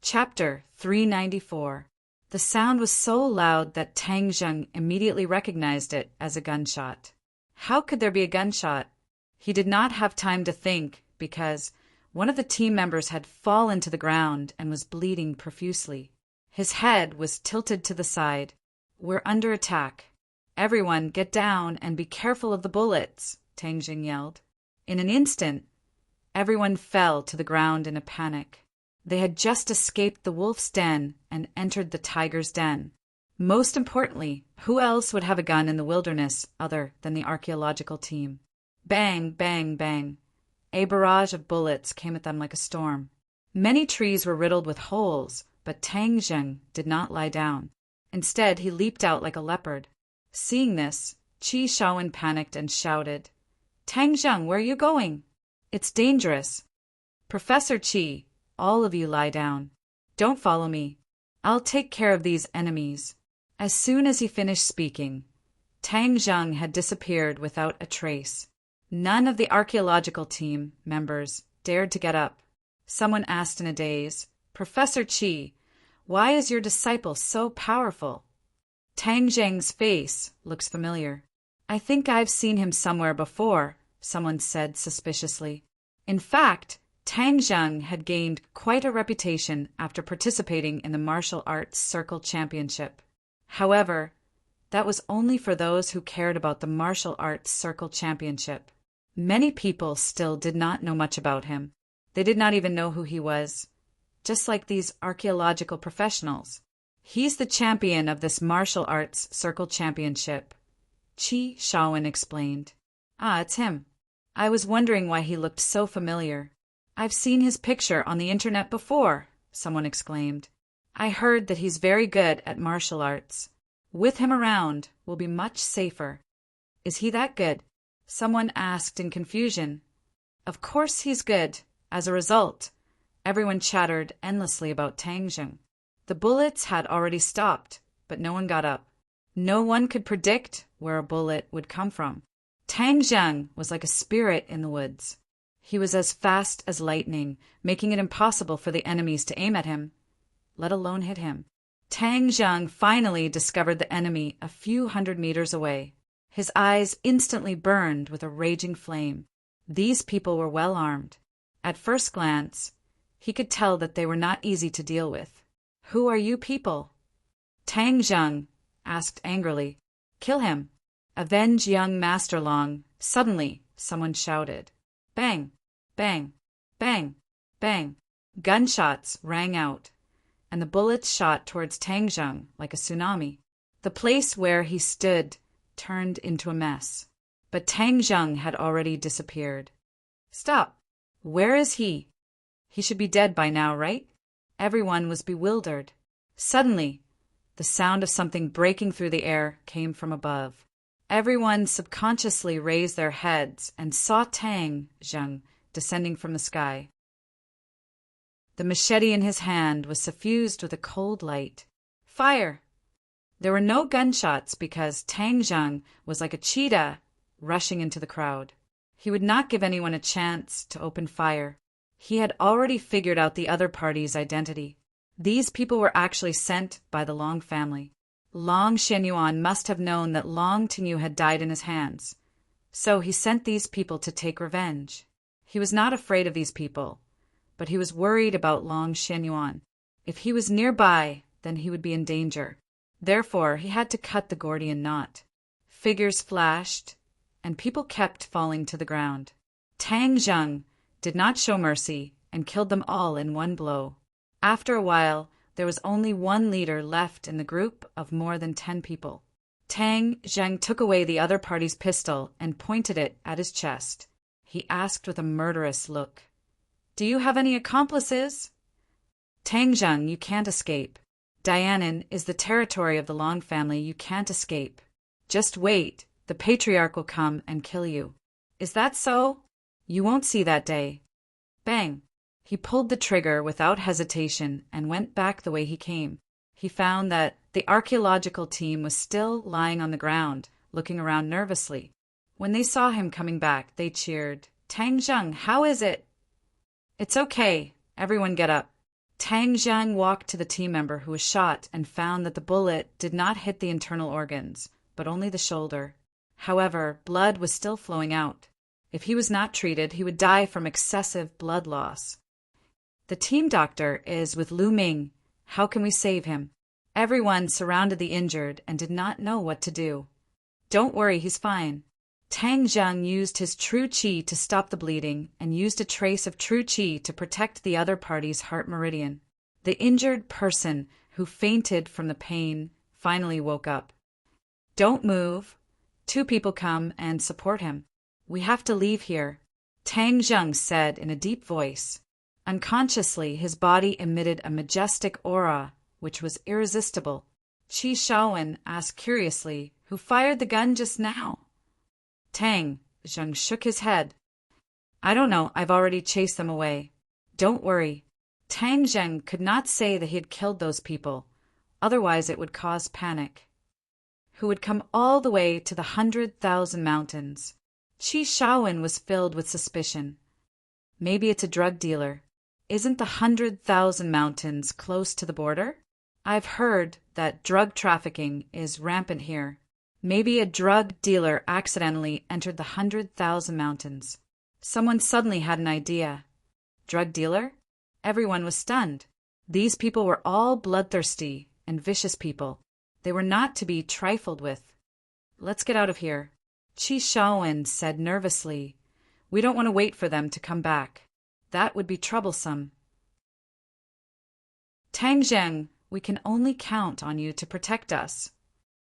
Chapter 394. The sound was so loud that Tang Zheng immediately recognized it as a gunshot. How could there be a gunshot? He did not have time to think because one of the team members had fallen to the ground and was bleeding profusely. His head was tilted to the side. "We're under attack. Everyone get down and be careful of the bullets," Tang Zheng yelled. In an instant, everyone fell to the ground in a panic. They had just escaped the wolf's den and entered the tiger's den. Most importantly, who else would have a gun in the wilderness other than the archaeological team? Bang, bang, bang. A barrage of bullets came at them like a storm. Many trees were riddled with holes, but Tang Zheng did not lie down. Instead, he leaped out like a leopard. Seeing this, Qi Shaowen panicked and shouted, "Tang Zheng, where are you going? It's dangerous." "Professor Qi, all of you lie down. Don't follow me. I'll take care of these enemies." As soon as he finished speaking, Tang Zheng had disappeared without a trace. None of the archaeological team members dared to get up. Someone asked in a daze, "Professor Qi, why is your disciple so powerful?" Tang Zheng's face looks familiar. "I think I've seen him somewhere before," someone said suspiciously. In fact, Tang Zheng had gained quite a reputation after participating in the martial arts circle championship. However, that was only for those who cared about the martial arts circle championship. Many people still did not know much about him. They did not even know who he was, just like these archaeological professionals. "He's the champion of this martial arts circle championship," Qi Shaowen explained. "Ah, it's him. I was wondering why he looked so familiar. I've seen his picture on the internet before," someone exclaimed. "I heard that he's very good at martial arts. With him around, we'll be much safer." "Is he that good?" someone asked in confusion. Of course he's good. As a result, everyone chattered endlessly about Tang Zheng. The bullets had already stopped, but no one got up. No one could predict where a bullet would come from. Tang Zheng was like a spirit in the woods. He was as fast as lightning, making it impossible for the enemies to aim at him, let alone hit him. Tang Zheng finally discovered the enemy a few hundred meters away. His eyes instantly burned with a raging flame. These people were well armed. At first glance, he could tell that they were not easy to deal with. "Who are you people?" Tang Zheng asked angrily. "Kill him. Avenge young Master Long." Suddenly, someone shouted. Bang, bang, bang, bang. Gunshots rang out, and the bullets shot towards Tang Zheng like a tsunami. The place where he stood turned into a mess, but Tang Zheng had already disappeared. "Stop! Where is he? He should be dead by now, right?" Everyone was bewildered. Suddenly, the sound of something breaking through the air came from above. Everyone subconsciously raised their heads and saw Tang Zheng descending from the sky. The machete in his hand was suffused with a cold light. Fire! There were no gunshots because Tang Zheng was like a cheetah rushing into the crowd. He would not give anyone a chance to open fire. He had already figured out the other party's identity. These people were actually sent by the Long family. Long Shenyuan must have known that Long Tinyu had died in his hands, so he sent these people to take revenge. He was not afraid of these people, but he was worried about Long Shenyuan. If he was nearby, then he would be in danger. Therefore, he had to cut the Gordian knot. Figures flashed, and people kept falling to the ground. Tang Zheng did not show mercy and killed them all in one blow. After a while, there was only one leader left in the group of more than 10 people. Tang Zheng took away the other party's pistol and pointed it at his chest. He asked with a murderous look, "Do you have any accomplices?" "Tang Zheng, you can't escape. Dianan is the territory of the Long family. You can't escape. Just wait. The patriarch will come and kill you." "Is that so? You won't see that day." Bang! He pulled the trigger without hesitation and went back the way he came. He found that the archaeological team was still lying on the ground, looking around nervously. When they saw him coming back, they cheered, "Tang Zheng, how is it?" "It's okay. Everyone get up. Tang Jiang walked to the team member who was shot and found that the bullet did not hit the internal organs, but only the shoulder. However, blood was still flowing out. If he was not treated, he would die from excessive blood loss. The team doctor is with Lu Ming. How can we save him? Everyone surrounded the injured and did not know what to do. Don't worry, he's fine. Tang Jiang used his true qi to stop the bleeding and used a trace of true qi to protect the other party's heart meridian. The injured person, who fainted from the pain, finally woke up. Don't move. 2 people come and support him. We have to leave here, Tang Jiang said in a deep voice. Unconsciously, his body emitted a majestic aura, which was irresistible. Qi Shaowen asked curiously, "Who fired the gun just now?" Tang Jiang shook his head. "I don't know, I've already chased them away." "Don't worry." Tang Jiang could not say that he had killed those people, otherwise it would cause panic. Who would come all the way to the 100,000 mountains? Qi Shaowen was filled with suspicion. Maybe it's a drug dealer. Isn't the 100,000 mountains close to the border? I've heard that drug trafficking is rampant here. Maybe a drug dealer accidentally entered the 100,000 mountains. Someone suddenly had an idea. Drug dealer? Everyone was stunned. These people were all bloodthirsty and vicious people. They were not to be trifled with. Let's get out of here, Qi Shaowen said nervously. We don't want to wait for them to come back. That would be troublesome. Tang Jiang, we can only count on you to protect us.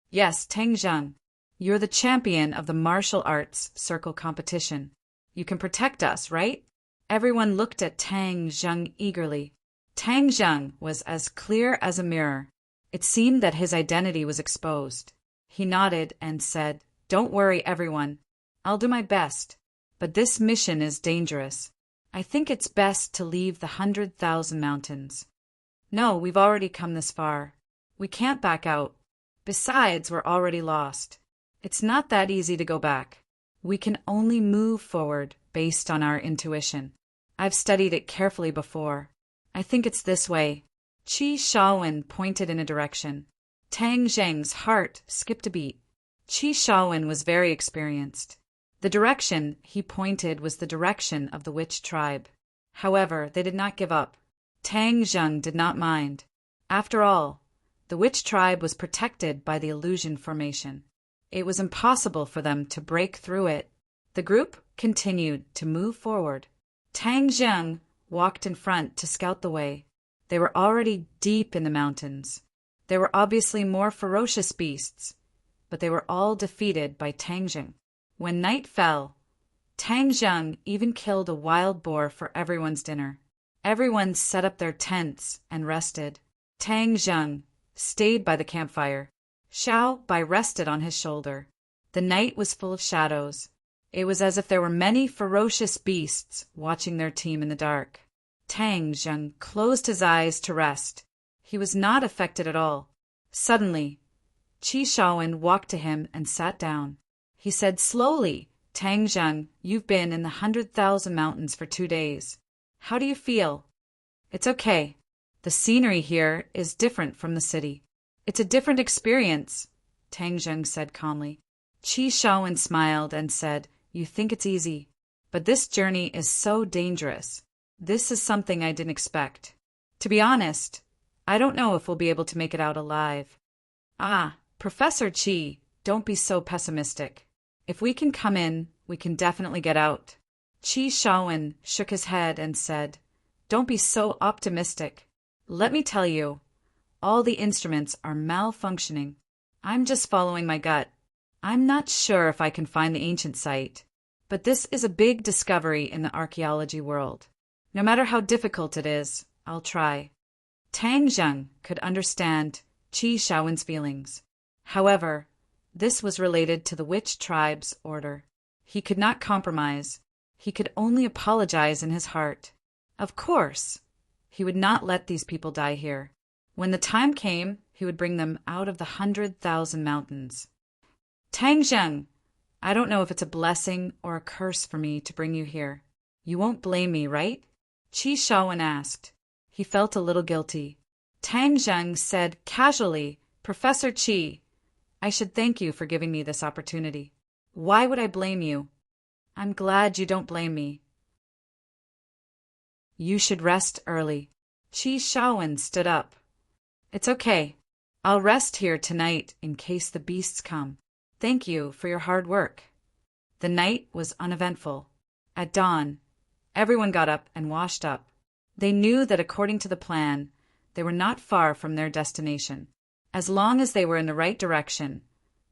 Yes, Tang Jiang, you're the champion of the martial arts circle competition. You can protect us, right? Everyone looked at Tang Jiang eagerly. Tang Jiang was as clear as a mirror. It seemed that his identity was exposed. He nodded and said, "Don't worry, everyone. I'll do my best. But this mission is dangerous. I think it's best to leave the 100,000 mountains. No, we've already come this far. We can't back out. Besides, we're already lost. It's not that easy to go back. We can only move forward based on our intuition. I've studied it carefully before. I think it's this way." Qi Shaowen pointed in a direction. Tang Jiang's heart skipped a beat. Qi Shaowen was very experienced. The direction he pointed was the direction of the witch tribe. However, they did not give up. Tang Jiang did not mind. After all, the witch tribe was protected by the illusion formation. It was impossible for them to break through it. The group continued to move forward. Tang Jiang walked in front to scout the way. They were already deep in the mountains. There were obviously more ferocious beasts, but they were all defeated by Tang Jiang. When night fell, Tang Jiang even killed a wild boar for everyone's dinner. Everyone set up their tents and rested. Tang Jiang stayed by the campfire. Xiao Bai rested on his shoulder. The night was full of shadows. It was as if there were many ferocious beasts watching their team in the dark. Tang Jiang closed his eyes to rest. He was not affected at all. Suddenly, Qi Shaowen walked to him and sat down. He said slowly, "Tang Jiang, you've been in the 100,000 mountains for 2 days. How do you feel?" "It's okay. The scenery here is different from the city. It's a different experience," Tang Jiang said calmly. Qi Shaowen smiled and said, "You think it's easy, but this journey is so dangerous. This is something I didn't expect. To be honest, I don't know if we'll be able to make it out alive." "Ah, Professor Qi, don't be so pessimistic. If we can come in, we can definitely get out." Qi Shaowen shook his head and said, "Don't be so optimistic. Let me tell you, all the instruments are malfunctioning. I'm just following my gut. I'm not sure if I can find the ancient site, but this is a big discovery in the archaeology world. No matter how difficult it is, I'll try." Tang Jiang could understand Qi Shaowen's feelings. However, this was related to the witch tribe's order. He could not compromise. He could only apologize in his heart. Of course, he would not let these people die here. When the time came, he would bring them out of the 100,000 mountains. "Tang Jiang, I don't know if it's a blessing or a curse for me to bring you here. You won't blame me, right?" Qi Shaowen asked. He felt a little guilty. Tang Zheng said casually, "Professor Qi, I should thank you for giving me this opportunity. Why would I blame you? I'm glad you don't blame me. You should rest early." Qi Shaowen stood up. "It's okay. I'll rest here tonight in case the beasts come. Thank you for your hard work." The night was uneventful. At dawn, everyone got up and washed up. They knew that according to the plan, they were not far from their destination. As long as they were in the right direction,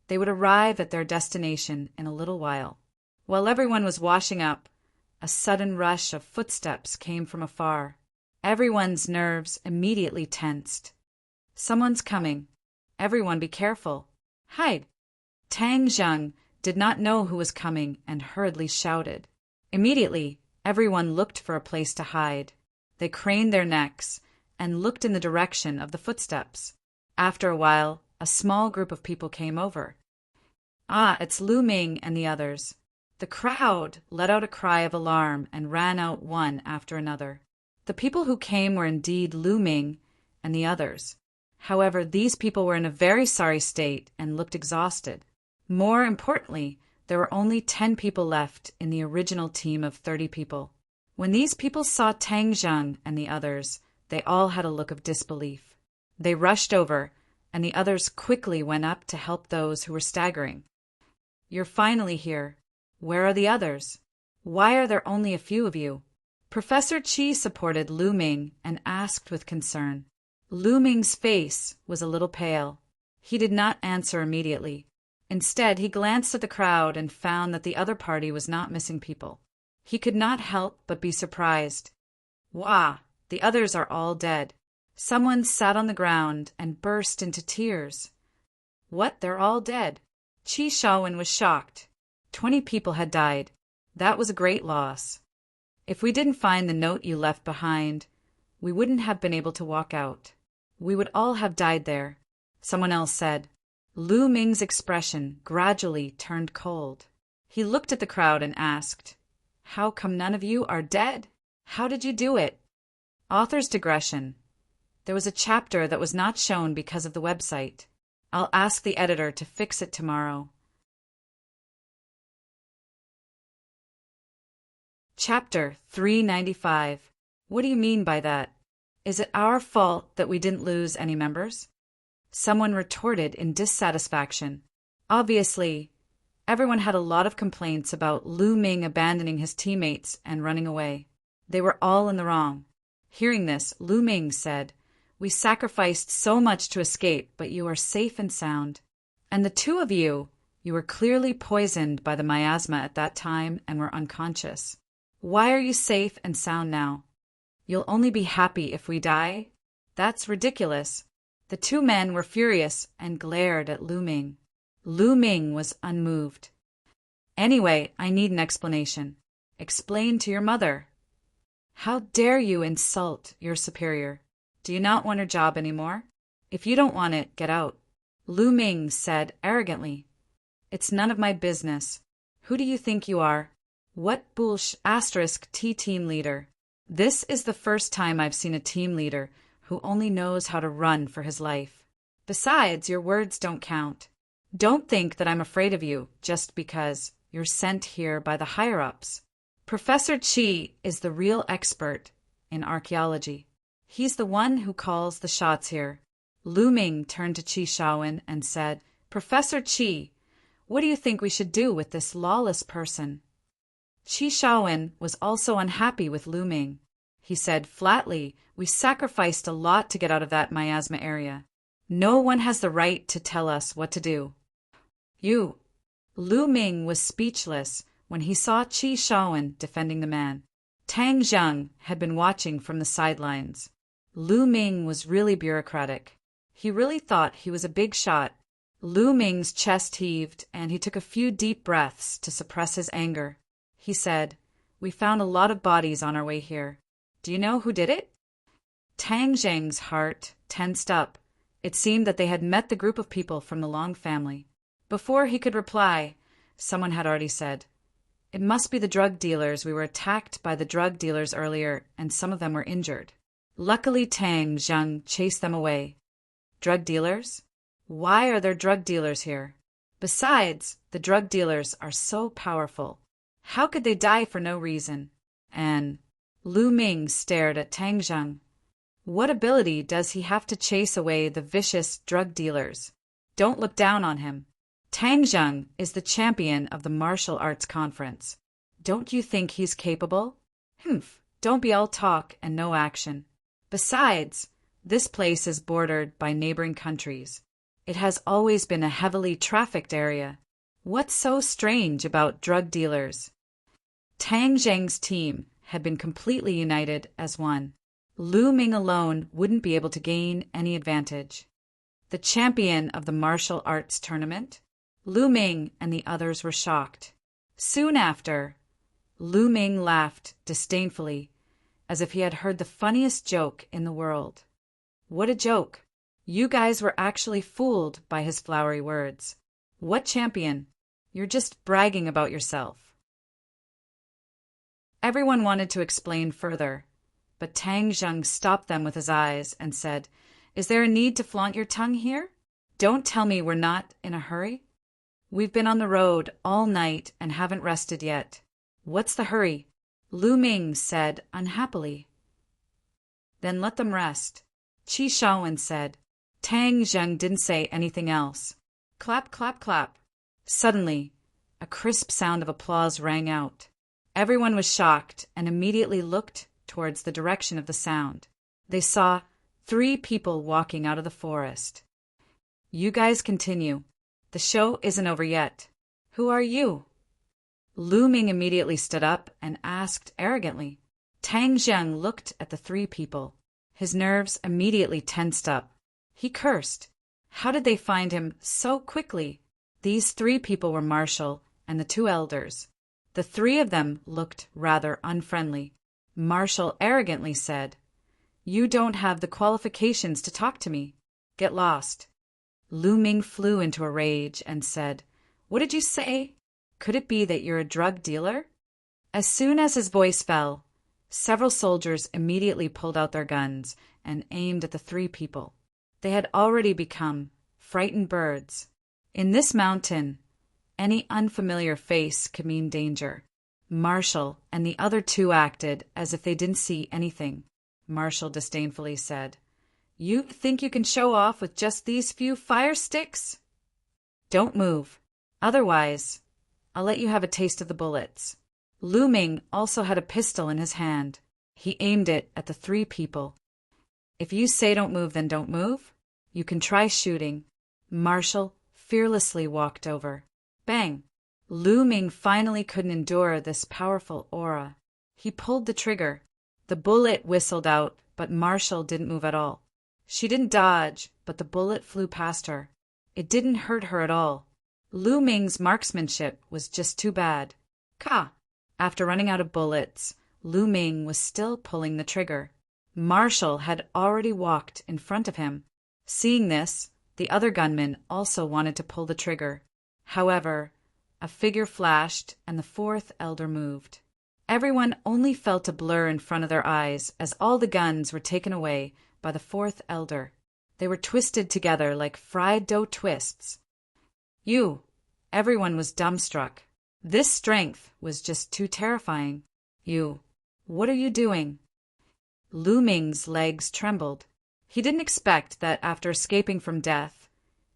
they would arrive at their destination in a little while. While everyone was washing up, a sudden rush of footsteps came from afar. Everyone's nerves immediately tensed. "Someone's coming. Everyone be careful. Hide." Tang Zheng did not know who was coming and hurriedly shouted. Immediately, everyone looked for a place to hide. They craned their necks and looked in the direction of the footsteps. After a while, a small group of people came over. "Ah, it's Lu Ming and the others." The crowd let out a cry of alarm and ran out one after another. The people who came were indeed Lu Ming and the others. However, these people were in a very sorry state and looked exhausted. More importantly, there were only 10 people left in the original team of 30 people. When these people saw Tang Zheng and the others, they all had a look of disbelief. They rushed over, and the others quickly went up to help those who were staggering. "You're finally here. Where are the others? Why are there only a few of you?" Professor Qi supported Lu Ming and asked with concern. Lu Ming's face was a little pale. He did not answer immediately. Instead, he glanced at the crowd and found that the other party was not missing people. He could not help but be surprised. "Wah! The others are all dead." Someone sat on the ground and burst into tears. "What? They're all dead?" Qi Shaowen was shocked. 20 people had died. That was a great loss. "If we didn't find the note you left behind, we wouldn't have been able to walk out. We would all have died there," someone else said. Lu Ming's expression gradually turned cold. He looked at the crowd and asked, "How come none of you are dead? How did you do it?" Author's digression. There was a chapter that was not shown because of the website. I'll ask the editor to fix it tomorrow. Chapter 395. What do you mean by that? Is it our fault that we didn't lose any members? Someone retorted in dissatisfaction. Obviously, everyone had a lot of complaints about Lu Ming abandoning his teammates and running away. They were all in the wrong. Hearing this, Lu Ming said, "We sacrificed so much to escape, but you are safe and sound. And the two of you were clearly poisoned by the miasma at that time and were unconscious. Why are you safe and sound now? You'll only be happy if we die? That's ridiculous." The two men were furious and glared at Lu Ming. Lu Ming was unmoved. "Anyway, I need an explanation. Explain to your mother." "How dare you insult your superior? Do you not want her job anymore? If you don't want it, get out," Lu Ming said arrogantly. "It's none of my business. Who do you think you are? What *T team leader? This is the first time I've seen a team leader who only knows how to run for his life. Besides, your words don't count. Don't think that I'm afraid of you just because you're sent here by the higher-ups. Professor Qi is the real expert in archaeology. He's the one who calls the shots here." Lu Ming turned to Qi Shaowen and said, "Professor Qi, what do you think we should do with this lawless person?" Qi Shaowen was also unhappy with Lu Ming. He said flatly, "We sacrificed a lot to get out of that miasma area. No one has the right to tell us what to do." "You." Lu Ming was speechless when he saw Qi Shaowen defending the man. Tang Zheng had been watching from the sidelines. Lu Ming was really bureaucratic. He really thought he was a big shot. Lu Ming's chest heaved, and he took a few deep breaths to suppress his anger. He said, "We found a lot of bodies on our way here. Do you know who did it?" Tang Zheng's heart tensed up. It seemed that they had met the group of people from the Long family. Before he could reply, someone had already said, "It must be the drug dealers. We were attacked by the drug dealers earlier, and some of them were injured." Luckily, Tang Zheng chased them away. Drug dealers? Why are there drug dealers here? Besides, the drug dealers are so powerful. How could they die for no reason? And Lu Ming stared at Tang Zheng. What ability does he have to chase away the vicious drug dealers? Don't look down on him. Tang Zheng is the champion of the martial arts conference. Don't you think he's capable? Humph, don't be all talk and no action. Besides, this place is bordered by neighboring countries. It has always been a heavily trafficked area. What's so strange about drug dealers? Tang Zheng's team had been completely united as one. Lu Ming alone wouldn't be able to gain any advantage. The champion of the martial arts tournament? Lu Ming and the others were shocked. Soon after, Lu Ming laughed disdainfully, as if he had heard the funniest joke in the world. What a joke! You guys were actually fooled by his flowery words. What champion? You're just bragging about yourself. Everyone wanted to explain further, but Tang Zheng stopped them with his eyes and said, "Is there a need to flaunt your tongue here? Don't tell me we're not in a hurry. We've been on the road all night and haven't rested yet. What's the hurry?" Lu Ming said unhappily. "Then let them rest," Qi Shaowen said. Tang Zheng didn't say anything else. Clap, clap, clap. Suddenly, a crisp sound of applause rang out. Everyone was shocked and immediately looked towards the direction of the sound. They saw 3 people walking out of the forest. "You guys continue. The show isn't over yet. Who are you?" Lu Ming immediately stood up and asked arrogantly. Tang Zheng looked at the 3 people. His nerves immediately tensed up. He cursed. How did they find him so quickly? These 3 people were Marshall and the 2 elders. The 3 of them looked rather unfriendly. Marshall arrogantly said, "You don't have the qualifications to talk to me. Get lost." Lu Ming flew into a rage and said, "What did you say? Could it be that you're a drug dealer?" As soon as his voice fell, several soldiers immediately pulled out their guns and aimed at the 3 people. They had already become frightened birds. In this mountain, any unfamiliar face could mean danger. Marshall and the other 2 acted as if they didn't see anything. Marshall disdainfully said, "You think you can show off with just these few fire sticks? Don't move. Otherwise, I'll let you have a taste of the bullets." Lu Ming also had a pistol in his hand. He aimed it at the 3 people. "If you say don't move, then don't move. You can try shooting." Marshall fearlessly walked over. Bang! Lu Ming finally couldn't endure this powerful aura. He pulled the trigger. The bullet whistled out, but Marshall didn't move at all. She didn't dodge, but the bullet flew past her. It didn't hurt her at all. Lu Ming's marksmanship was just too bad. Ka! After running out of bullets, Lu Ming was still pulling the trigger. Marshall had already walked in front of him. Seeing this, the other gunman also wanted to pull the trigger. However, a figure flashed and the 4th elder moved. Everyone only felt a blur in front of their eyes as all the guns were taken away by the 4th elder. They were twisted together like fried dough twists. Everyone was dumbstruck. This strength was just too terrifying. What are you doing? Lu Ming's legs trembled. He didn't expect that after escaping from death,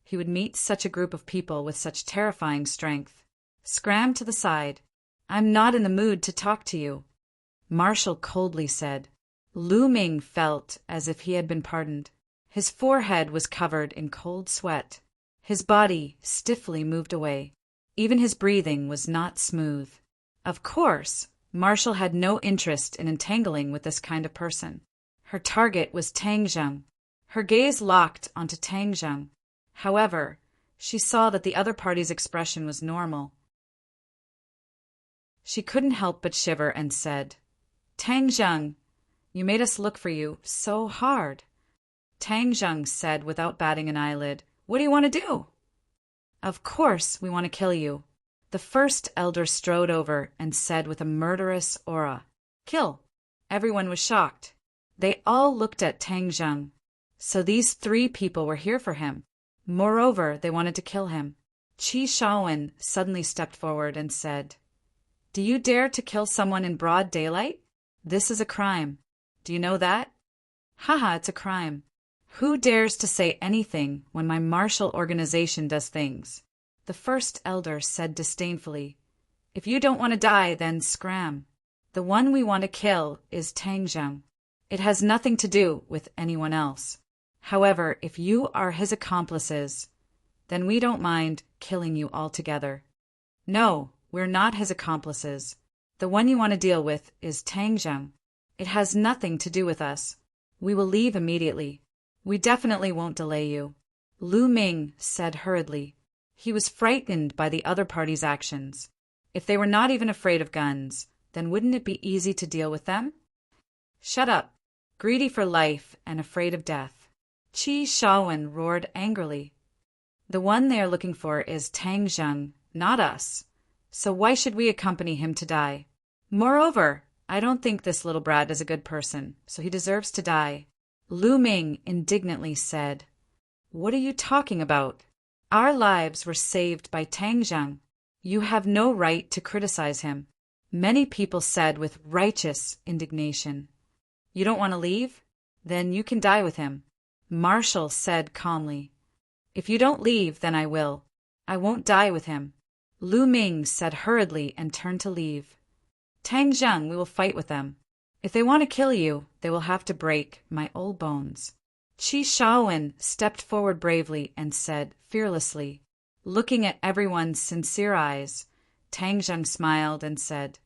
he would meet such a group of people with such terrifying strength. Scram to the side. I'm not in the mood to talk to you, Marshall coldly said. Lu Ming felt as if he had been pardoned. His forehead was covered in cold sweat. His body stiffly moved away. Even his breathing was not smooth. Of course, Marshall had no interest in entangling with this kind of person. Her target was Tang Zheng. Her gaze locked onto Tang Zheng. However, she saw that the other party's expression was normal. She couldn't help but shiver and said, "Tang Zheng, you made us look for you so hard." Tang Zheng said without batting an eyelid, "What do you want to do?" "Of course we want to kill you." The 1st elder strode over and said with a murderous aura, "Kill." Everyone was shocked. They all looked at Tang Zheng. So these three people were here for him. Moreover, they wanted to kill him. Qi Shaowen suddenly stepped forward and said, "Do you dare to kill someone in broad daylight? This is a crime. Do you know that?" "Haha, it's a crime. Who dares to say anything when my martial organization does things?" The first elder said disdainfully, "If you don't want to die, then scram. The one we want to kill is Tang Zheng. It has nothing to do with anyone else. However, if you are his accomplices, then we don't mind killing you altogether." "No, we're not his accomplices. The one you want to deal with is Tang Zheng. It has nothing to do with us. We will leave immediately. We definitely won't delay you," Lu Ming said hurriedly. He was frightened by the other party's actions. If they were not even afraid of guns, then wouldn't it be easy to deal with them? "Shut up, greedy for life and afraid of death," Qi Shaowen roared angrily. "The one they are looking for is Tang Zheng, not us. So why should we accompany him to die? Moreover, I don't think this little brat is a good person, so he deserves to die," Lu Ming indignantly said. "What are you talking about? Our lives were saved by Tang Zheng. You have no right to criticize him," many people said with righteous indignation. "You don't want to leave? Then you can die with him," Marshall said calmly. "If you don't leave, then I will. I won't die with him," Lu Ming said hurriedly and turned to leave. "Tang Zheng, we will fight with them. If they want to kill you, they will have to break my old bones." Qi Shaowen stepped forward bravely and said fearlessly, looking at everyone's sincere eyes. Tang Zheng smiled and said,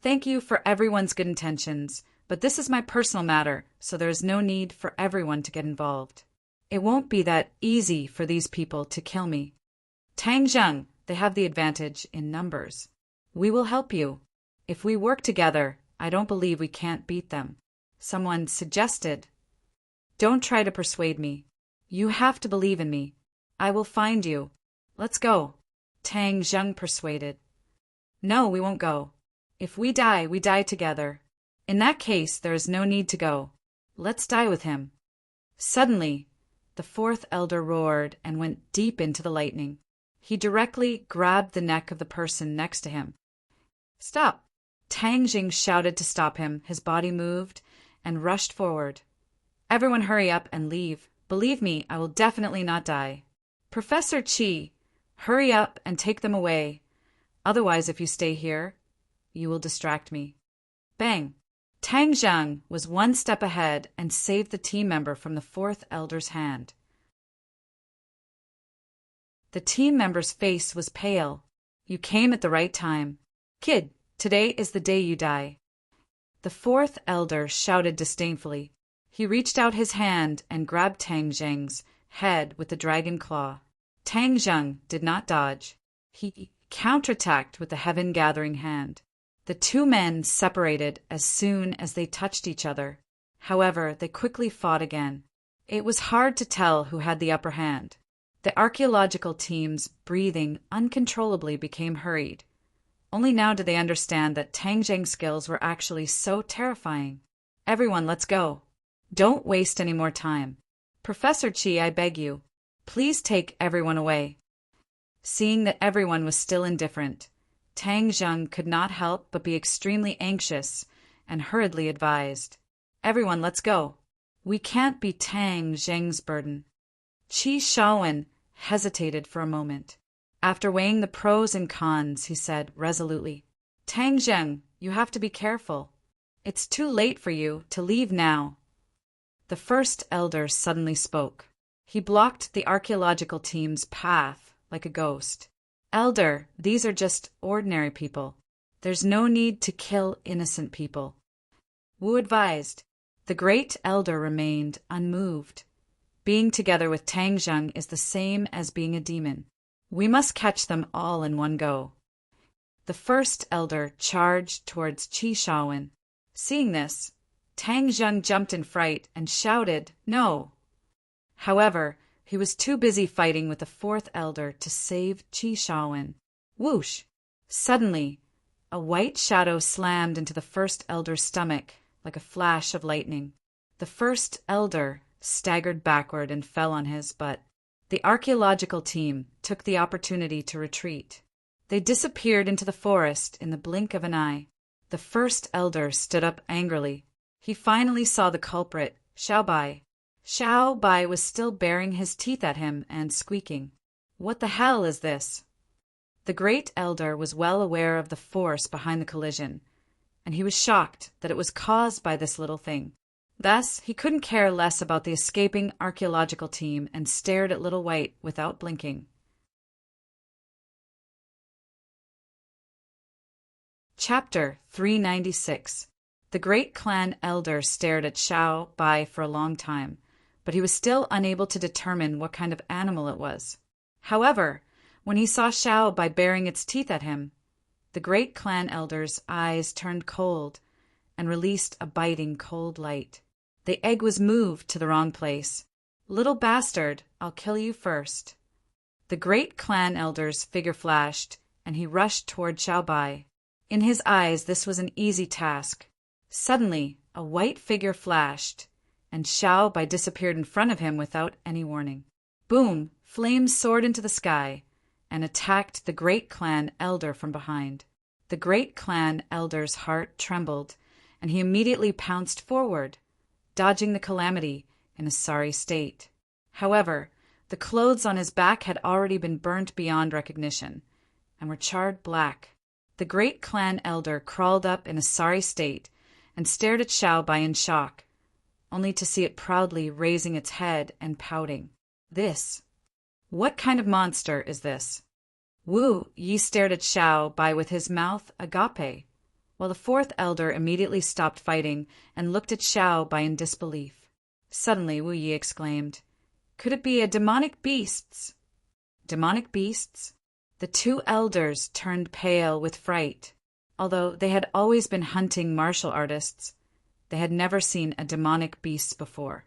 "Thank you for everyone's good intentions, but this is my personal matter, so there is no need for everyone to get involved. It won't be that easy for these people to kill me. Tang Zheng, they have the advantage in numbers. We will help you. If we work together, I don't believe we can't beat them," someone suggested. "Don't try to persuade me. You have to believe in me. I will find you. Let's go," Tang Zheng persuaded. "No, we won't go. If we die together. In that case, there is no need to go. Let's die with him." Suddenly, the fourth elder roared and went deep into the lightning. He directly grabbed the neck of the person next to him. "Stop!" Tang Zheng shouted to stop him. His body moved and rushed forward. "Everyone hurry up and leave. Believe me, I will definitely not die. Professor Qi, hurry up and take them away. Otherwise, if you stay here, you will distract me." Bang! Tang Zheng was one step ahead and saved the team member from the fourth elder's hand. The team member's face was pale. "You came at the right time. Kid, today is the day you die." The fourth elder shouted disdainfully. He reached out his hand and grabbed Tang Zheng's head with the dragon claw. Tang Zheng did not dodge. He counterattacked with the heaven-gathering hand. The two men separated as soon as they touched each other. However, they quickly fought again. It was hard to tell who had the upper hand. The archaeological team's breathing uncontrollably became hurried. Only now did they understand that Tang Zheng's skills were actually so terrifying. "Everyone, let's go. Don't waste any more time. Professor Qi, I beg you, please take everyone away." Seeing that everyone was still indifferent, Tang Zheng could not help but be extremely anxious and hurriedly advised, "Everyone, let's go. We can't be Tang Zheng's burden." Qi Shaowen hesitated for a moment. After weighing the pros and cons, he said resolutely, "Tang Zheng, you have to be careful. It's too late for you to leave now." The first elder suddenly spoke. He blocked the archaeological team's path like a ghost. "Elder, these are just ordinary people. There's no need to kill innocent people." Wu advised. The great elder remained unmoved. "Being together with Tang Zheng is the same as being a demon. We must catch them all in one go." The first elder charged towards Qi Shaowen. Seeing this, Tang Zheng jumped in fright and shouted, "No!" However, he was too busy fighting with the fourth elder to save Qi Shaowen. Whoosh! Suddenly, a white shadow slammed into the first elder's stomach like a flash of lightning. The first elder staggered backward and fell on his butt. The archaeological team took the opportunity to retreat. They disappeared into the forest in the blink of an eye. The first elder stood up angrily. He finally saw the culprit, Xiao Bai. Xiao Bai was still baring his teeth at him and squeaking. "What the hell is this?" The great elder was well aware of the force behind the collision, and he was shocked that it was caused by this little thing. Thus, he couldn't care less about the escaping archaeological team and stared at Little White without blinking. Chapter 396. The great clan elder stared at Xiao Bai for a long time, but he was still unable to determine what kind of animal it was. However, when he saw Xiao Bai baring its teeth at him, the great clan elder's eyes turned cold and released a biting cold light. The egg was moved to the wrong place. "Little bastard, I'll kill you first." The great clan elder's figure flashed, and he rushed toward Xiao Bai. In his eyes, this was an easy task. Suddenly, a white figure flashed, and Xiao Bai disappeared in front of him without any warning. Boom! Flames soared into the sky and attacked the great clan elder from behind. The great clan elder's heart trembled, and he immediately pounced forward, dodging the calamity in a sorry state. However, the clothes on his back had already been burnt beyond recognition and were charred black. The great clan elder crawled up in a sorry state and stared at Xiao Bai in shock, only to see it proudly raising its head and pouting. What kind of monster is this? Wu Yi stared at Xiao Bai with his mouth agape, while the fourth elder immediately stopped fighting and looked at Xiao Bai in disbelief. Suddenly Wu Yi exclaimed, "Could it be a demonic beasts?" Demonic beasts? The two elders turned pale with fright. Although they had always been hunting martial artists, they had never seen a demonic beast before.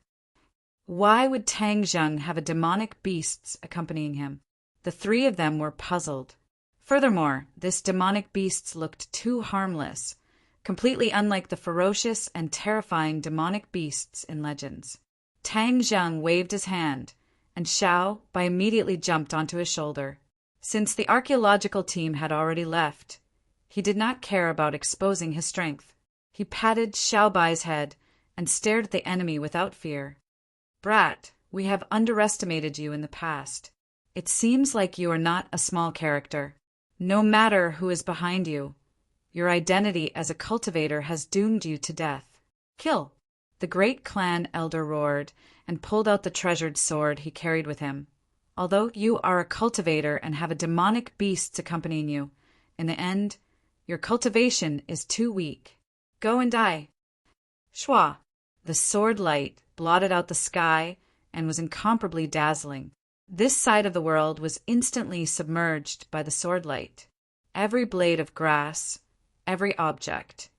Why would Tang Zheng have a demonic beasts accompanying him? The three of them were puzzled. Furthermore, this demonic beasts looked too harmless, completely unlike the ferocious and terrifying demonic beasts in legends. Tang Zheng waved his hand, and Xiao Bai immediately jumped onto his shoulder. Since the archaeological team had already left, he did not care about exposing his strength. He patted Xiao Bai's head and stared at the enemy without fear. "Brat, we have underestimated you in the past. It seems like you are not a small character. No matter who is behind you, your identity as a cultivator has doomed you to death. Kill!" The great clan elder roared and pulled out the treasured sword he carried with him. "Although you are a cultivator and have a demonic beast accompanying you, in the end, your cultivation is too weak. Go and die." Shwa! The sword light blotted out the sky and was incomparably dazzling. This side of the world was instantly submerged by the sword light. Every blade of grass, every object,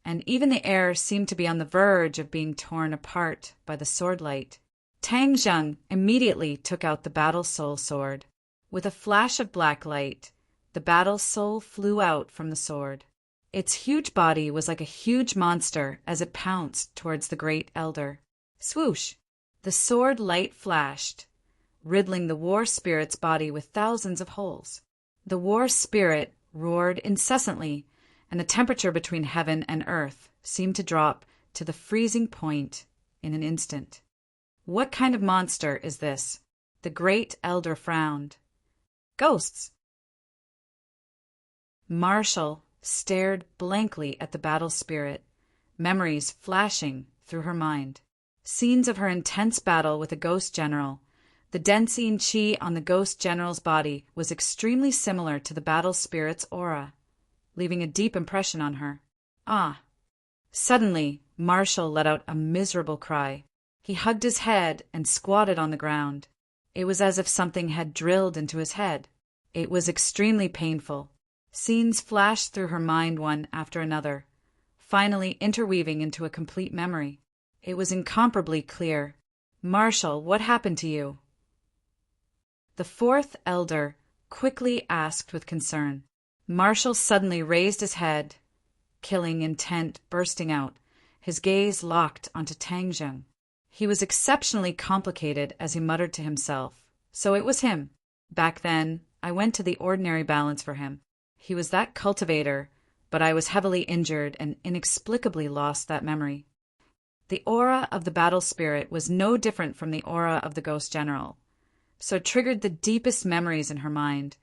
and even the air seemed to be on the verge of being torn apart by the sword light. Tang Zheng immediately took out the battle soul sword. With a flash of black light, the battle soul flew out from the sword. Its huge body was like a huge monster as it pounced towards the great elder. Swoosh! The sword light flashed, riddling the war spirit's body with thousands of holes. The war spirit roared incessantly, and the temperature between heaven and earth seemed to drop to the freezing point in an instant. What kind of monster is this? The great elder frowned. Ghosts! Marshall stared blankly at the battle spirit, memories flashing through her mind. Scenes of her intense battle with a ghost general. The Densine chi on the ghost general's body was extremely similar to the battle spirit's aura, leaving a deep impression on her. Ah! Suddenly, Marshall let out a miserable cry. He hugged his head and squatted on the ground. It was as if something had drilled into his head. It was extremely painful. Scenes flashed through her mind one after another, finally interweaving into a complete memory. It was incomparably clear. "Marshall, what happened to you?" The fourth elder quickly asked with concern. Marshall suddenly raised his head, killing intent bursting out, His gaze locked onto Tang Zheng. He was exceptionally complicated as he muttered to himself. So it was him. Back then, I went to the ordinary balance for him. He was that cultivator, but I was heavily injured and inexplicably lost that memory. The aura of the battle spirit was no different from the aura of the ghost general, so it triggered the deepest memories in her mind,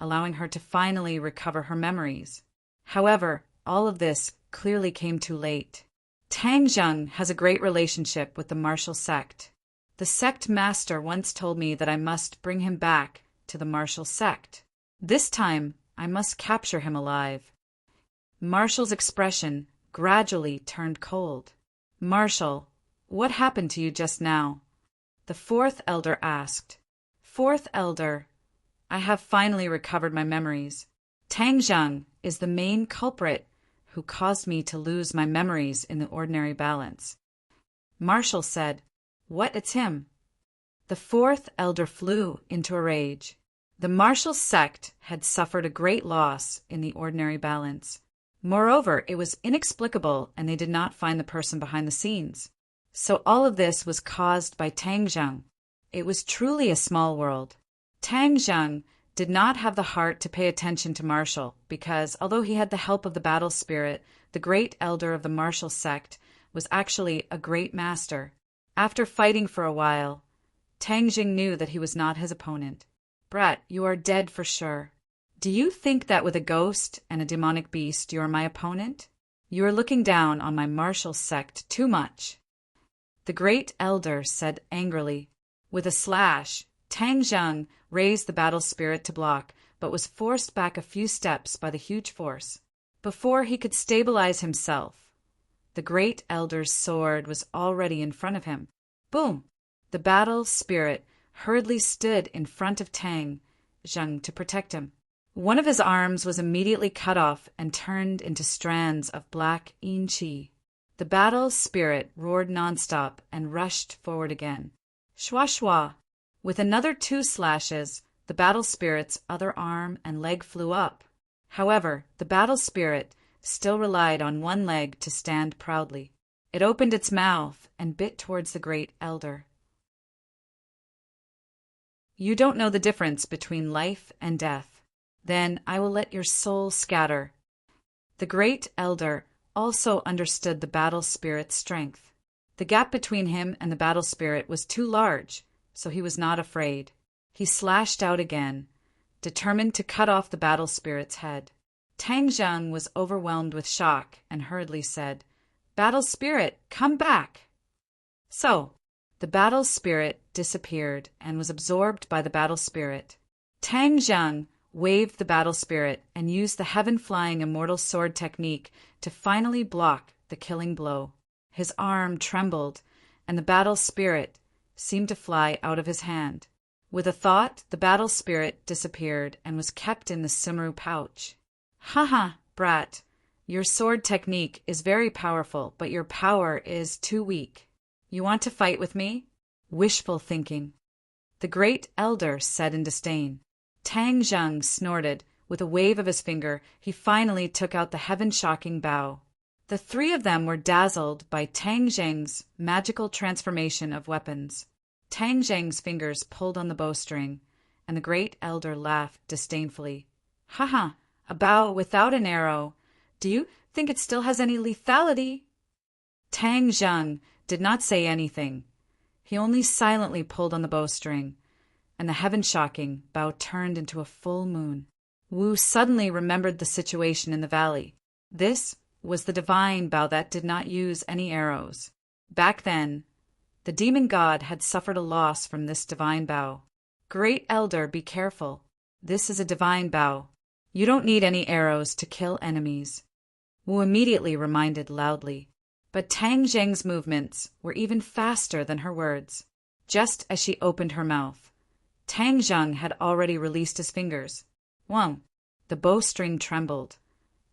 allowing her to finally recover her memories. However, all of this clearly came too late. Tang Zheng has a great relationship with the martial sect. The sect master once told me that I must bring him back to the martial sect. This time, I must capture him alive. Marshall's expression gradually turned cold. Marshall, what happened to you just now? The fourth elder asked. Fourth elder, I have finally recovered my memories. Tang Zheng is the main culprit who caused me to lose my memories in the ordinary balance. Marshall said, What, it's him? The fourth elder flew into a rage. The martial sect had suffered a great loss in the ordinary balance. Moreover, it was inexplicable and they did not find the person behind the scenes. So all of this was caused by Tang Zheng. It was truly a small world. Tang Zheng did not have the heart to pay attention to Marshall because, although he had the help of the battle spirit, the great elder of the martial sect was actually a great master. After fighting for a while, Tang Zheng knew that he was not his opponent. Brat, you are dead for sure. Do you think that with a ghost and a demonic beast you are my opponent? You are looking down on my martial sect too much. The great elder said angrily. With a slash, Tang Zheng raised the battle spirit to block, but was forced back a few steps by the huge force. Before he could stabilize himself, the great elder's sword was already in front of him. Boom! The battle spirit hurriedly stood in front of Tang Zheng to protect him. One of his arms was immediately cut off and turned into strands of black yin qi. The battle spirit roared nonstop and rushed forward again. Shwa shwa! With another 2 slashes, the battle spirit's other arm and leg flew up. However, the battle spirit still relied on one leg to stand proudly. It opened its mouth and bit towards the great elder. You don't know the difference between life and death. Then I will let your soul scatter. The great elder also understood the battle spirit's strength. The gap between him and the battle spirit was too large, so he was not afraid. He slashed out again, determined to cut off the battle spirit's head. Tang Zheng was overwhelmed with shock and hurriedly said, Battle spirit, come back! So, the battle spirit disappeared and was absorbed by the battle spirit. Tang Zheng waved the battle spirit and used the heaven-flying immortal sword technique to finally block the killing blow. His arm trembled, and the battle spirit seemed to fly out of his hand. With a thought, the battle spirit disappeared and was kept in the Sumru pouch. Haha, brat, your sword technique is very powerful, but your power is too weak. You want to fight with me? Wishful thinking. The great elder said in disdain. Tang Zheng snorted. With a wave of his finger, he finally took out the heaven-shocking bow. The 3 of them were dazzled by Tang Zheng's magical transformation of weapons. Tang Zheng's fingers pulled on the bowstring, and the great elder laughed disdainfully. Haha, a bow without an arrow. Do you think it still has any lethality? Tang Zheng did not say anything. He only silently pulled on the bowstring, and the heaven-shocking bow turned into a full moon. Wu suddenly remembered the situation in the valley. This was the divine bow that did not use any arrows. Back then, the demon god had suffered a loss from this divine bow. Great elder, be careful. This is a divine bow. You don't need any arrows to kill enemies. Wu immediately reminded loudly. But Tang Zheng's movements were even faster than her words. Just as she opened her mouth, Tang Zheng had already released his fingers. Wang! The bowstring trembled,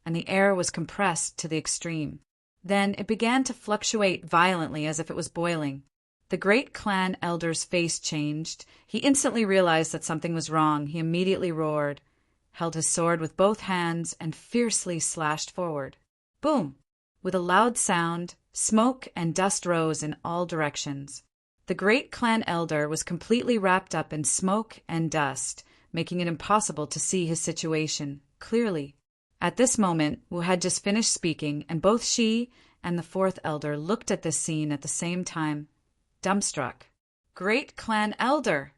and the air was compressed to the extreme. Then it began to fluctuate violently as if it was boiling. The great clan elder's face changed. He instantly realized that something was wrong. He immediately roared, held his sword with both hands, and fiercely slashed forward. Boom! With a loud sound, smoke and dust rose in all directions. The great clan elder was completely wrapped up in smoke and dust, making it impossible to see his situation clearly. At this moment, Wu had just finished speaking, and both she and the fourth elder looked at this scene at the same time, dumbstruck. Great clan elder!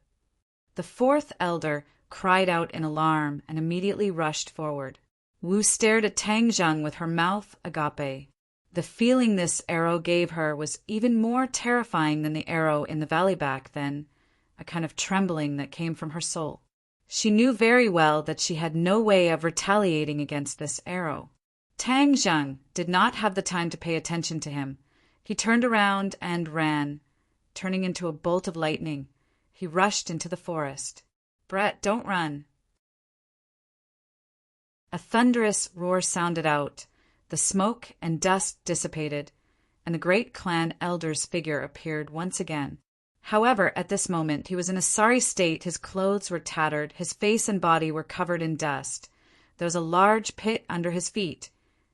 The fourth elder cried out in alarm and immediately rushed forward. Wu stared at Tang Zheng with her mouth agape. The feeling this arrow gave her was even more terrifying than the arrow in the valley back then, a kind of trembling that came from her soul. She knew very well that she had no way of retaliating against this arrow. Tang Zheng did not have the time to pay attention to him. He turned around and ran. Turning into a bolt of lightning, he rushed into the forest. "Brett, don't run." A thunderous roar sounded out. The smoke and dust dissipated, and the great clan elder's figure appeared once again. However, at this moment he was in a sorry state. His clothes were tattered, his face and body were covered in dust. There was a large pit under his feet,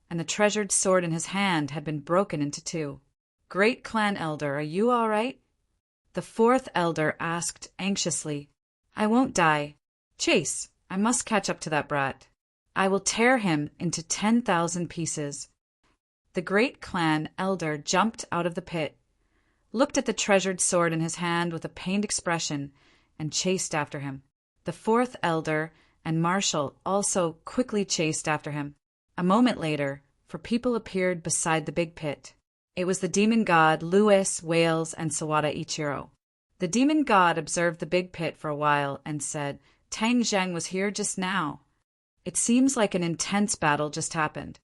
and the treasured sword in his hand had been broken into two. "Great clan elder, are you all right?" The fourth elder asked anxiously. "I won't die. Chase, I must catch up to that brat. I will tear him into 10,000 pieces." The great clan elder jumped out of the pit, looked at the treasured sword in his hand with a pained expression, and chased after him. The fourth elder and Marshal also quickly chased after him. A moment later, four people appeared beside the big pit. It was the demon god Lewis, Wales, and Sawada Ichiro. The demon god observed the big pit for a while and said, "Tang Zheng was here just now. It seems like an intense battle just happened."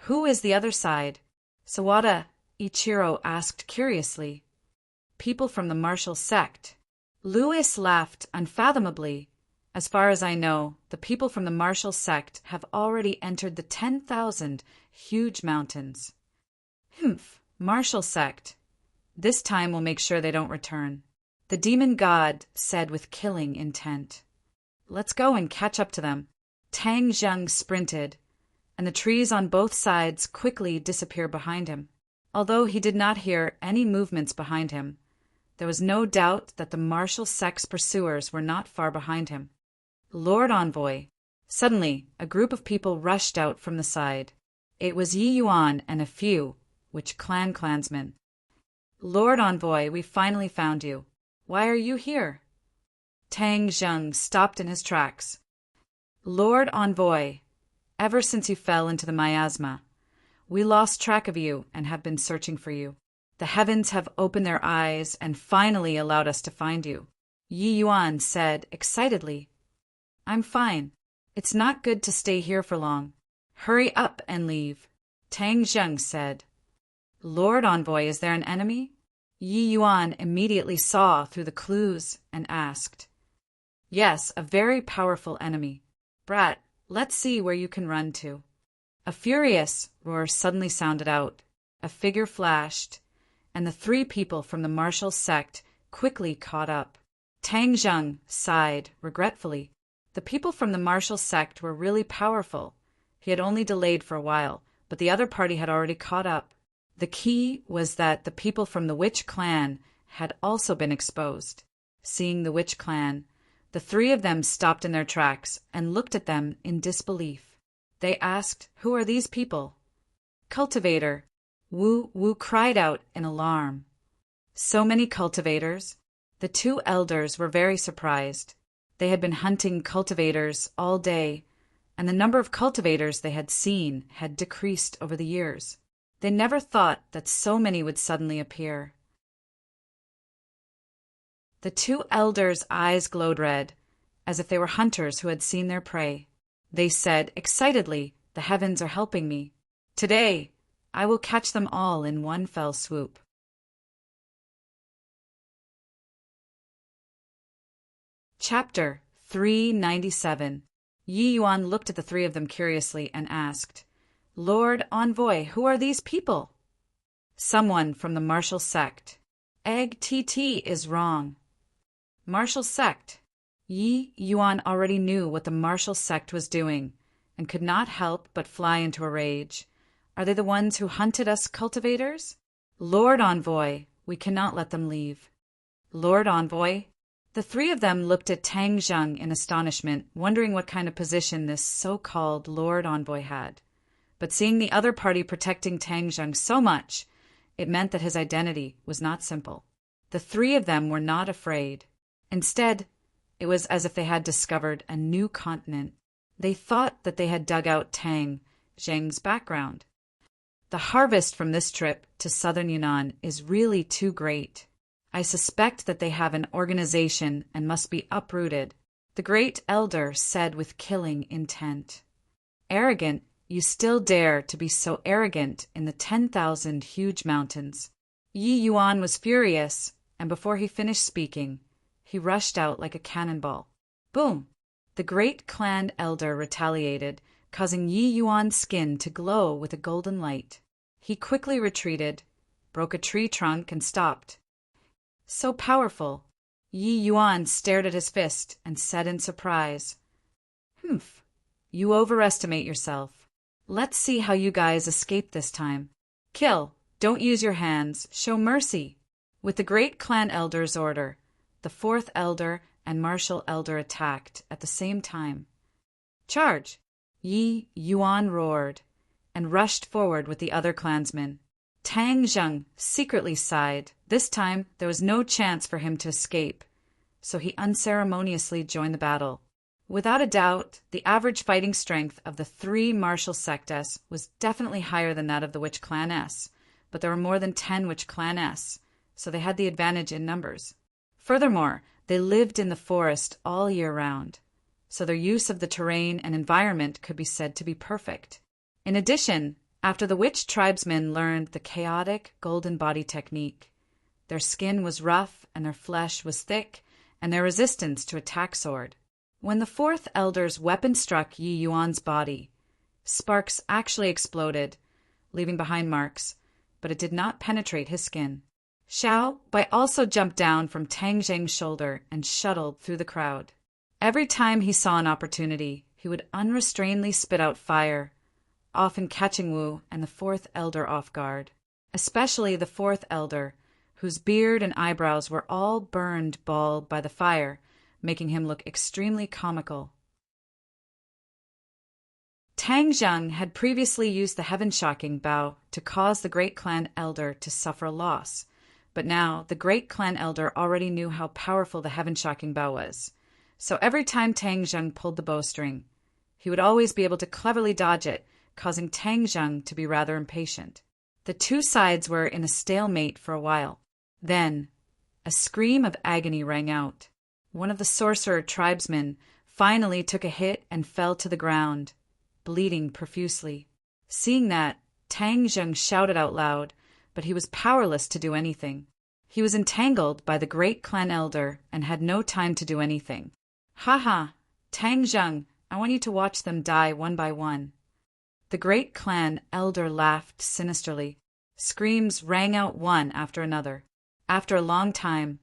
"Who is the other side?" Sawada Ichiro asked curiously. "People from the martial sect." Lewis laughed unfathomably. "As far as I know, the people from the martial sect have already entered the 10,000 huge mountains." "Humph, martial sect. This time we'll make sure they don't return," the demon god said with killing intent. "Let's go and catch up to them." Tang Zheng sprinted, and the trees on both sides quickly disappeared behind him. Although he did not hear any movements behind him, there was no doubt that the martial sect's pursuers were not far behind him. "Lord Envoy!" Suddenly, a group of people rushed out from the side. It was Yi Yuan and a few, clansmen. "Lord Envoy, we finally found you. Why are you here?" Tang Zheng stopped in his tracks. "Lord Envoy, ever since you fell into the miasma, we lost track of you and have been searching for you. The heavens have opened their eyes and finally allowed us to find you," Yi Yuan said excitedly. "I'm fine. It's not good to stay here for long. Hurry up and leave," Tang Zheng said. "Lord Envoy, is there an enemy?" Yi Yuan immediately saw through the clues and asked. "Yes, a very powerful enemy. Brat, let's see where you can run to." A furious roar suddenly sounded out. A figure flashed, and the three people from the martial sect quickly caught up. Tang Zheng sighed regretfully. The people from the martial sect were really powerful. He had only delayed for a while, but the other party had already caught up. The key was that the people from the witch clan had also been exposed. Seeing the witch clan, the three of them stopped in their tracks and looked at them in disbelief. They asked, "Who are these people?" "Cultivator," Wu cried out in alarm. So many cultivators? The two elders were very surprised. They had been hunting cultivators all day, and the number of cultivators they had seen had decreased over the years. They never thought that so many would suddenly appear. The two elders' eyes glowed red, as if they were hunters who had seen their prey. They said excitedly, "The heavens are helping me. Today, I will catch them all in one fell swoop." Chapter 397. Yi Yuan looked at the three of them curiously and asked, "Lord Envoy, who are these people?" "Someone from the martial sect." "Egg TT is wrong." Martial sect. Yi Yuan already knew what the martial sect was doing and could not help but fly into a rage. Are they the ones who hunted us cultivators? Lord Envoy, we cannot let them leave. Lord Envoy? The three of them looked at Tang Zheng in astonishment, wondering what kind of position this so-called Lord Envoy had. But seeing the other party protecting Tang Zheng so much, it meant that his identity was not simple. The three of them were not afraid. Instead, it was as if they had discovered a new continent. They thought that they had dug out Tang Zheng's background. The harvest from this trip to southern Yunnan is really too great. I suspect that they have an organization and must be uprooted, the great elder said with killing intent. Arrogant, you still dare to be so arrogant in the 10,000 huge mountains. Yi Yuan was furious, and before he finished speaking, he rushed out like a cannonball. Boom! The great clan elder retaliated, causing Yi Yuan's skin to glow with a golden light. He quickly retreated, broke a tree trunk, and stopped. So powerful. Yi Yuan stared at his fist and said in surprise, "Humph, you overestimate yourself. Let's see how you guys escape this time. Kill, don't use your hands, show mercy." With the great clan elder's order, the fourth elder and martial elder attacked at the same time. Charge! Yi Yuan roared, and rushed forward with the other clansmen. Tang Zheng secretly sighed. This time there was no chance for him to escape, so he unceremoniously joined the battle. Without a doubt, the average fighting strength of the three martial sectas was definitely higher than that of the Witch Clan S, but there were more than 10 Witch Clan S, so they had the advantage in numbers. Furthermore, they lived in the forest all year round, so their use of the terrain and environment could be said to be perfect. In addition, after the witch tribesmen learned the chaotic golden body technique, their skin was rough and their flesh was thick, and their resistance to attack soared. When the fourth elder's weapon struck Yi Yuan's body, sparks actually exploded, leaving behind marks, but it did not penetrate his skin. Xiao Bai also jumped down from Tang Zheng's shoulder and shuttled through the crowd. Every time he saw an opportunity, he would unrestrainedly spit out fire, often catching Wu and the fourth elder off guard, especially the fourth elder, whose beard and eyebrows were all burned bald by the fire, making him look extremely comical. Tang Zheng had previously used the heaven-shocking bow to cause the great clan elder to suffer a loss, but now the great clan elder already knew how powerful the heaven-shocking bow was, so every time Tang Zheng pulled the bowstring, he would always be able to cleverly dodge it, causing Tang Zheng to be rather impatient. The two sides were in a stalemate for a while. Then, a scream of agony rang out. One of the sorcerer tribesmen finally took a hit and fell to the ground, bleeding profusely. Seeing that, Tang Zheng shouted out loud, but he was powerless to do anything. He was entangled by the great clan elder and had no time to do anything. "Ha ha! Tang Zheng, I want you to watch them die one by one." The great clan elder laughed sinisterly. Screams rang out one after another. After a long time,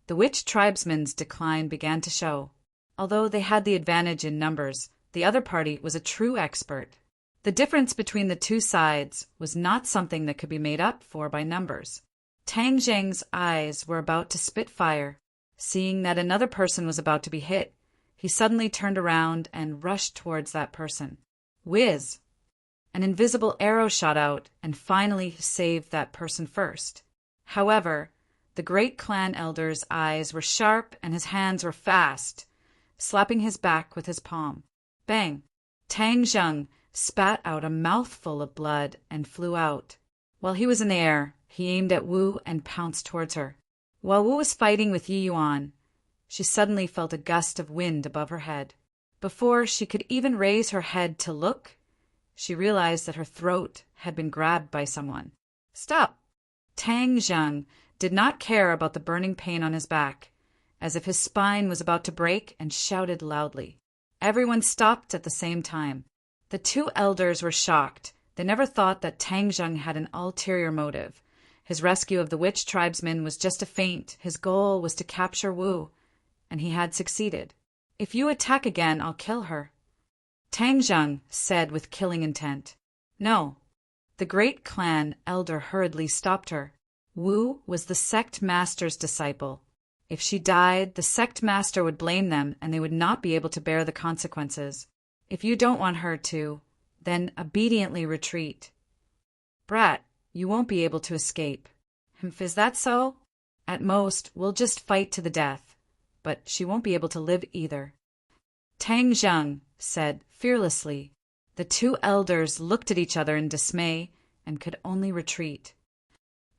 the witch tribesmen's decline began to show. Although they had the advantage in numbers, the other party was a true expert. The difference between the two sides was not something that could be made up for by numbers. Tang Zheng's eyes were about to spit fire. Seeing that another person was about to be hit, he suddenly turned around and rushed towards that person. Whiz! An invisible arrow shot out and finally saved that person first. However, the great clan elder's eyes were sharp and his hands were fast, slapping his back with his palm. Bang! Tang Zheng spat out a mouthful of blood and flew out. While he was in the air, he aimed at Wu and pounced towards her. While Wu was fighting with Yi Yuan, she suddenly felt a gust of wind above her head. Before she could even raise her head to look, she realized that her throat had been grabbed by someone. "Stop!" Tang Zheng did not care about the burning pain on his back, as if his spine was about to break, and shouted loudly. Everyone stopped at the same time. The two elders were shocked. They never thought that Tang Zheng had an ulterior motive. His rescue of the witch tribesmen was just a feint. His goal was to capture Wu, and he had succeeded. "If you attack again, I'll kill her," Tang Zheng said with killing intent. "No, The great clan elder hurriedly stopped her. Wu was the sect master's disciple. If she died, the sect master would blame them and they would not be able to bear the consequences. If you don't want her to, then obediently retreat. Brat, you won't be able to escape. Is that so? At most, we'll just fight to the death, but she won't be able to live either. Tang Zheng said fearlessly. The two elders looked at each other in dismay and could only retreat.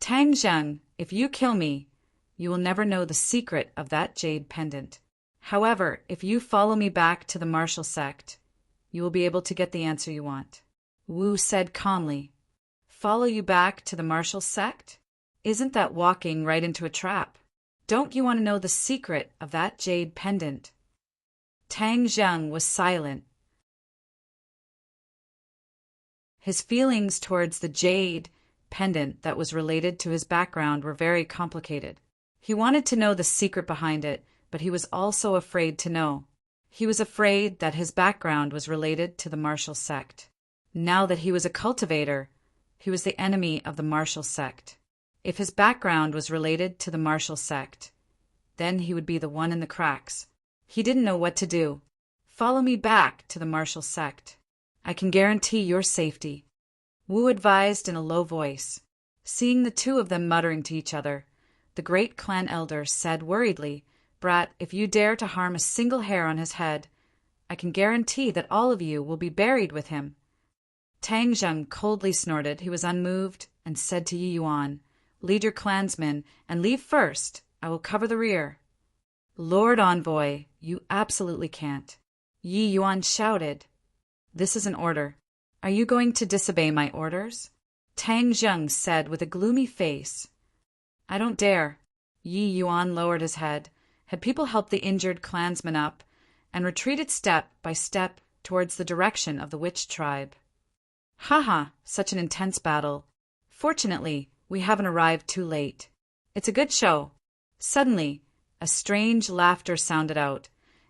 Tang Zheng, if you kill me, you will never know the secret of that jade pendant. However, if you follow me back to the martial sect, you will be able to get the answer you want. Wu said calmly. Follow you back to the martial sect? Isn't that walking right into a trap? Don't you want to know the secret of that jade pendant? Tang Zheng was silent. His feelings towards the jade pendant that was related to his background were very complicated. He wanted to know the secret behind it, but he was also afraid to know. He was afraid that his background was related to the martial sect. Now that he was a cultivator, he was the enemy of the martial sect. If his background was related to the martial sect, then he would be the one in the cracks. He didn't know what to do. Follow me back to the martial sect. I can guarantee your safety. Wu advised in a low voice. Seeing the two of them muttering to each other, the great clan elder said worriedly, Brat, if you dare to harm a single hair on his head, I can guarantee that all of you will be buried with him. Tang Zheng coldly snorted. He was unmoved and said to Yi Yuan, Lead your clansmen and leave first. I will cover the rear. Lord Envoy, you absolutely can't. Yi Yuan shouted. This is an order. Are you going to disobey my orders? Tang Zheng said with a gloomy face. I don't dare. Yi Yuan lowered his head, had people help the injured clansman up, and retreated step by step towards the direction of the witch tribe. Ha, such an intense battle. Fortunately, we haven't arrived too late. It's a good show. Suddenly, a strange laughter sounded out,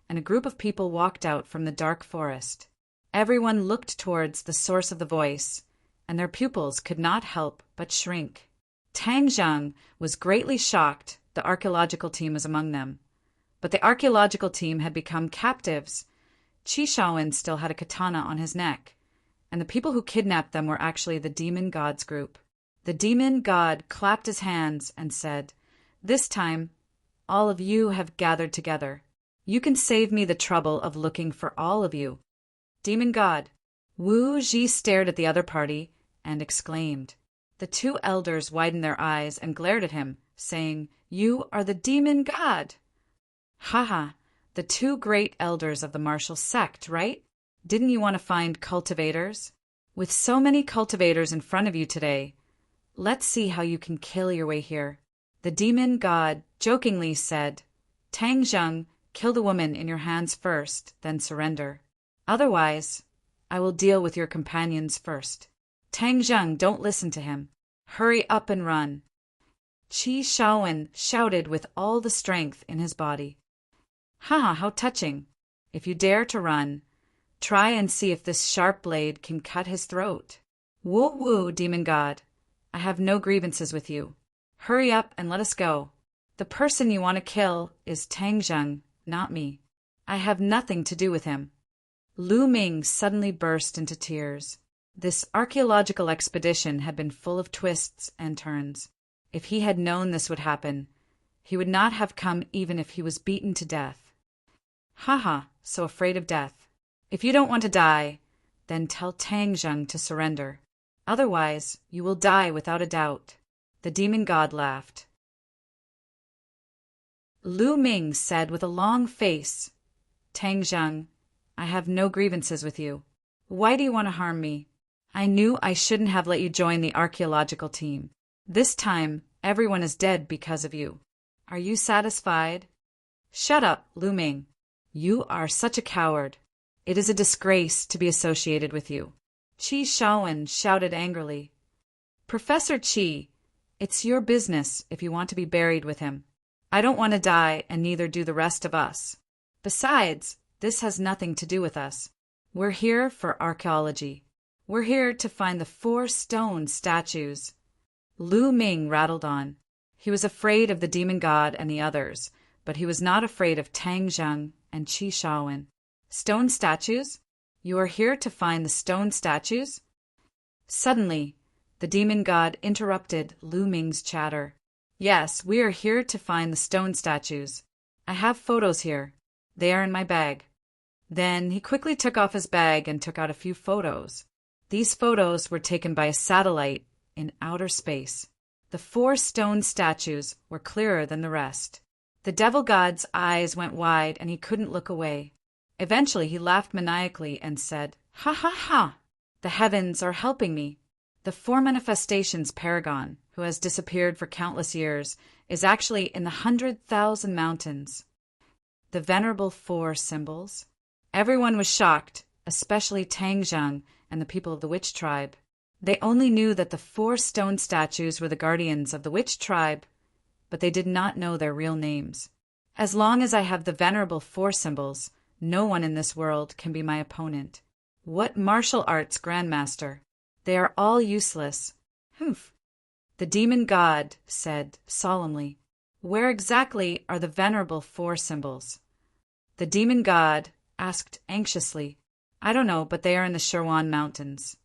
and a group of people walked out from the dark forest. Everyone looked towards the source of the voice, and their pupils could not help but shrink. Tang Zheng was greatly shocked the archaeological team was among them. But the archaeological team had become captives. Qi Shaowen still had a katana on his neck, and the people who kidnapped them were actually the demon gods group. The demon god clapped his hands and said, This time, all of you have gathered together. You can save me the trouble of looking for all of you. Demon god. Wu Ji stared at the other party and exclaimed. The two elders widened their eyes and glared at him, saying, You are the demon god. Ha, the two great elders of the martial sect, right? Didn't you want to find cultivators? With so many cultivators in front of you today, let's see how you can kill your way here. The demon god jokingly said, Tang Zheng, kill the woman in your hands first, then surrender. Otherwise, I will deal with your companions first. Tang Zheng, don't listen to him. Hurry up and run. Qi Shaowen shouted with all the strength in his body. How touching. If you dare to run, try and see if this sharp blade can cut his throat. Woo, demon god. I have no grievances with you. Hurry up and let us go. The person you want to kill is Tang Zheng, not me. I have nothing to do with him. Lu Ming suddenly burst into tears. This archaeological expedition had been full of twists and turns. If he had known this would happen, he would not have come even if he was beaten to death. So afraid of death. If you don't want to die, then tell Tang Zheng to surrender. Otherwise, you will die without a doubt. The demon god laughed. Lu Ming said with a long face, Tang Zheng, I have no grievances with you. Why do you want to harm me? I knew I shouldn't have let you join the archaeological team. This time, everyone is dead because of you. Are you satisfied? Shut up, Lu Ming. You are such a coward. It is a disgrace to be associated with you. Qi Shaowen shouted angrily. Professor Qi, it's your business if you want to be buried with him. I don't want to die, and neither do the rest of us. Besides, this has nothing to do with us. We're here for archaeology. We're here to find the 4 stone statues. Lu Ming rattled on. He was afraid of the demon god and the others, but he was not afraid of Tang Zheng and Qi Shaowen. Stone statues? You are here to find the stone statues? Suddenly, the demon god interrupted Lu Ming's chatter. Yes, we are here to find the stone statues. I have photos here. They are in my bag. Then he quickly took off his bag and took out a few photos. These photos were taken by a satellite in outer space. The 4 stone statues were clearer than the rest. The devil god's eyes went wide and he couldn't look away. Eventually he laughed maniacally and said, "Ha ha ha! The heavens are helping me." The 4 manifestations paragon, who has disappeared for countless years, is actually in the 100,000 mountains. The venerable 4 symbols. Everyone was shocked, especially Tang Zheng and the people of the witch tribe. They only knew that the 4 stone statues were the guardians of the witch tribe, but they did not know their real names. As long as I have the venerable 4 symbols, no one in this world can be my opponent. What martial arts grandmaster? They are all useless. Humph. The demon god said solemnly, "Where exactly are the venerable 4 symbols?" The demon god asked anxiously, "I don't know, but they are in the Sherwan Mountains."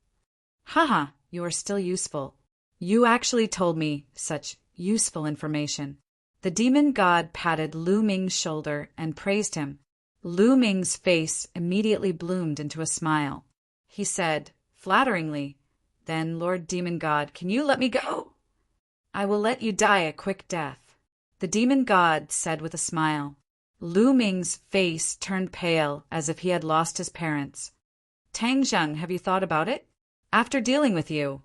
Haha, you are still useful. You actually told me such useful information. The demon god patted Lu Ming's shoulder and praised him. Lu Ming's face immediately bloomed into a smile. He said, flatteringly, "Then, Lord Demon God, can you let me go?" "I will let you die a quick death," the demon god said with a smile. Lu Ming's face turned pale as if he had lost his parents. "Tang Zheng, have you thought about it? After dealing with you,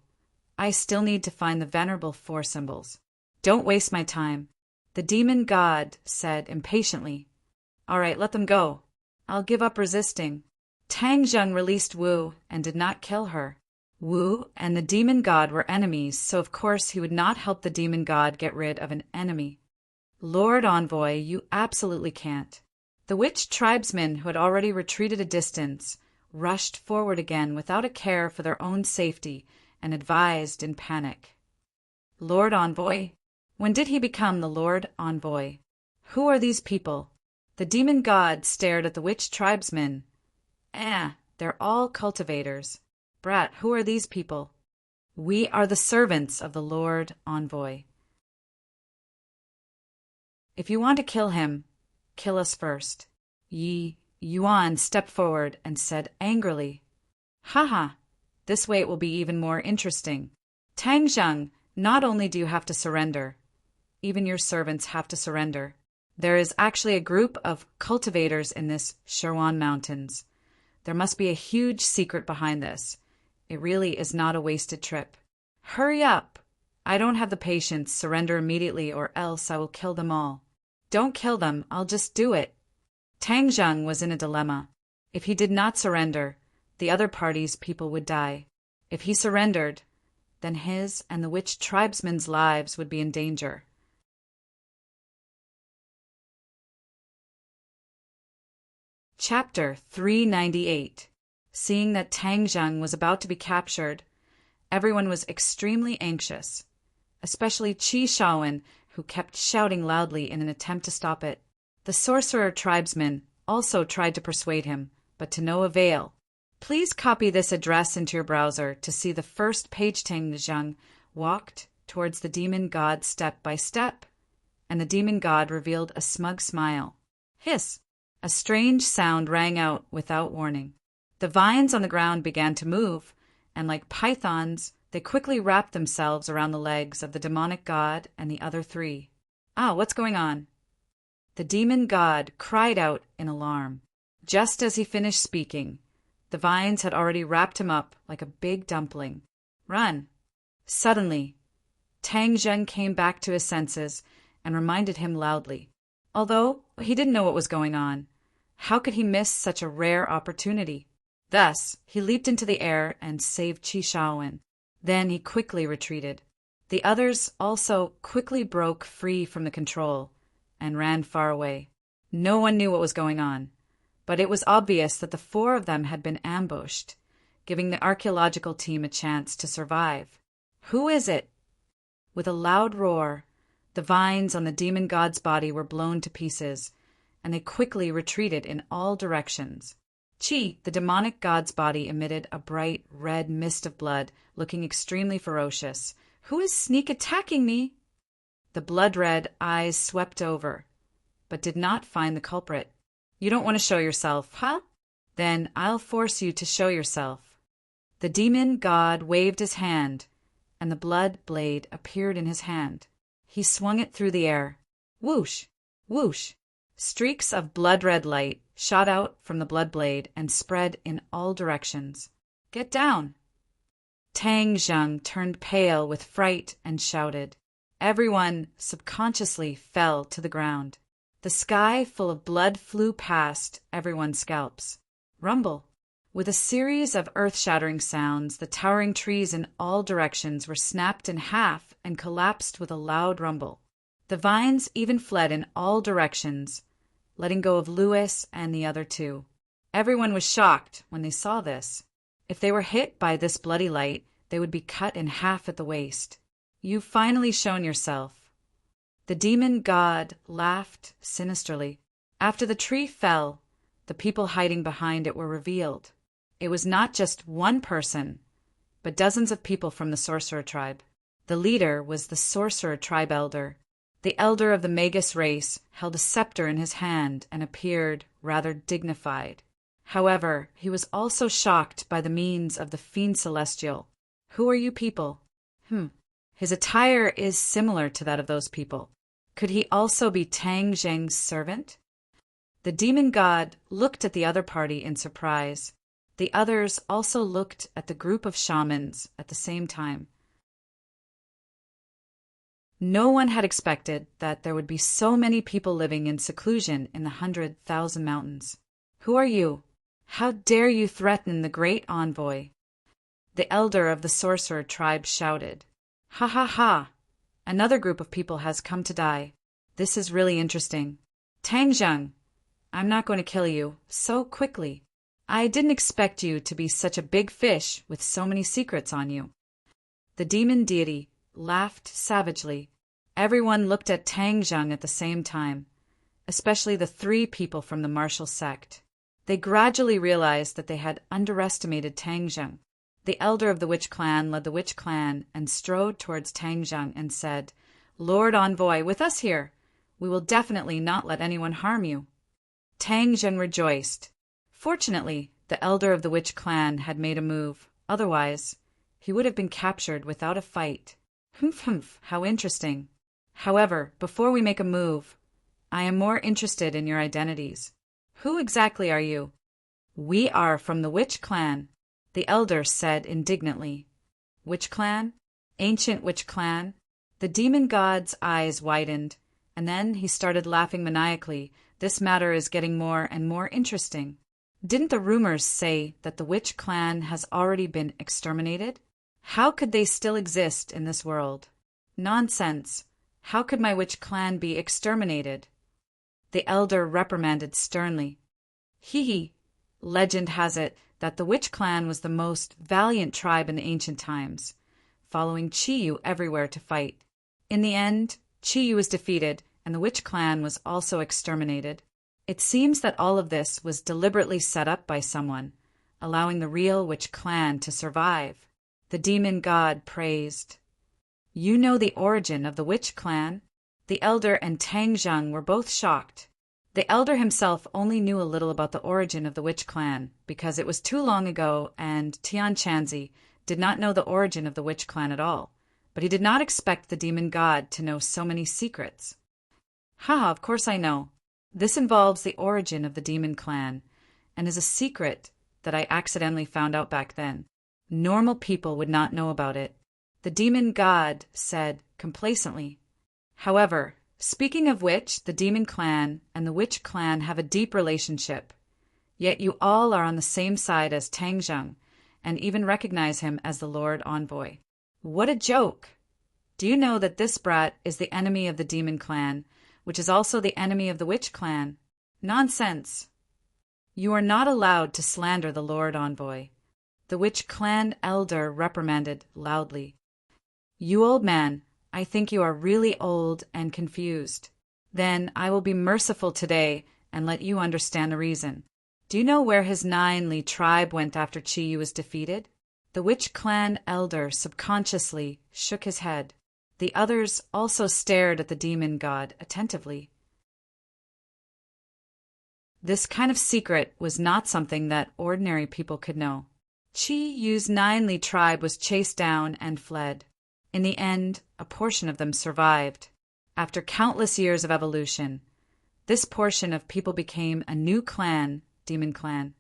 I still need to find the venerable 4 symbols. Don't waste my time," the demon god said impatiently. "All right, let them go. I'll give up resisting." Tang Zheng released Wu and did not kill her. Wu and the demon god were enemies, so of course he would not help the demon god get rid of an enemy. "Lord Envoy, you absolutely can't." The witch tribesmen, who had already retreated a distance, rushed forward again without a care for their own safety and advised in panic. "Lord Envoy? When did he become the Lord Envoy? Who are these people?" The demon god stared at the witch tribesmen. They're all cultivators. Brat, who are these people?" "We are the servants of the Lord Envoy." "If you want to kill him, kill us first." Yi Yuan stepped forward and said angrily, "Haha, this way it will be even more interesting. Tang Zheng, not only do you have to surrender, even your servants have to surrender. There is actually a group of cultivators in this Sherwan Mountains. There must be a huge secret behind this. It really is not a wasted trip. Hurry up! I don't have the patience. Surrender immediately or else I will kill them all." "Don't kill them, I'll just do it." Tang Zheng was in a dilemma. If he did not surrender, the other party's people would die. If he surrendered, then his and the witch tribesmen's lives would be in danger. Chapter 398. Seeing that Tang Zheng was about to be captured, everyone was extremely anxious, especially Qi Shaowen, who kept shouting loudly in an attempt to stop it. The sorcerer tribesmen also tried to persuade him, but to no avail. Please copy this address into your browser to see the first page. Tang Zheng walked towards the demon god step by step, and the demon god revealed a smug smile. Hiss! A strange sound rang out without warning. The vines on the ground began to move, and like pythons, they quickly wrapped themselves around the legs of the demonic god and the other 3. What's going on?" The demon god cried out in alarm. Just as he finished speaking, the vines had already wrapped him up like a big dumpling. "Run!" Suddenly, Tang Zheng came back to his senses and reminded him loudly. Although he didn't know what was going on, how could he miss such a rare opportunity? Thus, he leaped into the air and saved Qi Shaowen. Then he quickly retreated. The others also quickly broke free from the control and ran far away. No one knew what was going on, but it was obvious that the 4 of them had been ambushed. giving the archaeological team a chance to survive. Who is it? With a loud roar, the vines on the demon god's body were blown to pieces, and they quickly retreated in all directions. Chi, the demonic god's body, emitted a bright red mist of blood, looking extremely ferocious. Who is sneak attacking me? The blood-red eyes swept over, but did not find the culprit. You don't want to show yourself, huh? Then I'll force you to show yourself. The demon god waved his hand, and the blood blade appeared in his hand. He swung it through the air. Whoosh! Whoosh! Streaks of blood-red light shot out from the blood blade and spread in all directions. Get down! Tang Zheng turned pale with fright and shouted. Everyone subconsciously fell to the ground. The sky full of blood flew past everyone's scalps. Rumble! With a series of earth-shattering sounds, the towering trees in all directions were snapped in half and collapsed with a loud rumble. The vines even fled in all directions, letting go of Lewis and the other two. Everyone was shocked when they saw this. If they were hit by this bloody light, they would be cut in half at the waist. You've finally shown yourself. The demon god laughed sinisterly. After the tree fell, the people hiding behind it were revealed. It was not just one person, but dozens of people from the sorcerer tribe. The leader was the sorcerer tribe elder. The elder of the Magus race held a scepter in his hand and appeared rather dignified. However, he was also shocked by the means of the fiend celestial. Who are you people? His attire is similar to that of those people. Could he also be Tang Zheng's servant? The demon god looked at the other party in surprise. The others also looked at the group of shamans at the same time. No one had expected that there would be so many people living in seclusion in the 100,000 mountains. Who are you? How dare you threaten the great envoy? The elder of the sorcerer tribe shouted. Ha ha ha! Another group of people has come to die. This is really interesting. Tang Zheng, I'm not going to kill you so quickly. I didn't expect you to be such a big fish with so many secrets on you. The demon deity laughed savagely. Everyone looked at Tang Zheng at the same time, especially the three people from the martial sect. They gradually realized that they had underestimated Tang Zheng. The elder of the witch clan led the witch clan and strode towards Tang Zheng and said, Lord Envoy, with us here. We will definitely not let anyone harm you. Tang Zheng rejoiced. Fortunately, the elder of the witch clan had made a move. Otherwise, he would have been captured without a fight. Humph, how interesting. However, before we make a move, I am more interested in your identities. Who exactly are you? We are from the witch clan, the elder said indignantly. Witch clan? Ancient witch clan? The demon god's eyes widened, and then he started laughing maniacally. This matter is getting more and more interesting. Didn't the rumors say that the witch clan has already been exterminated? How could they still exist in this world? Nonsense. How could my witch clan be exterminated? The elder reprimanded sternly. Hee. Legend has it that the witch clan was the most valiant tribe in the ancient times, following Chiyu everywhere to fight. In the end, Chiyu was defeated, and the witch clan was also exterminated. It seems that all of this was deliberately set up by someone, allowing the real witch clan to survive. The demon god praised. You know the origin of the witch clan? The elder and Tang Zheng were both shocked. The elder himself only knew a little about the origin of the witch clan, because it was too long ago and Tian Chanzi did not know the origin of the witch clan at all, but he did not expect the demon god to know so many secrets. Haha, of course I know. This involves the origin of the demon clan, and is a secret that I accidentally found out back then. Normal people would not know about it. The demon god said complacently. However, speaking of which, the demon clan and the witch clan have a deep relationship. Yet you all are on the same side as Tang Zheng, and even recognize him as the Lord Envoy. What a joke! Do you know that this brat is the enemy of the demon clan, which is also the enemy of the witch clan? Nonsense! You are not allowed to slander the Lord Envoy. The witch clan elder reprimanded loudly. "You old man, I think you are really old and confused. Then I will be merciful today and let you understand the reason. Do you know where his 9 Li tribe went after Chi Yu was defeated?" The witch clan elder subconsciously shook his head. The others also stared at the demon god attentively. This kind of secret was not something that ordinary people could know. Chi Yu's 9 Li tribe was chased down and fled. In the end, a portion of them survived. After countless years of evolution, this portion of people became a new clan, Demon Clan.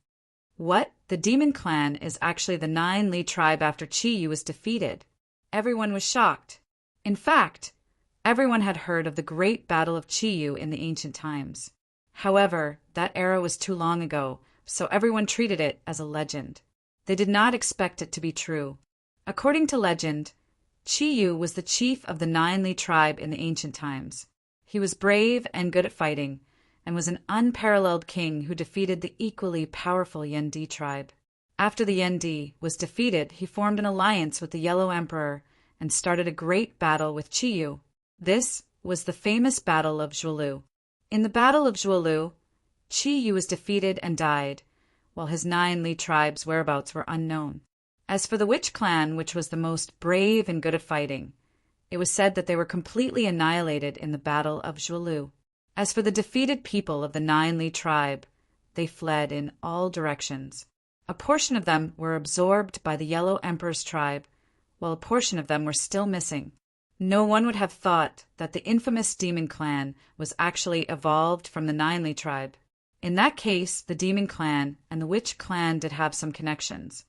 What? The Demon Clan is actually the 9 Li tribe after Chi Yu was defeated. Everyone was shocked. In fact, everyone had heard of the great battle of Chi Yu in the ancient times. However, that era was too long ago, so everyone treated it as a legend. They did not expect it to be true. According to legend, Chi Yu was the chief of the 9 Li tribe in the ancient times. He was brave and good at fighting, and was an unparalleled king who defeated the equally powerful Yendi tribe. After the Yendi was defeated, he formed an alliance with the Yellow Emperor and started a great battle with Chi Yu. This was the famous Battle of Zhuolu. In the Battle of Zhuolu, Chi Yu was defeated and died, while his 9 Li tribe's whereabouts were unknown. As for the witch clan, which was the most brave and good at fighting, it was said that they were completely annihilated in the Battle of Zhuolu. As for the defeated people of the 9 Li tribe, they fled in all directions. A portion of them were absorbed by the Yellow Emperor's tribe, while a portion of them were still missing. No one would have thought that the infamous Demon Clan was actually evolved from the 9 Li tribe. In that case, the Demon Clan and the Witch Clan did have some connections.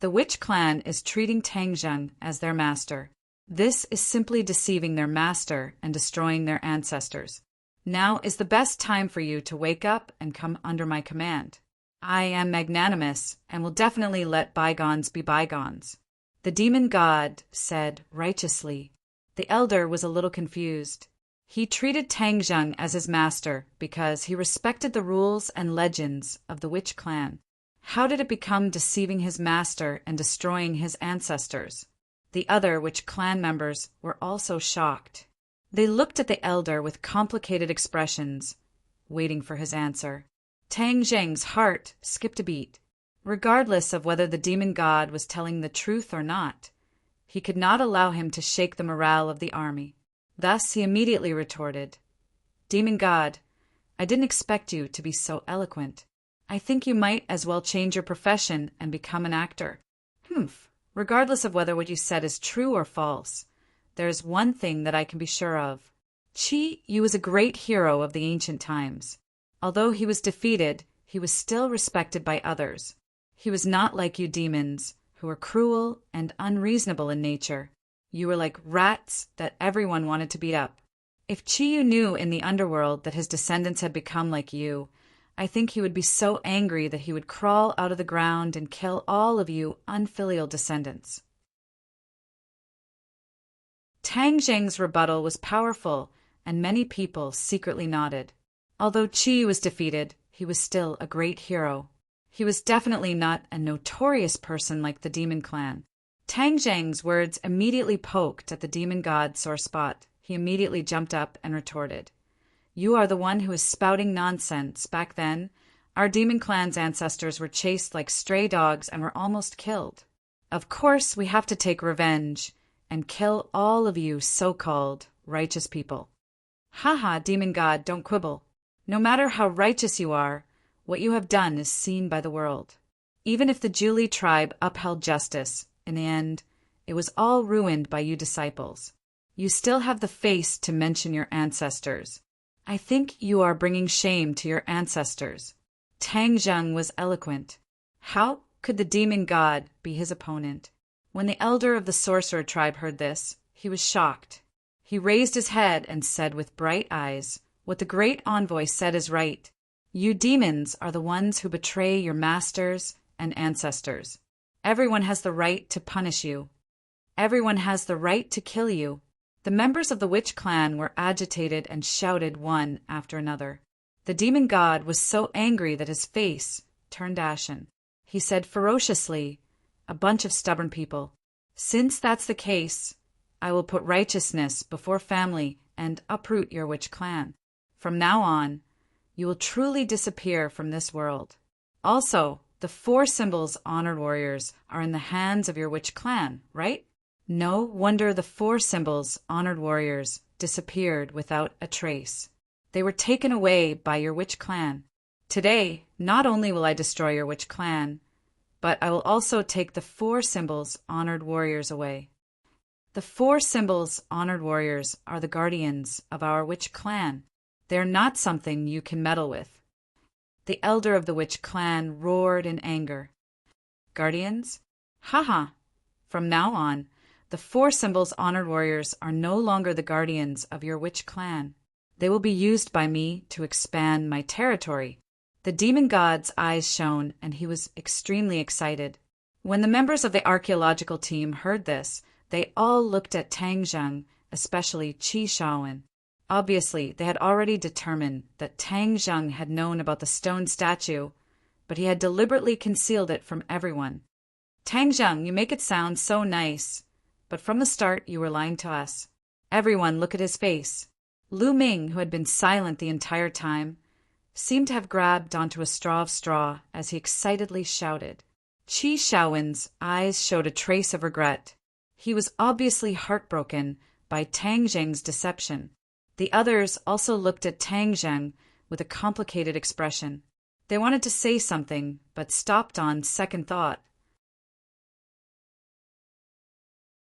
The Witch Clan is treating Tang Zheng as their master. This is simply deceiving their master and destroying their ancestors. Now is the best time for you to wake up and come under my command. I am magnanimous and will definitely let bygones be bygones. The demon god said righteously. The elder was a little confused. He treated Tang Zheng as his master because he respected the rules and legends of the Witch Clan. How did it become deceiving his master and destroying his ancestors? The other Witch Clan members were also shocked. They looked at the elder with complicated expressions, waiting for his answer. Tang Zheng's heart skipped a beat. Regardless of whether the demon god was telling the truth or not, he could not allow him to shake the morale of the army. Thus he immediately retorted, "Demon god, I didn't expect you to be so eloquent. I think you might as well change your profession and become an actor." "Humph. Regardless of whether what you said is true or false, there is one thing that I can be sure of. Chi Yu was a great hero of the ancient times. Although he was defeated, he was still respected by others. He was not like you demons, who were cruel and unreasonable in nature. You were like rats that everyone wanted to beat up. If Chi Yu knew in the underworld that his descendants had become like you, I think he would be so angry that he would crawl out of the ground and kill all of you unfilial descendants." Tang Zheng's rebuttal was powerful, and many people secretly nodded. Although Chi was defeated, he was still a great hero. He was definitely not a notorious person like the Demon Clan. Tang Zheng's words immediately poked at the demon god's sore spot. He immediately jumped up and retorted, "You are the one who is spouting nonsense. Back then, our Demon Clan's ancestors were chased like stray dogs and were almost killed. Of course, we have to take revenge and kill all of you so-called righteous people." "Haha, demon god, don't quibble. No matter how righteous you are, what you have done is seen by the world. Even if the Zhuoli tribe upheld justice, in the end, it was all ruined by you disciples. You still have the face to mention your ancestors. I think you are bringing shame to your ancestors." Tang Zheng was eloquent. How could the demon god be his opponent? When the elder of the sorcerer tribe heard this, he was shocked. He raised his head and said with bright eyes, "What the great envoy said is right. You demons are the ones who betray your masters and ancestors. Everyone has the right to punish you. Everyone has the right to kill you." The members of the Witch Clan were agitated and shouted one after another. The demon god was so angry that his face turned ashen. He said ferociously, a bunch of stubborn people. Since that's the case, I will put righteousness before family and uproot your witch clan. From now on, you will truly disappear from this world. Also, the 4 symbols, honored warriors, are in the hands of your witch clan, right? No wonder the 4 symbols, honored warriors, disappeared without a trace. They were taken away by your witch clan. Today, not only will I destroy your witch clan, but I will also take the 4 symbols, honored warriors, away. The 4 symbols, honored warriors, are the guardians of our witch clan. They are not something you can meddle with. The elder of the witch clan roared in anger. Guardians? Haha! From now on, the 4 symbols, honored warriors, are no longer the guardians of your witch clan. They will be used by me to expand my territory. The demon god's eyes shone, and he was extremely excited. When the members of the archaeological team heard this, they all looked at Tang Zheng, especially Qi Shaowen. Obviously, they had already determined that Tang Zheng had known about the stone statue, but he had deliberately concealed it from everyone. Tang Zheng, you make it sound so nice, but from the start you were lying to us. Everyone look at his face. Lu Ming, who had been silent the entire time, seemed to have grabbed onto a straw of straw as he excitedly shouted. Qi Shaowen's eyes showed a trace of regret. He was obviously heartbroken by Tang Zheng's deception. The others also looked at Tang Zheng with a complicated expression. They wanted to say something, but stopped on second thought.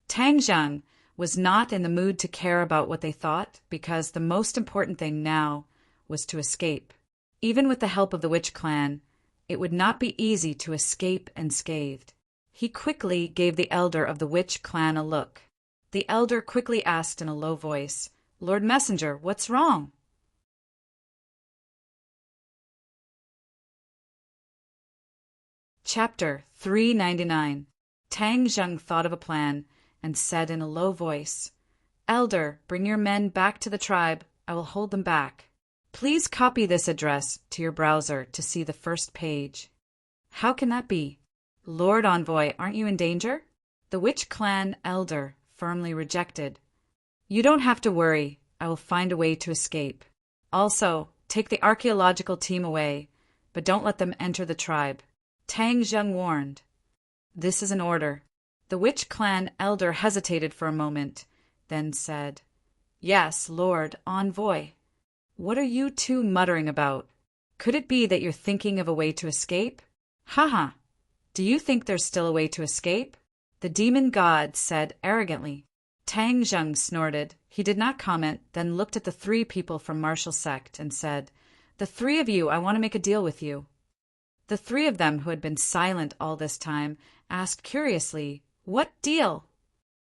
Tang Zheng was not in the mood to care about what they thought, because the most important thing now was to escape. Even with the help of the witch clan, it would not be easy to escape unscathed. He quickly gave the elder of the witch clan a look. The elder quickly asked in a low voice, Lord Messenger, what's wrong? Chapter 399. Tang Zheng thought of a plan and said in a low voice, Elder, bring your men back to the tribe. I will hold them back. Please copy this address to your browser to see the first page. How can that be? Lord Envoy, aren't you in danger? The witch clan elder firmly rejected. You don't have to worry. I will find a way to escape. Also, take the archaeological team away, but don't let them enter the tribe. Tang Zheng warned. This is an order. The witch clan elder hesitated for a moment, then said, Yes, Lord Envoy. What are you two muttering about? Could it be that you're thinking of a way to escape? Haha. Do you think there's still a way to escape? The demon god said arrogantly. Tang Zheng snorted. He did not comment, then looked at the 3 people from martial sect and said, The 3 of you, I want to make a deal with you. The 3 of them, who had been silent all this time, asked curiously, What deal?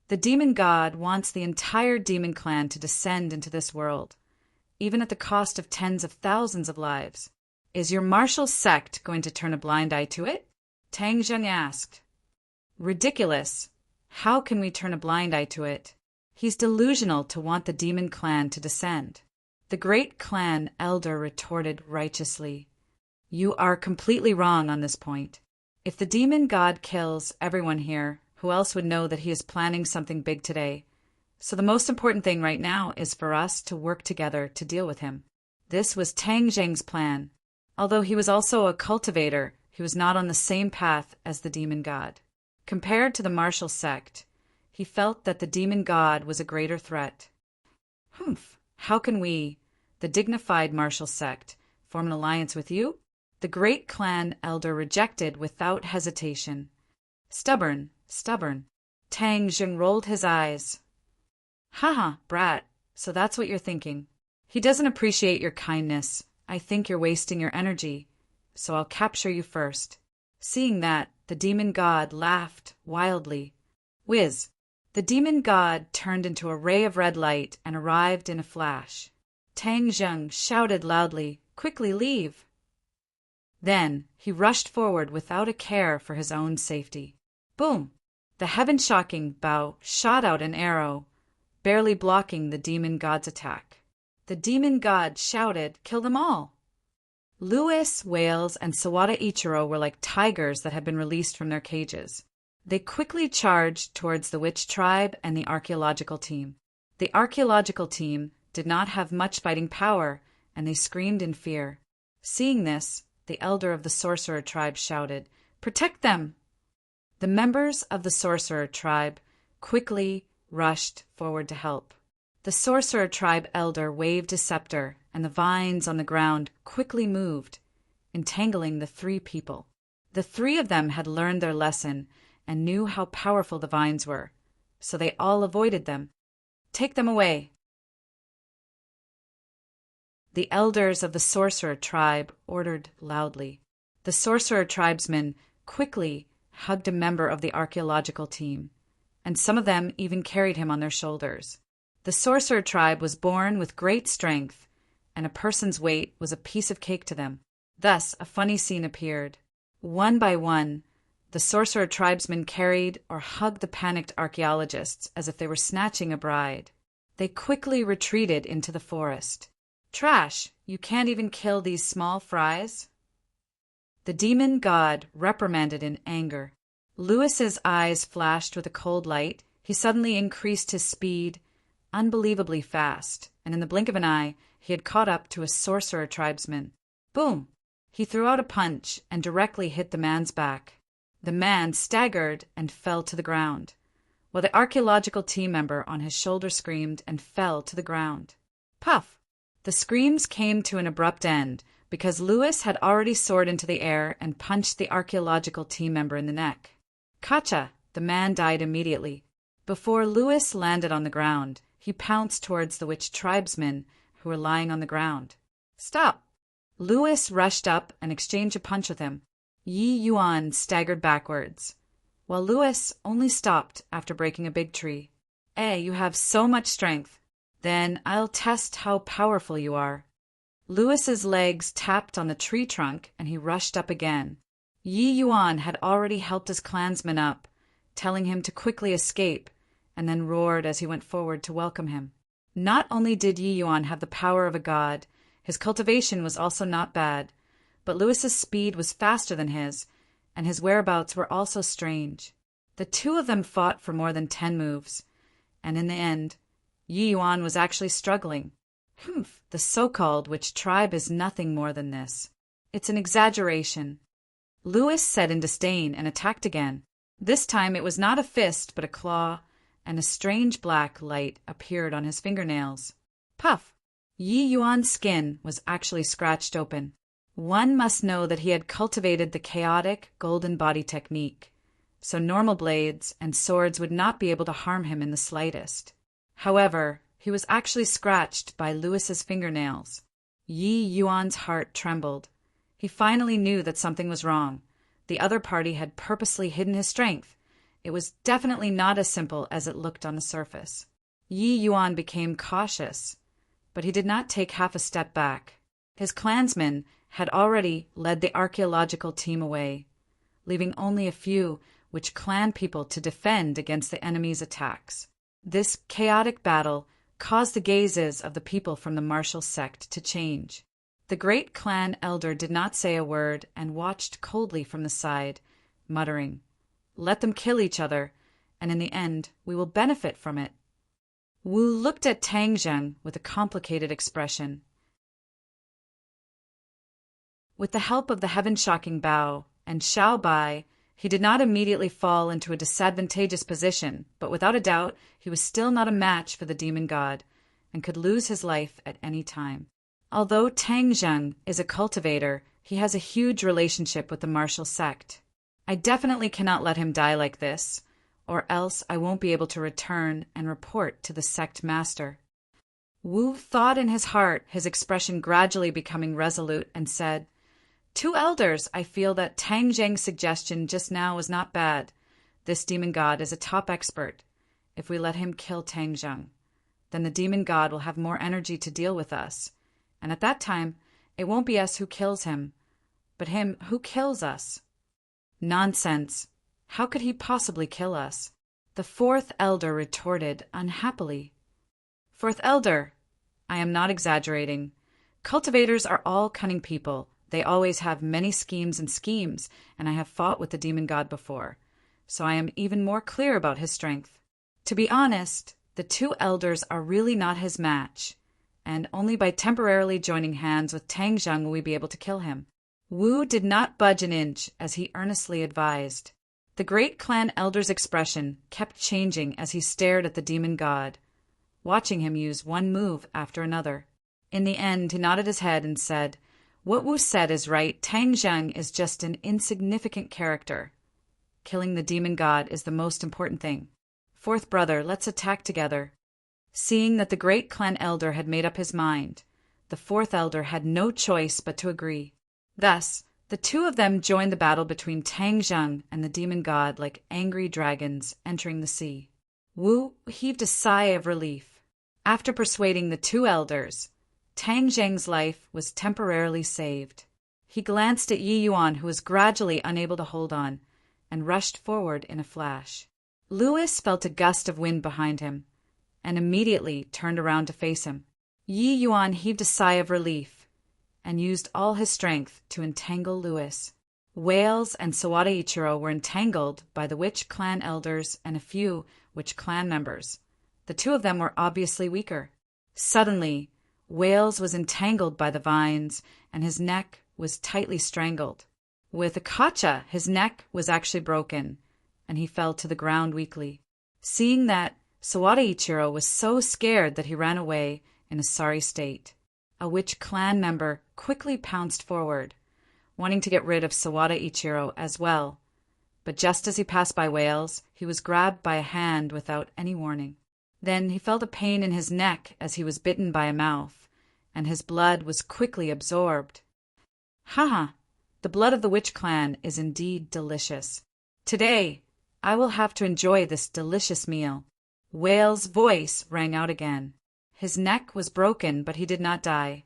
The demon god wants the entire demon clan to descend into this world, even at the cost of tens of thousands of lives. Is your martial sect going to turn a blind eye to it? Tang Zheng asked. Ridiculous. How can we turn a blind eye to it? He's delusional to want the demon clan to descend. The great clan elder retorted righteously. You are completely wrong on this point. If the demon god kills everyone here, who else would know that he is planning something big today? So the most important thing right now is for us to work together to deal with him. This was Tang Zheng's plan. Although he was also a cultivator, he was not on the same path as the demon god. Compared to the martial sect, he felt that the demon god was a greater threat. How can we, the dignified martial sect, form an alliance with you? The great clan elder rejected without hesitation. Stubborn. Tang Zheng rolled his eyes. Haha, brat, so that's what you're thinking. He doesn't appreciate your kindness. I think you're wasting your energy, so I'll capture you first. Seeing that, the demon god laughed wildly. Whiz! The demon god turned into a ray of red light and arrived in a flash. Tang Zheng shouted loudly, Quickly leave! Then he rushed forward without a care for his own safety. Boom! The heaven-shocking bow shot out an arrow, barely blocking the demon god's attack. The demon god shouted, Kill them all! Lewis, Wales, and Sawada Ichiro were like tigers that had been released from their cages. They quickly charged towards the witch tribe and the archaeological team. The archaeological team did not have much fighting power, and they screamed in fear. Seeing this, the elder of the sorcerer tribe shouted, "Protect them!" The members of the sorcerer tribe quickly rushed forward to help. The sorcerer tribe elder waved his scepter, and the vines on the ground quickly moved, entangling the three people. The three of them had learned their lesson and knew how powerful the vines were, so they all avoided them. "Take them away!" The elders of the sorcerer tribe ordered loudly. The sorcerer tribesmen quickly hugged a member of the archaeological team, and some of them even carried him on their shoulders. The sorcerer tribe was born with great strength, and a person's weight was a piece of cake to them. Thus, a funny scene appeared. One by one, the sorcerer tribesmen carried or hugged the panicked archaeologists as if they were snatching a bride. They quickly retreated into the forest. "Trash! You can't even kill these small fries?" The demon god reprimanded in anger. Lewis's eyes flashed with a cold light. He suddenly increased his speed unbelievably fast, and in the blink of an eye, he had caught up to a sorcerer tribesman. Boom! He threw out a punch and directly hit the man's back. The man staggered and fell to the ground, while the archaeological team member on his shoulder screamed and fell to the ground. Puff! The screams came to an abrupt end because Lewis had already soared into the air and punched the archaeological team member in the neck. Kacha! The man died immediately. Before Lewis landed on the ground, he pounced towards the witch tribesmen who were lying on the ground. "Stop!" Lewis rushed up and exchanged a punch with him. Yi Yuan staggered backwards, while Lewis only stopped after breaking a big tree. You have so much strength. Then I'll test how powerful you are." Lewis's legs tapped on the tree trunk, and he rushed up again. Yi Yuan had already helped his clansmen up, telling him to quickly escape, and then roared as he went forward to welcome him. Not only did Yi Yuan have the power of a god, his cultivation was also not bad, but Lewis's speed was faster than his, and his whereabouts were also strange. The two of them fought for more than 10 moves, and in the end, Yi Yuan was actually struggling. "Humph, the so-called witch tribe is nothing more than this. It's an exaggeration," Lewis said in disdain and attacked again. This time it was not a fist but a claw, and a strange black light appeared on his fingernails. Puff! Yi Yuan's skin was actually scratched open. One must know that he had cultivated the chaotic golden body technique, so normal blades and swords would not be able to harm him in the slightest. However, he was actually scratched by Lewis's fingernails. Yi Yuan's heart trembled. He finally knew that something was wrong. The other party had purposely hidden his strength. It was definitely not as simple as it looked on the surface. Yi Yuan became cautious, but he did not take half a step back. His clansmen had already led the archaeological team away, leaving only a few witch clan people to defend against the enemy's attacks. This chaotic battle caused the gazes of the people from the martial sect to change. The great clan elder did not say a word and watched coldly from the side, muttering, "Let them kill each other, and in the end we will benefit from it." Wu looked at Tang Zheng with a complicated expression. With the help of the heaven-shocking bow and Xiao Bai, he did not immediately fall into a disadvantageous position, but without a doubt he was still not a match for the demon god, and could lose his life at any time. Although Tang Zheng is a cultivator, he has a huge relationship with the martial sect. I definitely cannot let him die like this, or else I won't be able to return and report to the sect master. Wu thought in his heart, his expression gradually becoming resolute, and said, "Two elders, I feel that Tang Zheng's suggestion just now was not bad. This demon god is a top expert. If we let him kill Tang Zheng, then the demon god will have more energy to deal with us. And at that time, it won't be us who kills him, but him who kills us." "Nonsense. How could he possibly kill us?" The fourth elder retorted unhappily. "Fourth elder, I am not exaggerating. Cultivators are all cunning people. They always have many schemes, and I have fought with the demon god before. so I am even more clear about his strength. To be honest, the two elders are really not his match, and only by temporarily joining hands with Tang Zheng will we be able to kill him." Wu did not budge an inch as he earnestly advised. The great clan elder's expression kept changing as he stared at the demon god, watching him use one move after another. In the end, he nodded his head and said, "What Wu said is right. Tang Zheng is just an insignificant character. Killing the demon god is the most important thing. Fourth brother, let's attack together." Seeing that the great clan elder had made up his mind, the fourth elder had no choice but to agree. Thus, the two of them joined the battle between Tang Zheng and the demon god like angry dragons entering the sea. Wu heaved a sigh of relief. After persuading the two elders, Tang Zheng's life was temporarily saved. He glanced at Yi Yuan, who was gradually unable to hold on, and rushed forward in a flash. Louis felt a gust of wind behind him, and immediately turned around to face him. Yi Yuan heaved a sigh of relief, and used all his strength to entangle Louis. Wales and Sawada Ichiro were entangled by the witch clan elders and a few witch clan members. The two of them were obviously weaker. Suddenly, Wales was entangled by the vines, and his neck was tightly strangled. With a kacha, his neck was actually broken, and he fell to the ground weakly. Seeing that, Sawada Ichiro was so scared that he ran away in a sorry state. A witch clan member quickly pounced forward, wanting to get rid of Sawada Ichiro as well. But just as he passed by Wales, he was grabbed by a hand without any warning. Then he felt a pain in his neck as he was bitten by a mouth, and his blood was quickly absorbed. Haha, the blood of the witch clan is indeed delicious. Today, I will have to enjoy this delicious meal. Wales' voice rang out again. His neck was broken, but he did not die.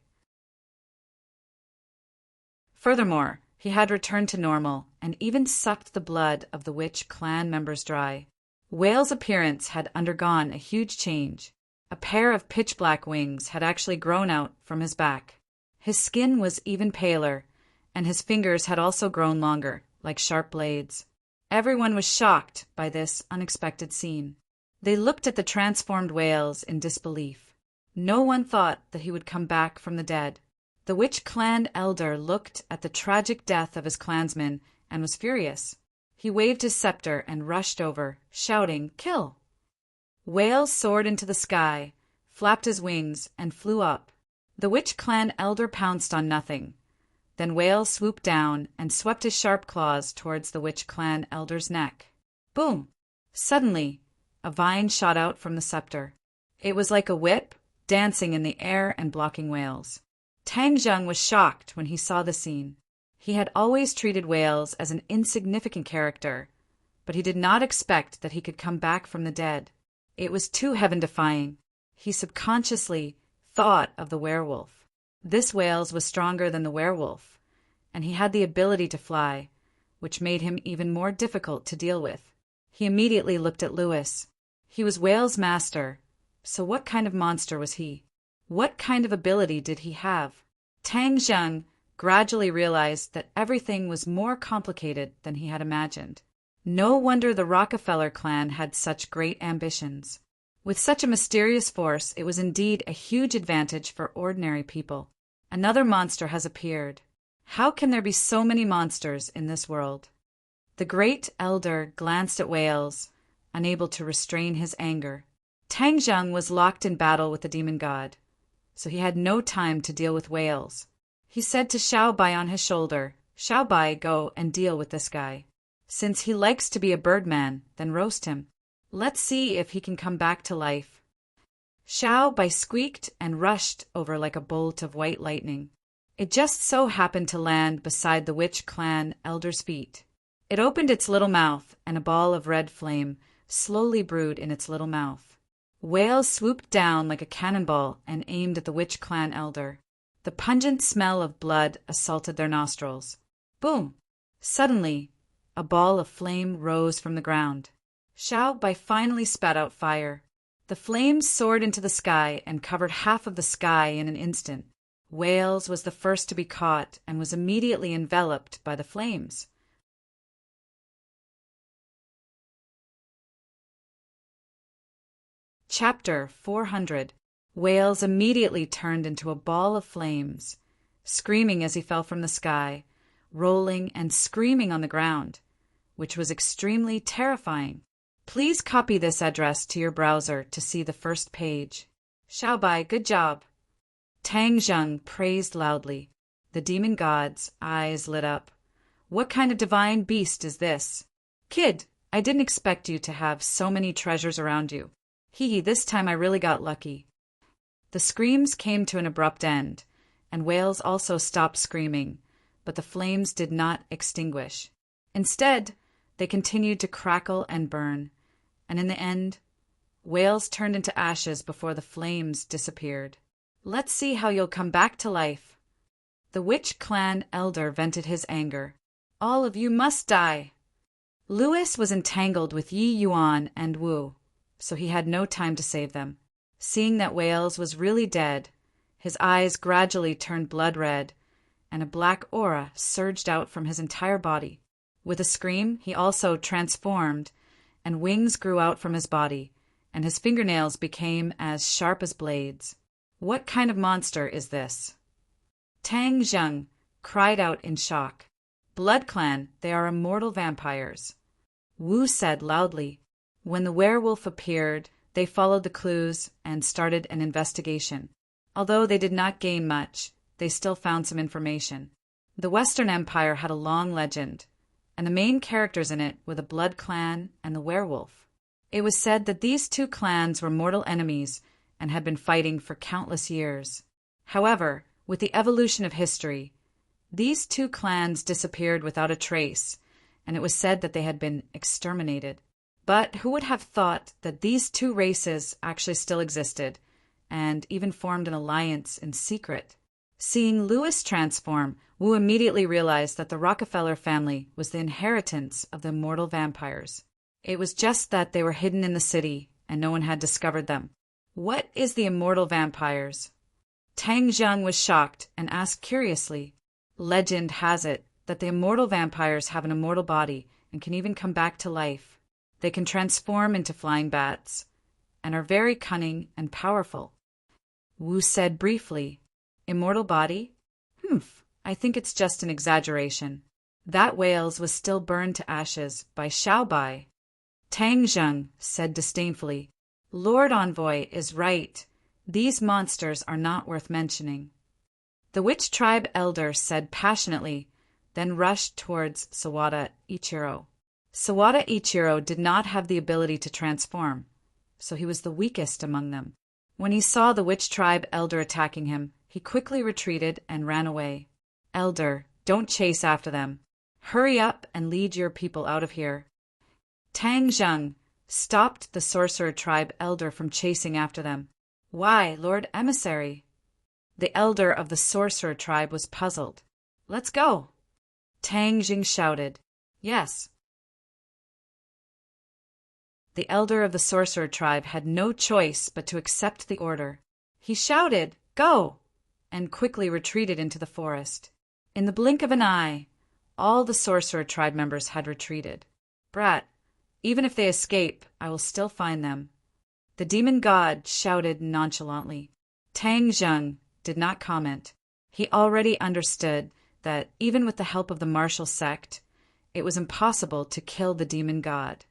Furthermore, he had returned to normal and even sucked the blood of the witch clan members dry. Wales' appearance had undergone a huge change. A pair of pitch-black wings had actually grown out from his back. His skin was even paler, and his fingers had also grown longer, like sharp blades. Everyone was shocked by this unexpected scene. They looked at the transformed Wales in disbelief. No one thought that he would come back from the dead. The witch clan elder looked at the tragic death of his clansmen and was furious. He waved his scepter and rushed over, shouting, "Kill!" Wales soared into the sky, flapped his wings, and flew up. The witch clan elder pounced on nothing. Then Wales swooped down and swept his sharp claws towards the witch clan elder's neck. Boom! Suddenly, a vine shot out from the scepter. It was like a whip, dancing in the air and blocking Wales. Tang Zheng was shocked when he saw the scene. He had always treated Wales as an insignificant character, but he did not expect that he could come back from the dead. It was too heaven-defying. He subconsciously thought of the werewolf. This Wales was stronger than the werewolf, and he had the ability to fly, which made him even more difficult to deal with. He immediately looked at Louis. He was Wales' master, so what kind of monster was he? What kind of ability did he have? Tang Zheng gradually realized that everything was more complicated than he had imagined. No wonder the Rockefeller clan had such great ambitions. With such a mysterious force, it was indeed a huge advantage for ordinary people. Another monster has appeared. How can there be so many monsters in this world? The great elder glanced at Wales, unable to restrain his anger. Tang Zheng was locked in battle with the demon god, so he had no time to deal with Wales. He said to Xiao Bai on his shoulder, "Xiao Bai, go and deal with this guy. Since he likes to be a birdman, then roast him. Let's see if he can come back to life." Xiao Bai squeaked and rushed over like a bolt of white lightning. It just so happened to land beside the witch clan elder's feet. It opened its little mouth, and a ball of red flame slowly brewed in its little mouth. Wales swooped down like a cannonball and aimed at the witch clan elder. The pungent smell of blood assaulted their nostrils. Boom! Suddenly, a ball of flame rose from the ground. Xiao Bai finally spat out fire. The flames soared into the sky and covered half of the sky in an instant. Wales was the first to be caught and was immediately enveloped by the flames. Chapter 400. Wales immediately turned into a ball of flames, screaming as he fell from the sky, rolling and screaming on the ground, which was extremely terrifying. Please copy this address to your browser to see the first page. Xiaobai, good job. Tang Zheng praised loudly. The demon god's eyes lit up. What kind of divine beast is this? Kid, I didn't expect you to have so many treasures around you. Hee, this time I really got lucky. The screams came to an abrupt end, and Wales also stopped screaming, but the flames did not extinguish. Instead, they continued to crackle and burn, and in the end, Wales turned into ashes before the flames disappeared. Let's see how you'll come back to life. The witch clan elder vented his anger. All of you must die. Louis was entangled with Yi Yuan and Wu, so he had no time to save them. Seeing that Wales was really dead, his eyes gradually turned blood red, and a black aura surged out from his entire body. With a scream, he also transformed, and wings grew out from his body, and his fingernails became as sharp as blades. What kind of monster is this? Tang Zheng cried out in shock. Blood Clan, they are immortal vampires. Wu said loudly. When the werewolf appeared, they followed the clues and started an investigation. Although they did not gain much, they still found some information. The Western Empire had a long legend, and the main characters in it were the Blood Clan and the werewolf. It was said that these two clans were mortal enemies and had been fighting for countless years. However, with the evolution of history, these two clans disappeared without a trace, and it was said that they had been exterminated. But who would have thought that these two races actually still existed, and even formed an alliance in secret? Seeing Louis transform, Wu immediately realized that the Rockefeller family was the inheritance of the immortal vampires. It was just that they were hidden in the city, and no one had discovered them. What is the immortal vampires? Tang Zheng was shocked and asked curiously. Legend has it that the immortal vampires have an immortal body and can even come back to life. They can transform into flying bats, and are very cunning and powerful. Wu said briefly, Immortal body? I think it's just an exaggeration. That Wales was still burned to ashes by Xiaobai. Tang Zheng said disdainfully, Lord Envoy is right. These monsters are not worth mentioning. The witch tribe elder said passionately, then rushed towards Sawada Ichiro. Sawada Ichiro did not have the ability to transform, so he was the weakest among them. When he saw the witch tribe elder attacking him, he quickly retreated and ran away. Elder, don't chase after them. Hurry up and lead your people out of here. Tang Zheng stopped the sorcerer tribe elder from chasing after them. Why, Lord Emissary? The elder of the sorcerer tribe was puzzled. Let's go. Tang Zheng shouted. Yes. The elder of the sorcerer tribe had no choice but to accept the order. He shouted, Go! And quickly retreated into the forest. In the blink of an eye, all the sorcerer tribe members had retreated. Brat, even if they escape, I will still find them. The demon god shouted nonchalantly. Tang Zheng did not comment. He already understood that even with the help of the martial sect, it was impossible to kill the demon god.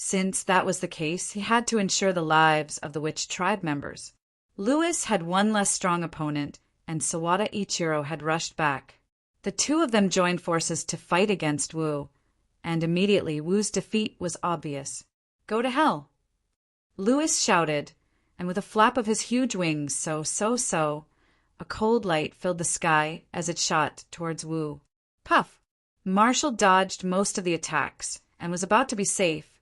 Since that was the case, he had to ensure the lives of the witch tribe members. Louis had one less strong opponent, and Sawada Ichiro had rushed back. The two of them joined forces to fight against Wu, and immediately Wu's defeat was obvious. Go to hell! Louis shouted, and with a flap of his huge wings, a cold light filled the sky as it shot towards Wu. Puff! Marshall dodged most of the attacks, and was about to be safe,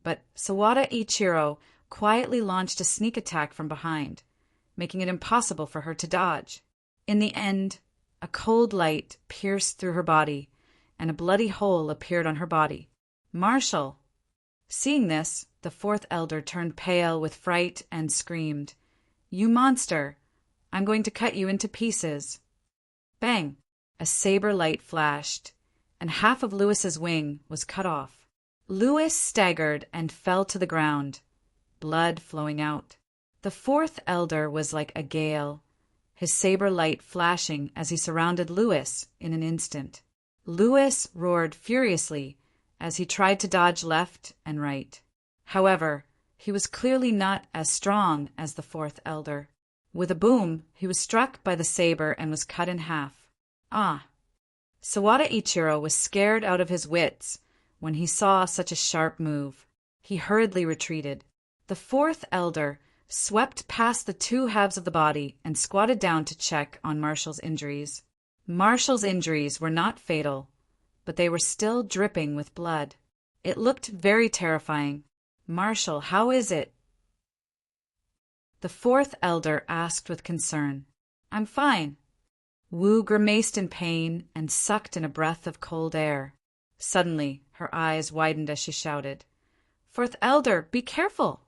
but Sawada Ichiro quietly launched a sneak attack from behind, making it impossible for her to dodge. In the end, a cold light pierced through her body, and a bloody hole appeared on her body. Marshall! Seeing this, the fourth elder turned pale with fright and screamed, You monster! I'm going to cut you into pieces. Bang! A saber light flashed, and half of Louis's wing was cut off. Louis staggered and fell to the ground, blood flowing out. The fourth elder was like a gale, his saber light flashing as he surrounded Lewis in an instant. Lewis roared furiously as he tried to dodge left and right. However, he was clearly not as strong as the fourth elder. With a boom, he was struck by the saber and was cut in half. Ah! Sawada Ichiro was scared out of his wits when he saw such a sharp move. He hurriedly retreated. The fourth elder swept past the two halves of the body and squatted down to check on Marshall's injuries. Marshall's injuries were not fatal, but they were still dripping with blood. It looked very terrifying. "Marshall, how is it?" The fourth elder asked with concern. "I'm fine." Wu grimaced in pain and sucked in a breath of cold air. Suddenly, her eyes widened as she shouted, "Fourth elder, be careful!"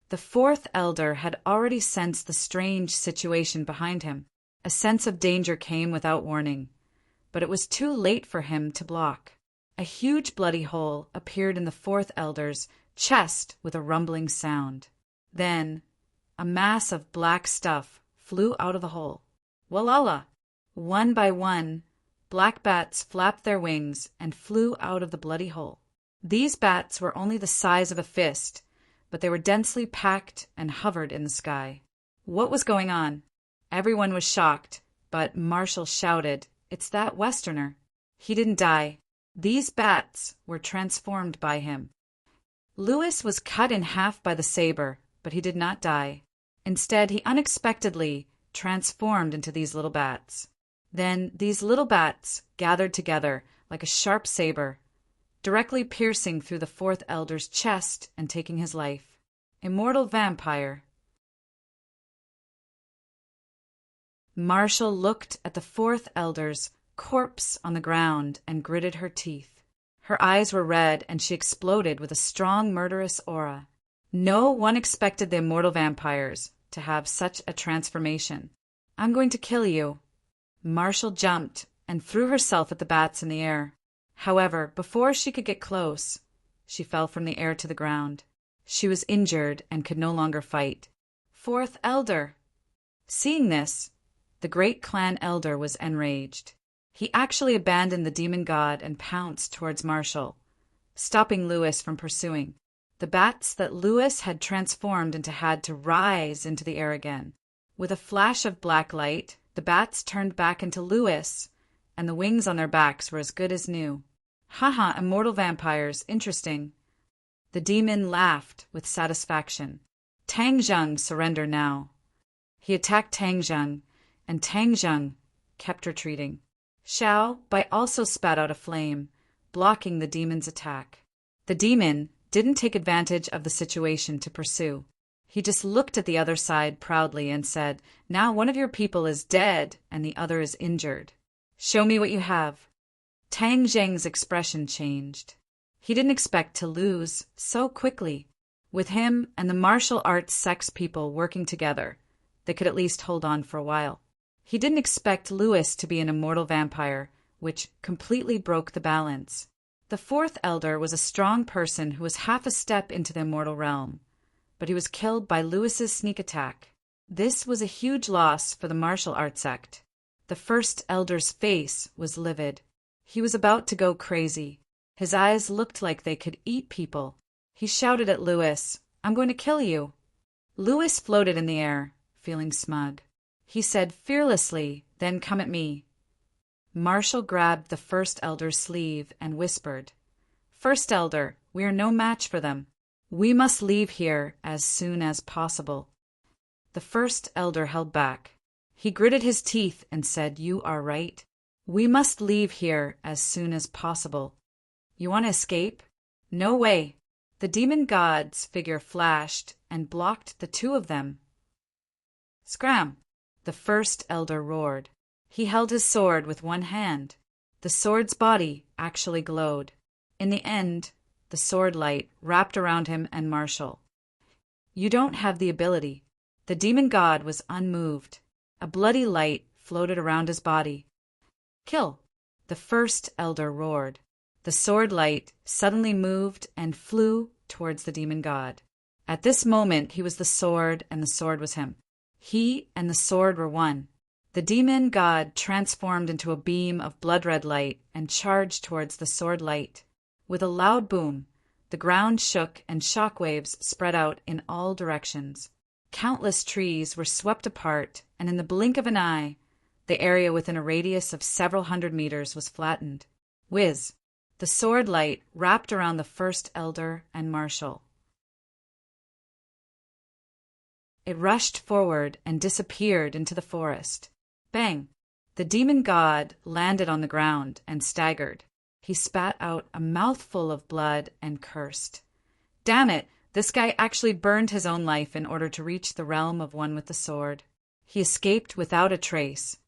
The fourth elder had already sensed the strange situation behind him. A sense of danger came without warning, but it was too late for him to block. A huge bloody hole appeared in the fourth elder's chest with a rumbling sound. Then, a mass of black stuff flew out of the hole. Walala! One by one, black bats flapped their wings and flew out of the bloody hole. These bats were only the size of a fist, but they were densely packed and hovered in the sky. What was going on? Everyone was shocked, but Marshall shouted, "It's that Westerner. He didn't die. These bats were transformed by him." Lewis was cut in half by the saber, but he did not die. Instead, he unexpectedly transformed into these little bats. Then these little bats gathered together like a sharp saber, directly piercing through the fourth elder's chest and taking his life. Immortal vampire. Marshall looked at the fourth elder's corpse on the ground and gritted her teeth. Her eyes were red, and she exploded with a strong, murderous aura. No one expected the immortal vampires to have such a transformation. "I'm going to kill you." Marshall jumped and threw herself at the bats in the air. However, before she could get close, she fell from the air to the ground. She was injured and could no longer fight. Fourth elder! Seeing this, the great clan elder was enraged. He actually abandoned the demon god and pounced towards Marshall, stopping Lewis from pursuing. The bats that Lewis had transformed into had to rise into the air again. With a flash of black light, the bats turned back into Lewis, and the wings on their backs were as good as new. "Haha, immortal vampires, interesting." The demon laughed with satisfaction. Tang Zheng surrendered now. He attacked Tang Zheng, and Tang Zheng kept retreating. Xiao Bai also spat out a flame, blocking the demon's attack. The demon didn't take advantage of the situation to pursue. He just looked at the other side proudly and said, "Now one of your people is dead and the other is injured. Show me what you have." Tang Zheng's expression changed. He didn't expect to lose so quickly. With him and the martial arts sex people working together, they could at least hold on for a while. He didn't expect Lewis to be an immortal vampire, which completely broke the balance. The fourth elder was a strong person who was half a step into the immortal realm, but he was killed by Lewis's sneak attack. This was a huge loss for the martial arts sect. The first elder's face was livid. He was about to go crazy. His eyes looked like they could eat people. He shouted at Lewis, "I'm going to kill you." Lewis floated in the air, feeling smug. He said fearlessly, "Then come at me." Marshall grabbed the first elder's sleeve and whispered, "First elder, we are no match for them. We must leave here as soon as possible." The first elder held back. He gritted his teeth and said, "You are right. We must leave here as soon as possible." "You want to escape?" "No way." The demon god's figure flashed and blocked the two of them. "Scram!" The first elder roared. He held his sword with one hand. The sword's body actually glowed. In the end, the sword light wrapped around him and Marshall. "You don't have the ability." The demon god was unmoved. A bloody light floated around his body. "Kill!" The first elder roared. The sword light suddenly moved and flew towards the demon god. At this moment he was the sword, and the sword was him. He and the sword were one. The demon god transformed into a beam of blood-red light and charged towards the sword light. With a loud boom, the ground shook and shock waves spread out in all directions. Countless trees were swept apart, and in the blink of an eye, the area within a radius of several hundred meters was flattened. Whiz! The sword light wrapped around the first elder and marshal. It rushed forward and disappeared into the forest. Bang! The demon god landed on the ground and staggered. He spat out a mouthful of blood and cursed. Damn it! This guy actually burned his own life in order to reach the realm of one with the sword. He escaped without a trace.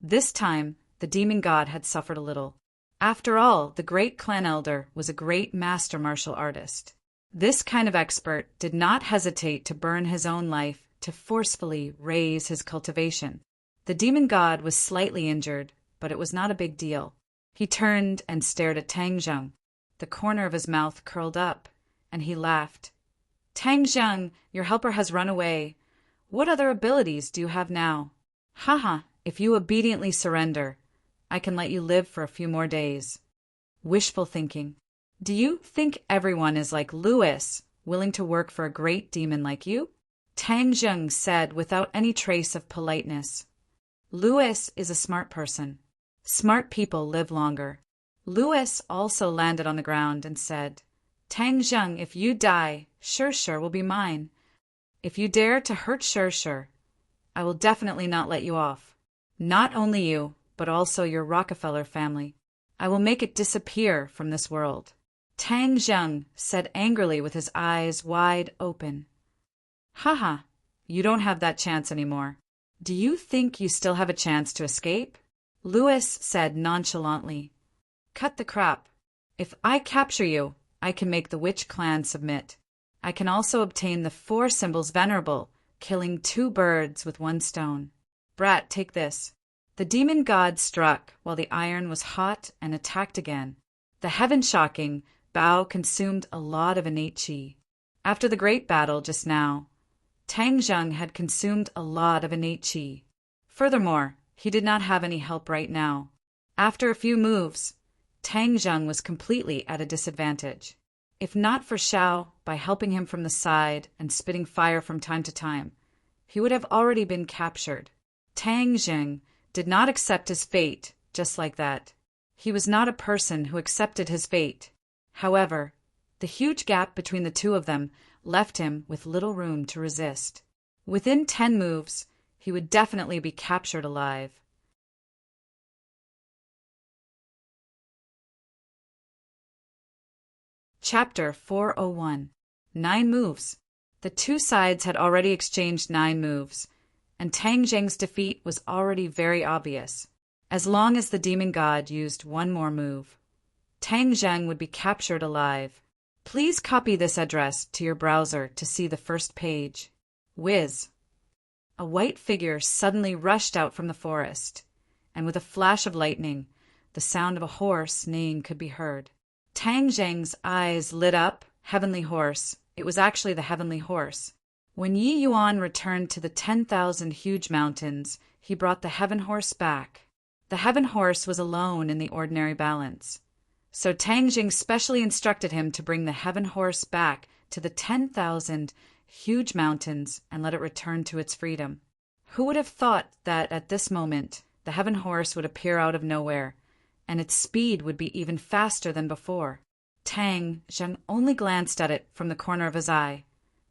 This time, the demon god had suffered a little. After all, the great clan elder was a great master martial artist. This kind of expert did not hesitate to burn his own life to forcefully raise his cultivation. The demon god was slightly injured, but it was not a big deal. He turned and stared at Tang Zheng. The corner of his mouth curled up, and he laughed. Tang Zheng, your helper has run away. What other abilities do you have now? Haha, if you obediently surrender, I can let you live for a few more days. Wishful thinking. Do you think everyone is like Louis, willing to work for a great demon like you? Tang Zheng said without any trace of politeness. Louis is a smart person. Smart people live longer. Louis also landed on the ground and said, Tang Zheng, if you die, Shir will be mine. If you dare to hurt Shir, I will definitely not let you off. Not only you, but also your Rockefeller family. I will make it disappear from this world. Tang Zheng said angrily with his eyes wide open. Haha, you don't have that chance anymore. Do you think you still have a chance to escape? Louis said nonchalantly. Cut the crap. If I capture you, I can make the witch clan submit. I can also obtain the 4 symbols venerable, killing 2 birds with 1 stone. Brat, take this. The demon god struck while the iron was hot and attacked again. The heaven-shocking bow consumed a lot of innate chi. After the great battle just now, Tang Zheng had consumed a lot of innate chi. Furthermore, he did not have any help right now. After a few moves, Tang Zheng was completely at a disadvantage. If not for Xiao, by helping him from the side and spitting fire from time to time, he would have already been captured. Tang Zheng did not accept his fate just like that. He was not a person who accepted his fate. However, the huge gap between the two of them left him with little room to resist. Within 10 moves, he would definitely be captured alive. Chapter 401. 9 moves. The two sides had already exchanged 9 moves, and Tang Zheng's defeat was already very obvious. As long as the demon god used 1 more move, Tang Zheng would be captured alive. Please copy this address to your browser to see the first page. Whiz! A white figure suddenly rushed out from the forest, and with a flash of lightning, the sound of a horse neighing could be heard. Tang Zheng's eyes lit up. Heavenly horse. It was actually the heavenly horse. When Yi Yuan returned to the 10,000 huge mountains, he brought the heaven horse back. The heaven horse was alone in the ordinary balance. So Tang Zheng specially instructed him to bring the heaven horse back to the 10,000 huge mountains and let it return to its freedom. Who would have thought that at this moment the heaven horse would appear out of nowhere, and its speed would be even faster than before? Tang Zheng only glanced at it from the corner of his eye,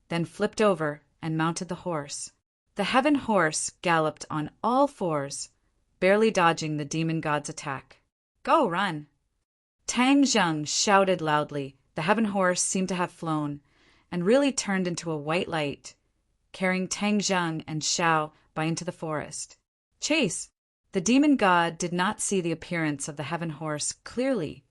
then flipped over and mounted the horse. The heaven horse galloped on all 4s, barely dodging the demon god's attack. Go, run! Tang Zheng shouted loudly. The heaven horse seemed to have flown, and really turned into a white light, carrying Tang Zheng and Xiao by into the forest. Chase! The demon god did not see the appearance of the heaven horse clearly,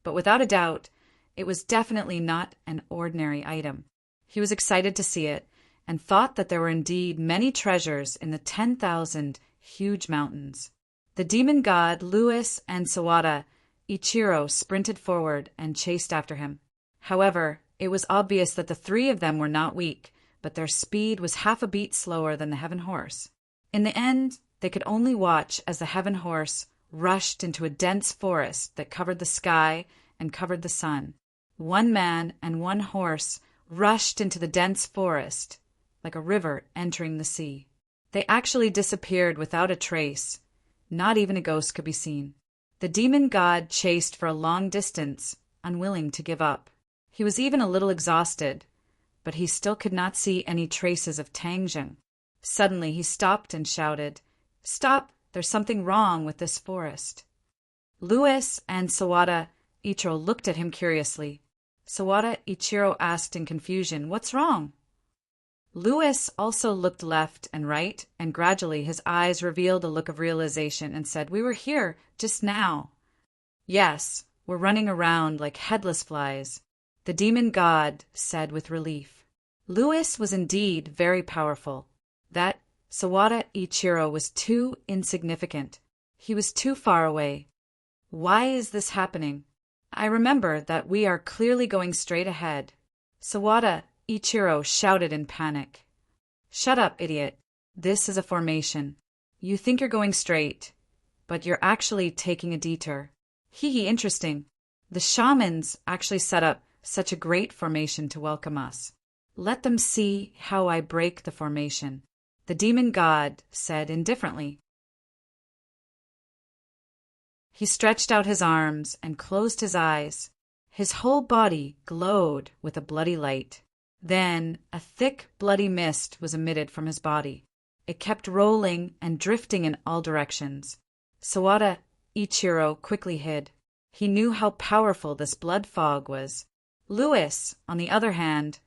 but without a doubt, it was definitely not an ordinary item. He was excited to see it, and thought that there were indeed many treasures in the 10,000 huge mountains. The demon god, Louis, and Sawada, Ichiro sprinted forward and chased after him. However, It was obvious that the three of them were not weak, but their speed was half a beat slower than the heaven horse. In the end, they could only watch as the heaven horse rushed into a dense forest that covered the sky and covered the sun. One man and one horse rushed into the dense forest, like a river entering the sea. They actually disappeared without a trace. Not even a ghost could be seen. The demon god chased for a long distance, unwilling to give up. He was even a little exhausted, but he still could not see any traces of Tang Zheng. Suddenly he stopped and shouted, "Stop! There's something wrong with this forest." Lewis and Sawada Ichiro looked at him curiously. Sawada Ichiro asked in confusion, "What's wrong?" Lewis also looked left and right, and gradually his eyes revealed a look of realization and said, "We were here just now." "Yes, we're running around like headless flies," the demon god said with relief. Lewis was indeed very powerful. That Sawada Ichiro was too insignificant. He was too far away. Why is this happening? I remember that we are clearly going straight ahead. Sawada Ichiro shouted in panic. "Shut up, idiot. This is a formation. You think you're going straight, but you're actually taking a detour. Hee, interesting. The shamans actually set up such a great formation to welcome us. Let them see how I break the formation," the demon god said indifferently. He stretched out his arms and closed his eyes. His whole body glowed with a bloody light. Then a thick, bloody mist was emitted from his body. It kept rolling and drifting in all directions. Sawada Ichiro quickly hid. He knew how powerful this blood fog was. Lewis, on the other hand,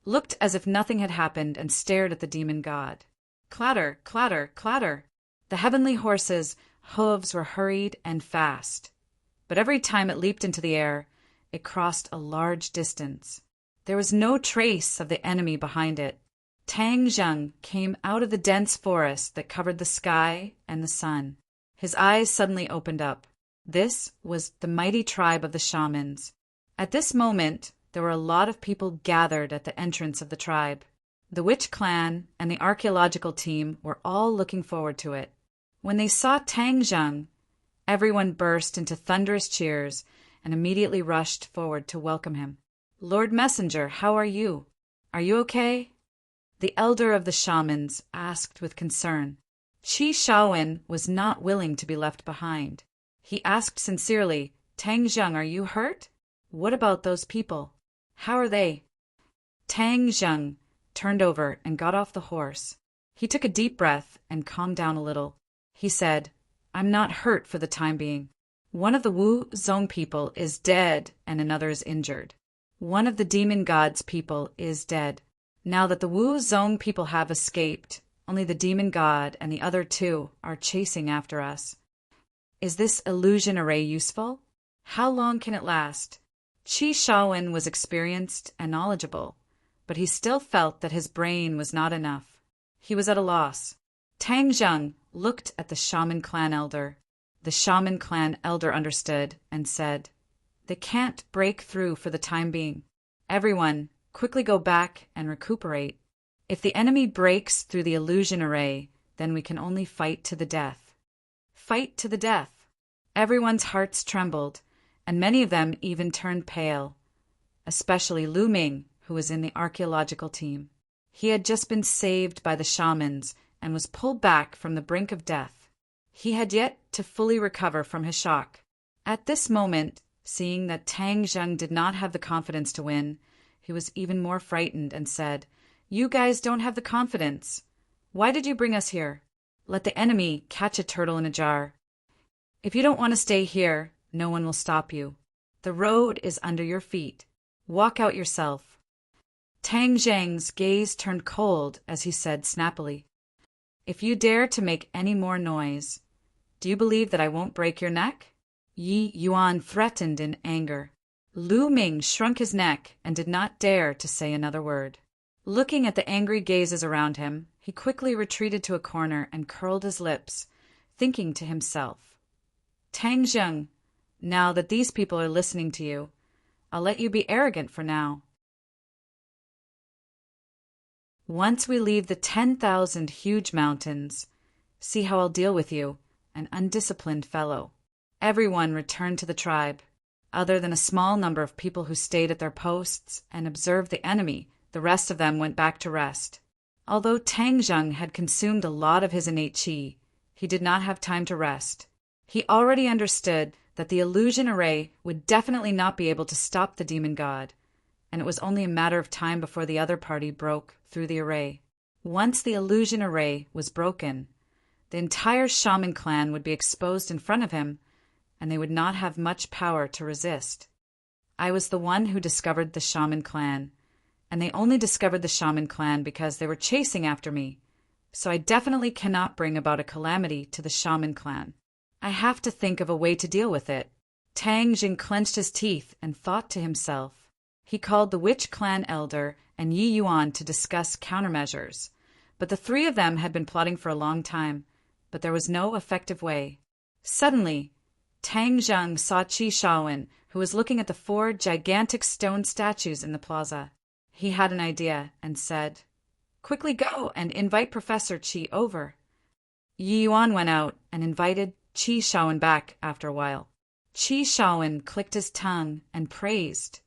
looked as if nothing had happened and stared at the demon god. Clatter, clatter, clatter. The heavenly horse's hooves were hurried and fast, but every time it leaped into the air, it crossed a large distance. There was no trace of the enemy behind it. Tang Zheng came out of the dense forest that covered the sky and the sun. His eyes suddenly opened up. This was the mighty tribe of the shamans. At this moment, there were a lot of people gathered at the entrance of the tribe. The witch clan and the archaeological team were all looking forward to it. When they saw Tang Zheng, everyone burst into thunderous cheers and immediately rushed forward to welcome him. "Lord Messenger, how are you? Are you okay?" The elder of the shamans asked with concern. Qi Shaowen was not willing to be left behind. He asked sincerely, "Tang Zheng, are you hurt? What about those people? How are they?" Tang Zheng turned over and got off the horse. He took a deep breath and calmed down a little. He said, "I'm not hurt for the time being. One of the Wu Zong people is dead and another is injured. One of the demon god's people is dead. Now that the Wu Zong people have escaped, only the demon god and the other two are chasing after us. Is this illusion array useful? How long can it last?" Qi Shaowen was experienced and knowledgeable, but he still felt that his brain was not enough. He was at a loss. Tang Zheng looked at the shaman clan elder. The shaman clan elder understood and said, "They can't break through for the time being. Everyone, quickly go back and recuperate. If the enemy breaks through the illusion array, then we can only fight to the death." Fight to the death. Everyone's hearts trembled, and many of them even turned pale, especially Lu Ming, who was in the archaeological team. He had just been saved by the shamans and was pulled back from the brink of death. He had yet to fully recover from his shock. At this moment, seeing that Tang Zheng did not have the confidence to win, he was even more frightened and said, "You guys don't have the confidence. Why did you bring us here? Let the enemy catch a turtle in a jar. If you don't want to stay here, no one will stop you. The road is under your feet. Walk out yourself." Tang Zheng's gaze turned cold as he said snappily, "If you dare to make any more noise, do you believe that I won't break your neck?" Yi Yuan threatened in anger. Lu Ming shrunk his neck and did not dare to say another word. Looking at the angry gazes around him, he quickly retreated to a corner and curled his lips, thinking to himself, "Tang Zheng, now that these people are listening to you, I'll let you be arrogant for now. Once we leave the 10,000 huge mountains, see how I'll deal with you, an undisciplined fellow." Everyone returned to the tribe. Other than a small number of people who stayed at their posts and observed the enemy, the rest of them went back to rest. Although Tang Zheng had consumed a lot of his innate qi, he did not have time to rest. He already understood that the illusion array would definitely not be able to stop the demon god, and it was only a matter of time before the other party broke through the array. Once the illusion array was broken, the entire shaman clan would be exposed in front of him, and they would not have much power to resist. I was the one who discovered the shaman clan, and they only discovered the shaman clan because they were chasing after me, so I definitely cannot bring about a calamity to the shaman clan. I have to think of a way to deal with it. Tang Jing clenched his teeth and thought to himself. He called the witch clan elder and Yi Yuan to discuss countermeasures, but the three of them had been plotting for a long time, but there was no effective way. Suddenly, Tang Zheng saw Qi Shaowen, who was looking at the 4 gigantic stone statues in the plaza. He had an idea and said, "Quickly go and invite Professor Qi over." Yi Yuan went out and invited Qi Shaowen back after a while. Qi Shaowen clicked his tongue and praised.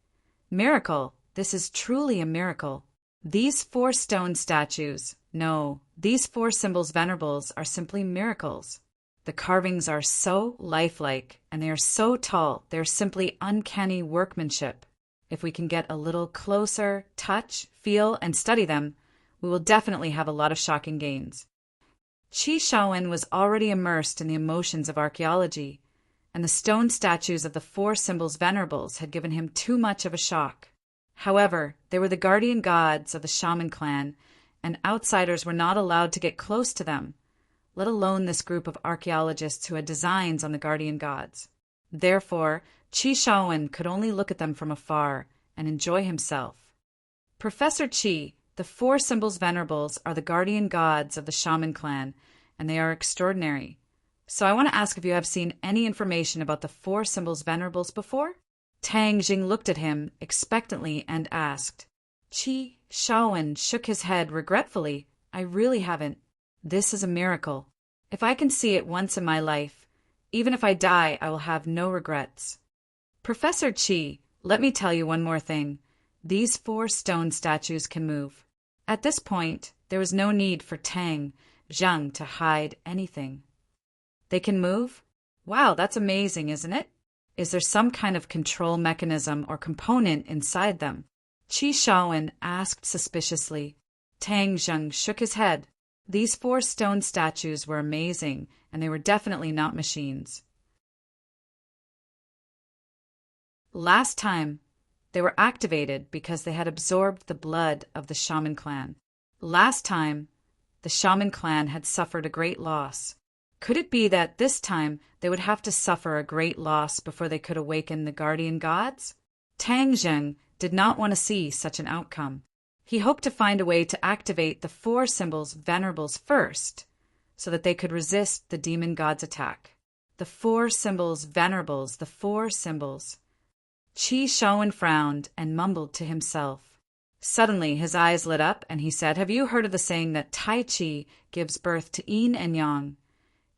"Miracle! This is truly a miracle. These 4 stone statues, no, these 4 symbols venerables are simply miracles. The carvings are so lifelike, and they are so tall, they are simply uncanny workmanship. If we can get a little closer, touch, feel, and study them, we will definitely have a lot of shocking gains." Qi Shaowen was already immersed in the emotions of archaeology, and the stone statues of the 4 symbols venerables had given him too much of a shock. However, they were the guardian gods of the shaman clan, and outsiders were not allowed to get close to them, let alone this group of archaeologists who had designs on the guardian gods. Therefore, Qi Shaowen could only look at them from afar and enjoy himself. "Professor Qi, the 4 symbols venerables are the guardian gods of the shaman clan, and they are extraordinary. So I want to ask if you have seen any information about the 4 symbols venerables before?" Tang Jing looked at him expectantly and asked. Qi Shaowen shook his head regretfully. "I really haven't. This is a miracle. If I can see it once in my life, even if I die, I will have no regrets." "Professor Qi, let me tell you one more thing. These 4 stone statues can move." At this point, there was no need for Tang Zheng to hide anything. "They can move? Wow, that's amazing, isn't it? Is there some kind of control mechanism or component inside them?" Qi Shaowen asked suspiciously. Tang Zheng shook his head. These 4 stone statues were amazing, and they were definitely not machines. Last time, they were activated because they had absorbed the blood of the shaman clan. Last time, the shaman clan had suffered a great loss. Could it be that this time they would have to suffer a great loss before they could awaken the guardian gods? Tang Zheng did not want to see such an outcome. He hoped to find a way to activate the 4 symbols venerables first, so that they could resist the demon god's attack. The 4 symbols venerables, the 4 symbols. Qi Shaowen frowned and mumbled to himself. Suddenly his eyes lit up and he said, "Have you heard of the saying that Tai Chi gives birth to Yin and Yang?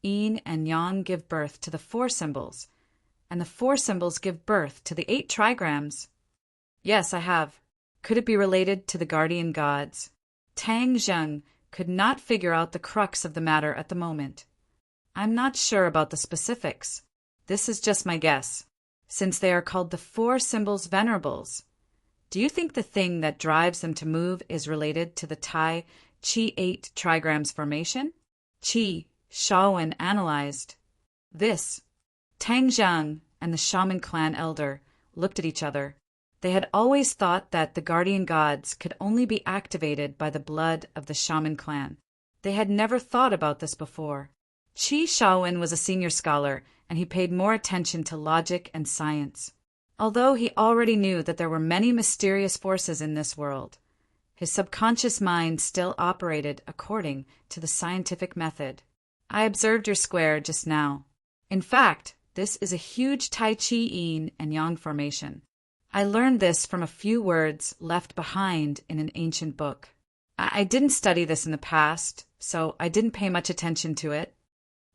Yin and Yang give birth to the 4 symbols, and the 4 symbols give birth to the 8 trigrams." "Yes, I have. Could it be related to the guardian gods?" Tang Zheng could not figure out the crux of the matter at the moment. "I'm not sure about the specifics. This is just my guess. Since they are called the 4 symbols venerables, do you think the thing that drives them to move is related to the Tai Chi 8 trigrams formation?" Qi Shaowen analyzed. This. Tang Zheng and the shaman clan elder looked at each other. They had always thought that the guardian gods could only be activated by the blood of the shaman clan. They had never thought about this before. Qi Shaowen was a senior scholar, and he paid more attention to logic and science. Although he already knew that there were many mysterious forces in this world, his subconscious mind still operated according to the scientific method. "I observed your square just now. In fact, this is a huge Tai Chi Yin and Yang formation. I learned this from a few words left behind in an ancient book. I didn't study this in the past, so I didn't pay much attention to it.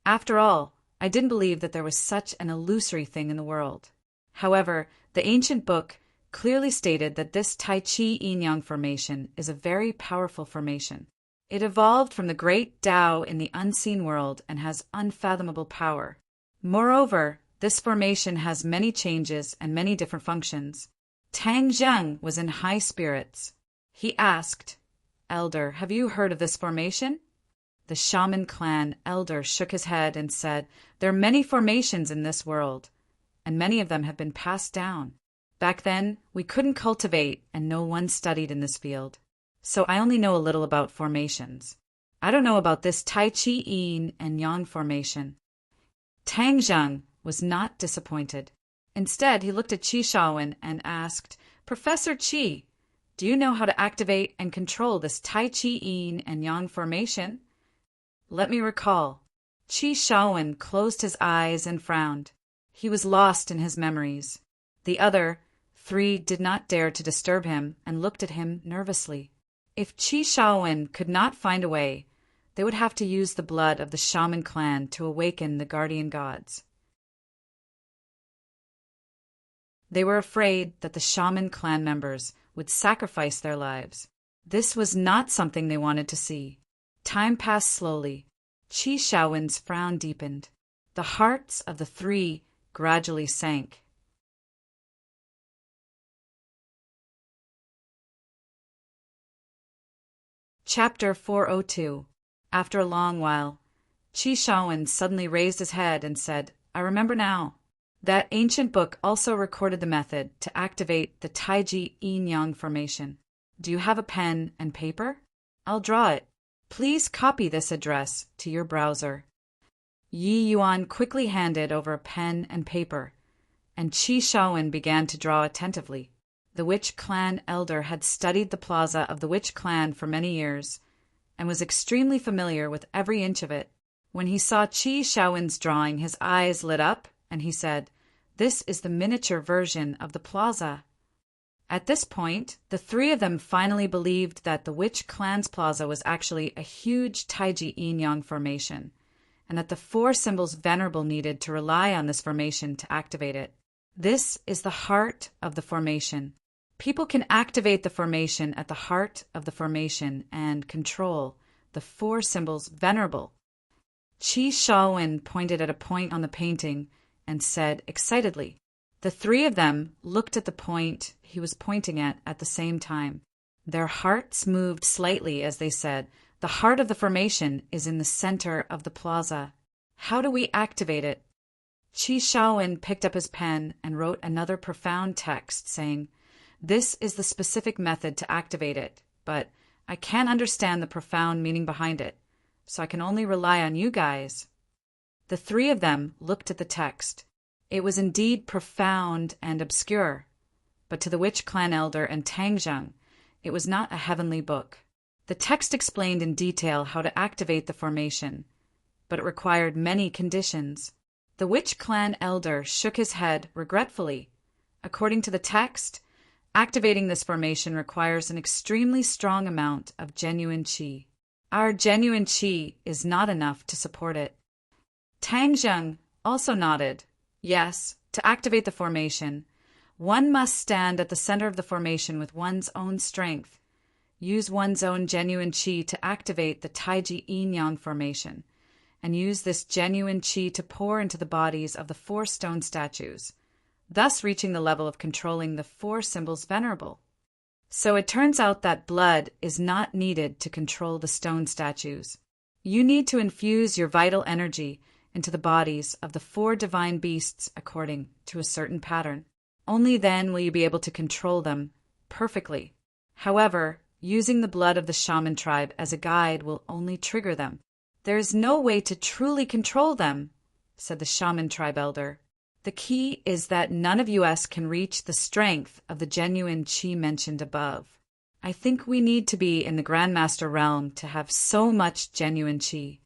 After all, I didn't believe that there was such an illusory thing in the world. However, the ancient book clearly stated that this Tai Chi Yin-Yang formation is a very powerful formation. It evolved from the great Tao in the unseen world and has unfathomable power. Moreover, this formation has many changes and many different functions. Tang Zheng was in high spirits. He asked, "Elder, have you heard of this formation?" The shaman clan elder shook his head and said, "There are many formations in this world, and many of them have been passed down. Back then, we couldn't cultivate and no one studied in this field. So I only know a little about formations. I don't know about this Tai Chi Yin and Yang formation." Tang Zheng was not disappointed. Instead, he looked at Qi Shaowen and asked, "Professor Qi, do you know how to activate and control this Tai Chi Yin and Yang formation?" "Let me recall." Qi Shaowen closed his eyes and frowned. He was lost in his memories. The other three did not dare to disturb him and looked at him nervously. If Qi Shaowen could not find a way, they would have to use the blood of the shaman clan to awaken the guardian gods. They were afraid that the shaman clan members would sacrifice their lives. This was not something they wanted to see. Time passed slowly. Qi Shaowen's frown deepened. The hearts of the three gradually sank. Chapter 402. After a long while, Qi Shaowen suddenly raised his head and said, "I remember now. That ancient book also recorded the method to activate the Taiji Yin-Yang formation. Do you have a pen and paper? I'll draw it. Please copy this address to your browser." Yi Yuan quickly handed over a pen and paper, and Qi Shaowen began to draw attentively. The witch clan elder had studied the plaza of the witch clan for many years, and was extremely familiar with every inch of it. When he saw Qi Shaowen's drawing, his eyes lit up, and he said, "This is the miniature version of the plaza." At this point, the three of them finally believed that the witch clan's plaza was actually a huge Taiji Yin-Yang formation, and that the four symbols venerable needed to rely on this formation to activate it. This is the heart of the formation. People can activate the formation at the heart of the formation and control the four symbols venerable. Qi Shaowen pointed at a point on the painting and said excitedly. The three of them looked at the point he was pointing at the same time. Their hearts moved slightly as they said, "The heart of the formation is in the center of the plaza. How do we activate it?" Qi Shaowen picked up his pen and wrote another profound text saying, "This is the specific method to activate it, but I can't understand the profound meaning behind it, so I can only rely on you guys." The three of them looked at the text. It was indeed profound and obscure, but to the witch clan elder and Tang Zheng, it was not a heavenly book. The text explained in detail how to activate the formation, but it required many conditions. The witch clan elder shook his head regretfully. According to the text, activating this formation requires an extremely strong amount of genuine qi. Our genuine qi is not enough to support it. Tang Zheng also nodded. Yes, to activate the formation, one must stand at the center of the formation with one's own strength. Use one's own genuine qi to activate the Taiji Yin-Yang formation, and use this genuine qi to pour into the bodies of the four stone statues, thus reaching the level of controlling the four symbols venerable. So it turns out that blood is not needed to control the stone statues. You need to infuse your vital energy into the bodies of the four divine beasts according to a certain pattern. Only then will you be able to control them perfectly. However, using the blood of the shaman tribe as a guide will only trigger them. There is no way to truly control them, said the shaman tribe elder. The key is that none of us can reach the strength of the genuine qi mentioned above. I think we need to be in the Grandmaster realm to have so much genuine qi.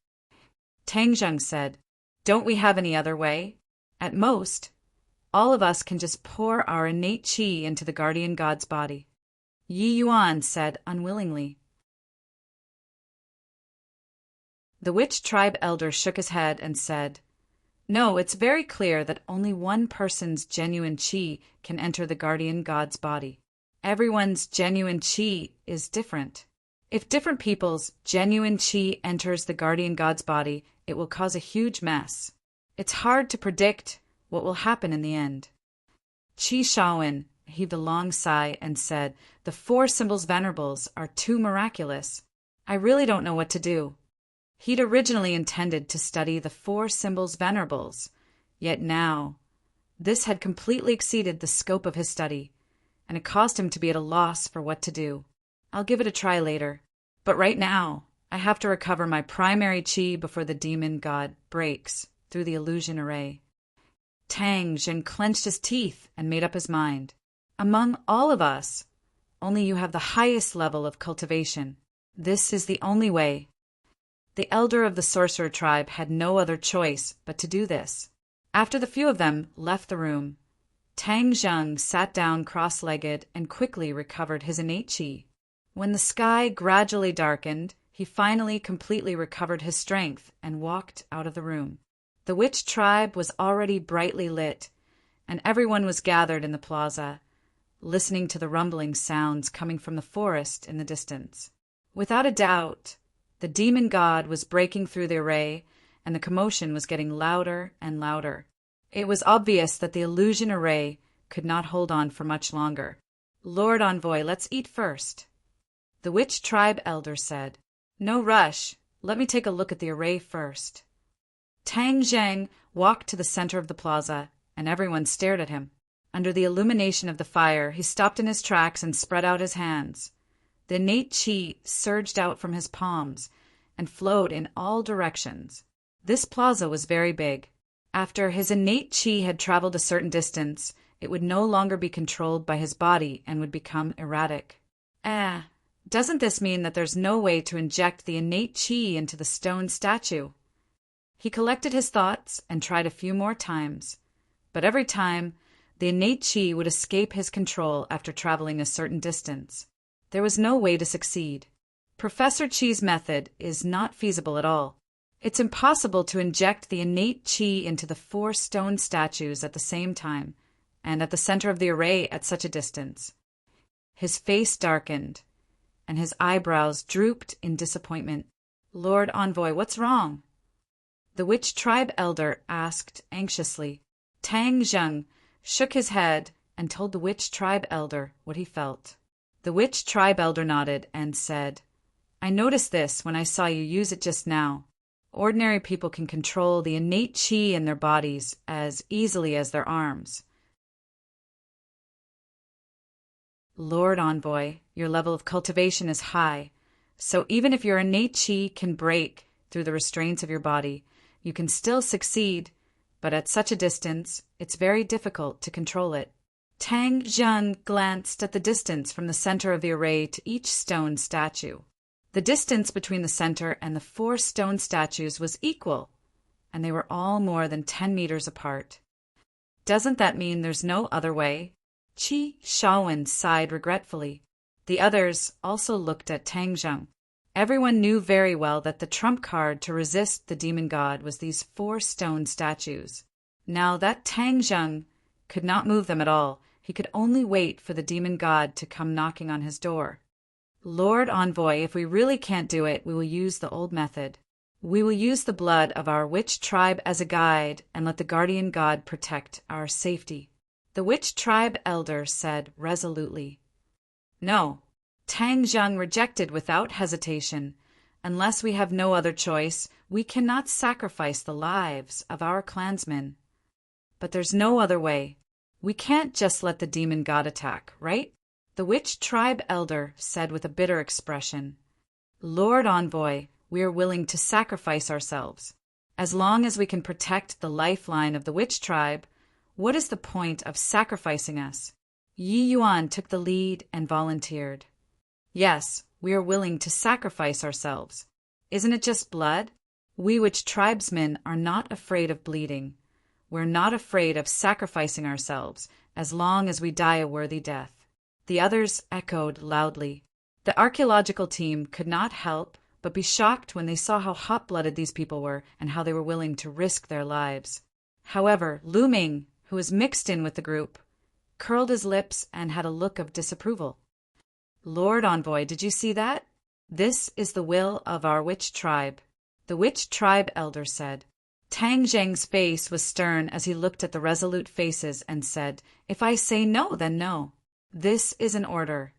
Tang Zheng said, "Don't we have any other way? At most, all of us can just pour our innate qi into the guardian god's body." Yi Yuan said unwillingly, The witch tribe elder shook his head and said, "No, it's very clear that only one person's genuine chi can enter the guardian god's body. Everyone's genuine chi is different. If different people's genuine chi enters the guardian god's body, it will cause a huge mess. It's hard to predict what will happen in the end." Qi Shaowen heaved a long sigh and said, "The four symbols venerables are too miraculous. I really don't know what to do." He'd originally intended to study the four symbols venerables, yet now this had completely exceeded the scope of his study, and it caused him to be at a loss for what to do. "I'll give it a try later, but right now I have to recover my primary chi before the demon god breaks through the illusion array." Tang Jin clenched his teeth and made up his mind. "Among all of us, only you have the highest level of cultivation. This is the only way." The elder of the sorcerer tribe had no other choice but to do this. After the few of them left the room, Tang Zheng sat down cross-legged and quickly recovered his innate chi. When the sky gradually darkened, he finally completely recovered his strength and walked out of the room. The witch tribe was already brightly lit, and everyone was gathered in the plaza, listening to the rumbling sounds coming from the forest in the distance. Without a doubt, the demon god was breaking through the array, and the commotion was getting louder and louder. It was obvious that the illusion array could not hold on for much longer. "Lord Envoy, let's eat first," the witch tribe elder said. "No rush. Let me take a look at the array first." Tang Zheng walked to the center of the plaza, and everyone stared at him. Under the illumination of the fire, he stopped in his tracks and spread out his hands. The innate chi surged out from his palms and flowed in all directions. This plaza was very big. After his innate chi had traveled a certain distance, it would no longer be controlled by his body and would become erratic. Doesn't this mean that there's no way to inject the innate chi into the stone statue? He collected his thoughts and tried a few more times, but every time the innate chi would escape his control after traveling a certain distance. There was no way to succeed. Professor Chi's method is not feasible at all. It's impossible to inject the innate chi into the four stone statues at the same time, and at the center of the array at such a distance. His face darkened, and his eyebrows drooped in disappointment. "Lord Envoy, what's wrong?" the witch tribe elder asked anxiously. Tang Zheng shook his head and told the witch tribe elder what he felt. The witch tribe elder nodded and said, "I noticed this when I saw you use it just now. Ordinary people can control the innate chi in their bodies as easily as their arms. Lord Envoy, your level of cultivation is high, so even if your innate chi can break through the restraints of your body, you can still succeed, but at such a distance, it's very difficult to control it." Tang Zheng glanced at the distance from the center of the array to each stone statue. The distance between the center and the four stone statues was equal, and they were all more than 10 meters apart. "Doesn't that mean there's no other way?" Qi Shaowen sighed regretfully. The others also looked at Tang Zheng. Everyone knew very well that the trump card to resist the demon god was these four stone statues. Now that Tang Zheng could not move them at all, he could only wait for the demon god to come knocking on his door. "Lord Envoy, if we really can't do it, we will use the old method. We will use the blood of our witch tribe as a guide and let the guardian god protect our safety," the witch tribe elder said resolutely. "No," Tang Zheng rejected without hesitation. "Unless we have no other choice, we cannot sacrifice the lives of our clansmen. But there's no other way. We can't just let the demon god attack, right?" the witch tribe elder said with a bitter expression. "Lord Envoy, we are willing to sacrifice ourselves. As long as we can protect the lifeline of the witch tribe, what is the point of sacrificing us?" Yi Yuan took the lead and volunteered. "Yes, we are willing to sacrifice ourselves. Isn't it just blood? We witch tribesmen are not afraid of bleeding. We're not afraid of sacrificing ourselves as long as we die a worthy death." The others echoed loudly. The archaeological team could not help but be shocked when they saw how hot-blooded these people were and how they were willing to risk their lives. However, Lu Ming, who was mixed in with the group, curled his lips and had a look of disapproval. "Lord Envoy, did you see that? This is the will of our witch tribe," the witch tribe elder said. Tang Zheng's face was stern as he looked at the resolute faces and said, "If I say no, then no. This is an order.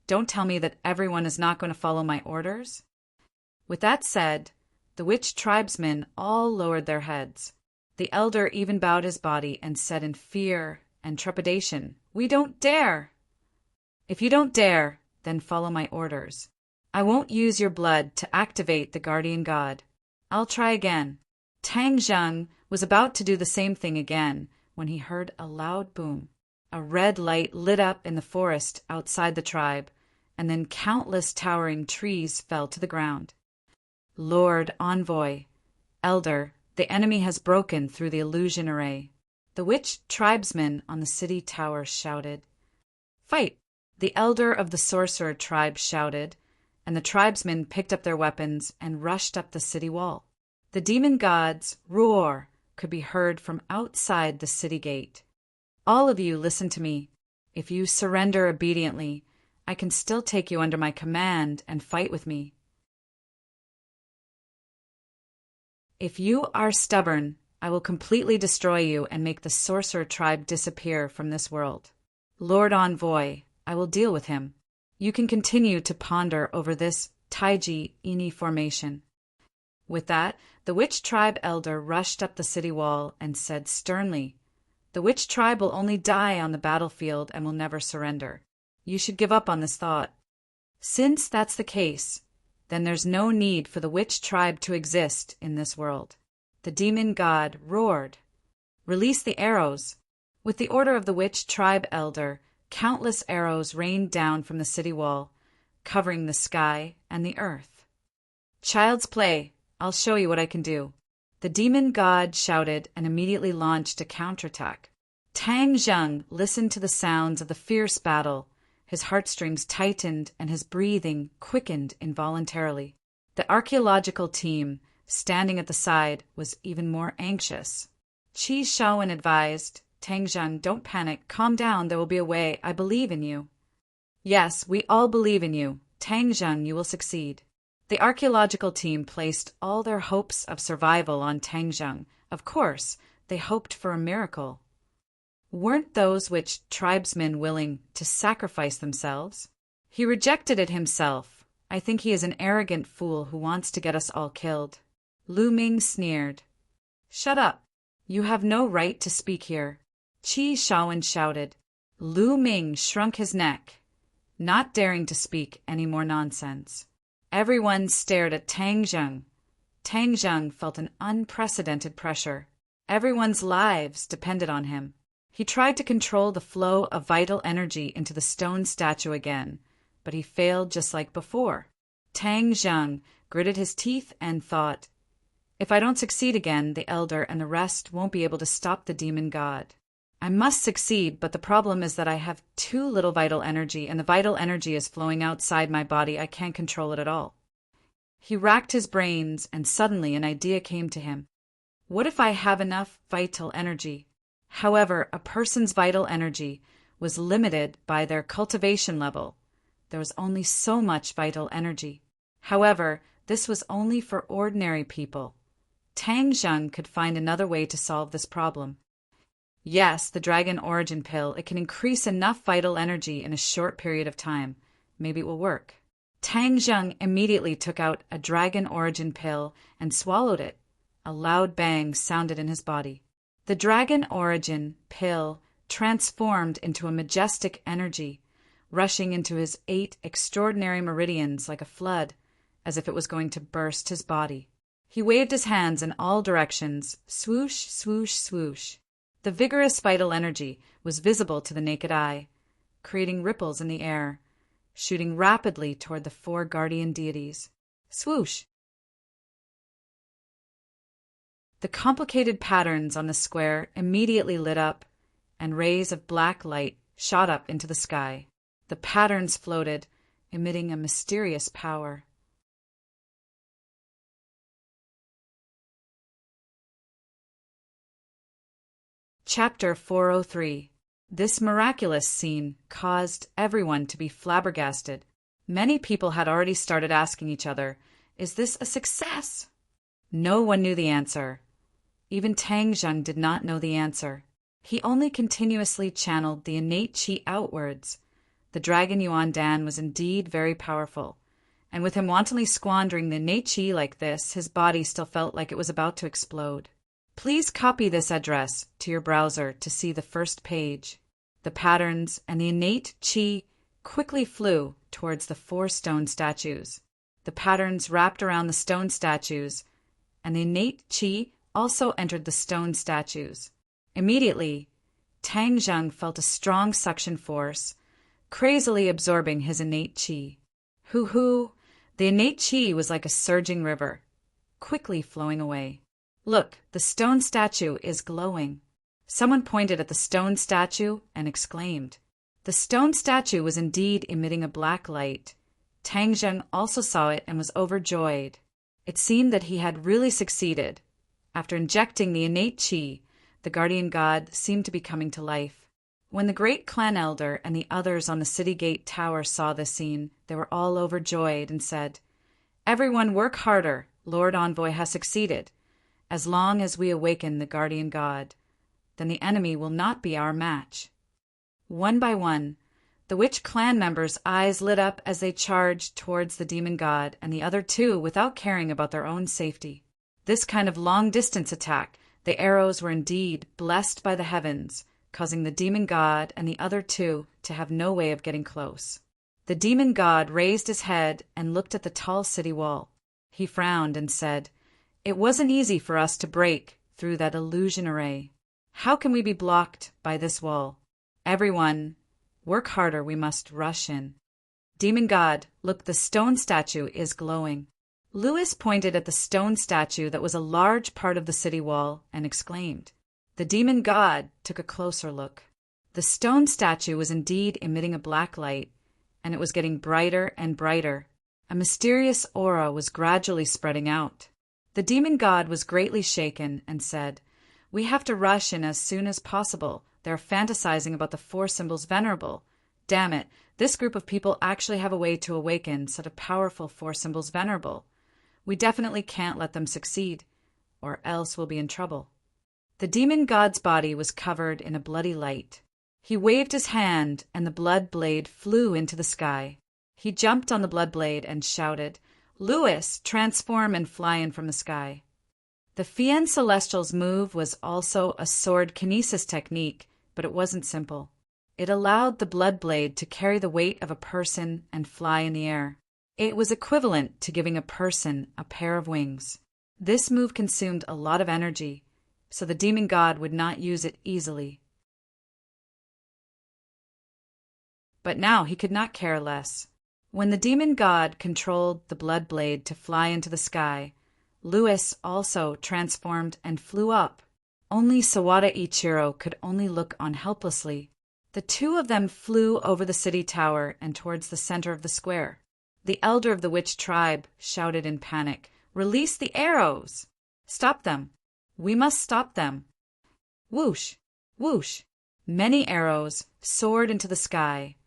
Don't tell me that everyone is not going to follow my orders." With that said, the witch tribesmen all lowered their heads. The elder even bowed his body and said in fear and trepidation, "We don't dare." "If you don't dare, then follow my orders. I won't use your blood to activate the guardian god. I'll try again." Tang Zheng was about to do the same thing again when he heard a loud boom. A red light lit up in the forest outside the tribe, and then countless towering trees fell to the ground. "Lord Envoy, Elder, the enemy has broken through the illusion array," the witch tribesmen on the city tower shouted. "Fight!" the elder of the sorcerer tribe shouted, and the tribesmen picked up their weapons and rushed up the city wall. The demon god's roar could be heard from outside the city gate. "All of you, listen to me. If you surrender obediently, I can still take you under my command and fight with me. If you are stubborn, I will completely destroy you and make the sorcerer tribe disappear from this world. Lord Envoy, I will deal with him. You can continue to ponder over this Taiji Ini formation." With that, the witch tribe elder rushed up the city wall and said sternly, "The witch tribe will only die on the battlefield and will never surrender. You should give up on this thought. Since that's the case, then there's no need for the witch tribe to exist in this world." The demon god roared, "Release the arrows." With the order of the witch tribe elder, countless arrows rained down from the city wall, covering the sky and the earth. "Child's play. I'll show you what I can do." The demon god shouted and immediately launched a counterattack. Tang Zheng listened to the sounds of the fierce battle. His heartstrings tightened and his breathing quickened involuntarily. The archaeological team, standing at the side, was even more anxious. Qi Shaowen advised, "Tang Zheng, don't panic. Calm down. There will be a way. I believe in you." "Yes, we all believe in you. Tang Zheng, you will succeed." The archaeological team placed all their hopes of survival on Tang Zheng. Of course, they hoped for a miracle. Weren't those witch tribesmen willing to sacrifice themselves? He rejected it himself. "I think he is an arrogant fool who wants to get us all killed." Lu Ming sneered. "Shut up. You have no right to speak here." Qi Shaowen shouted. Lu Ming shrunk his neck, not daring to speak any more nonsense. Everyone stared at Tang Zheng. Tang Zheng felt an unprecedented pressure. Everyone's lives depended on him. He tried to control the flow of vital energy into the stone statue again, but he failed just like before. Tang Zheng gritted his teeth and thought, "If I don't succeed again, the elder and the rest won't be able to stop the demon god. I must succeed, but the problem is that I have too little vital energy, and the vital energy is flowing outside my body. I can't control it at all." He racked his brains, and suddenly an idea came to him. What if I have enough vital energy? However, a person's vital energy was limited by their cultivation level. There was only so much vital energy. However, this was only for ordinary people. Tang Zheng could find another way to solve this problem. Yes, the dragon origin pill. It can increase enough vital energy in a short period of time. Maybe it will work. Tang Zheng immediately took out a dragon origin pill and swallowed it. A loud bang sounded in his body. The dragon origin pill transformed into a majestic energy, rushing into his 8 extraordinary meridians like a flood, as if it was going to burst his body. He waved his hands in all directions, swoosh, swoosh, swoosh. The vigorous vital energy was visible to the naked eye, creating ripples in the air, shooting rapidly toward the 4 guardian deities. Swoosh! The complicated patterns on the square immediately lit up, and rays of black light shot up into the sky. The patterns floated, emitting a mysterious power. Chapter 403. This miraculous scene caused everyone to be flabbergasted. Many people had already started asking each other, "Is this a success?" No one knew the answer. Even Tang Zheng did not know the answer. He only continuously channeled the innate qi outwards. The dragon Yuan Dan was indeed very powerful, and with him wantonly squandering the innate qi like this, his body still felt like it was about to explode. Please copy this address to your browser to see the first page. The patterns and the innate qi quickly flew towards the 4 stone statues. The patterns wrapped around the stone statues, and the innate qi also entered the stone statues. Immediately, Tang Zheng felt a strong suction force, crazily absorbing his innate qi. Hoo-hoo! The innate qi was like a surging river, quickly flowing away. Look, the stone statue is glowing. Someone pointed at the stone statue and exclaimed. The stone statue was indeed emitting a black light. Tang Zheng also saw it and was overjoyed. It seemed that he had really succeeded. After injecting the innate qi, the guardian god seemed to be coming to life. When the great clan elder and the others on the city gate tower saw this scene, they were all overjoyed and said, "Everyone work harder. Lord Envoy has succeeded. As long as we awaken the guardian god, then the enemy will not be our match." One by one, the witch clan members' eyes lit up as they charged towards the demon god and the other 2 without caring about their own safety. This kind of long-distance attack, the arrows were indeed blessed by the heavens, causing the demon god and the other 2 to have no way of getting close. The demon god raised his head and looked at the tall city wall. He frowned and said, "It wasn't easy for us to break through that illusion array. How can we be blocked by this wall? Everyone, work harder, we must rush in." Demon god, look, the stone statue is glowing. Lewis pointed at the stone statue that was a large part of the city wall and exclaimed. The demon god took a closer look. The stone statue was indeed emitting a black light, and it was getting brighter and brighter. A mysterious aura was gradually spreading out. The demon god was greatly shaken and said, "We have to rush in as soon as possible. They're fantasizing about the 4 symbols venerable. Damn it, this group of people actually have a way to awaken such a powerful 4 symbols venerable. We definitely can't let them succeed, or else we'll be in trouble." The demon god's body was covered in a bloody light. He waved his hand, and the blood blade flew into the sky. He jumped on the blood blade and shouted, "Lewis, transform and fly in from the sky." The Fian Celestial's move was also a sword kinesis technique, but it wasn't simple. It allowed the blood blade to carry the weight of a person and fly in the air. It was equivalent to giving a person a pair of wings. This move consumed a lot of energy, so the demon god would not use it easily. But now he could not care less. When the demon god controlled the blood blade to fly into the sky, Lewis also transformed and flew up. Only Sawada Ichiro could only look on helplessly. The 2 of them flew over the city tower and towards the center of the square. The elder of the witch tribe shouted in panic, "Release the arrows! Stop them! We must stop them!" Whoosh! Whoosh! Many arrows soared into the sky,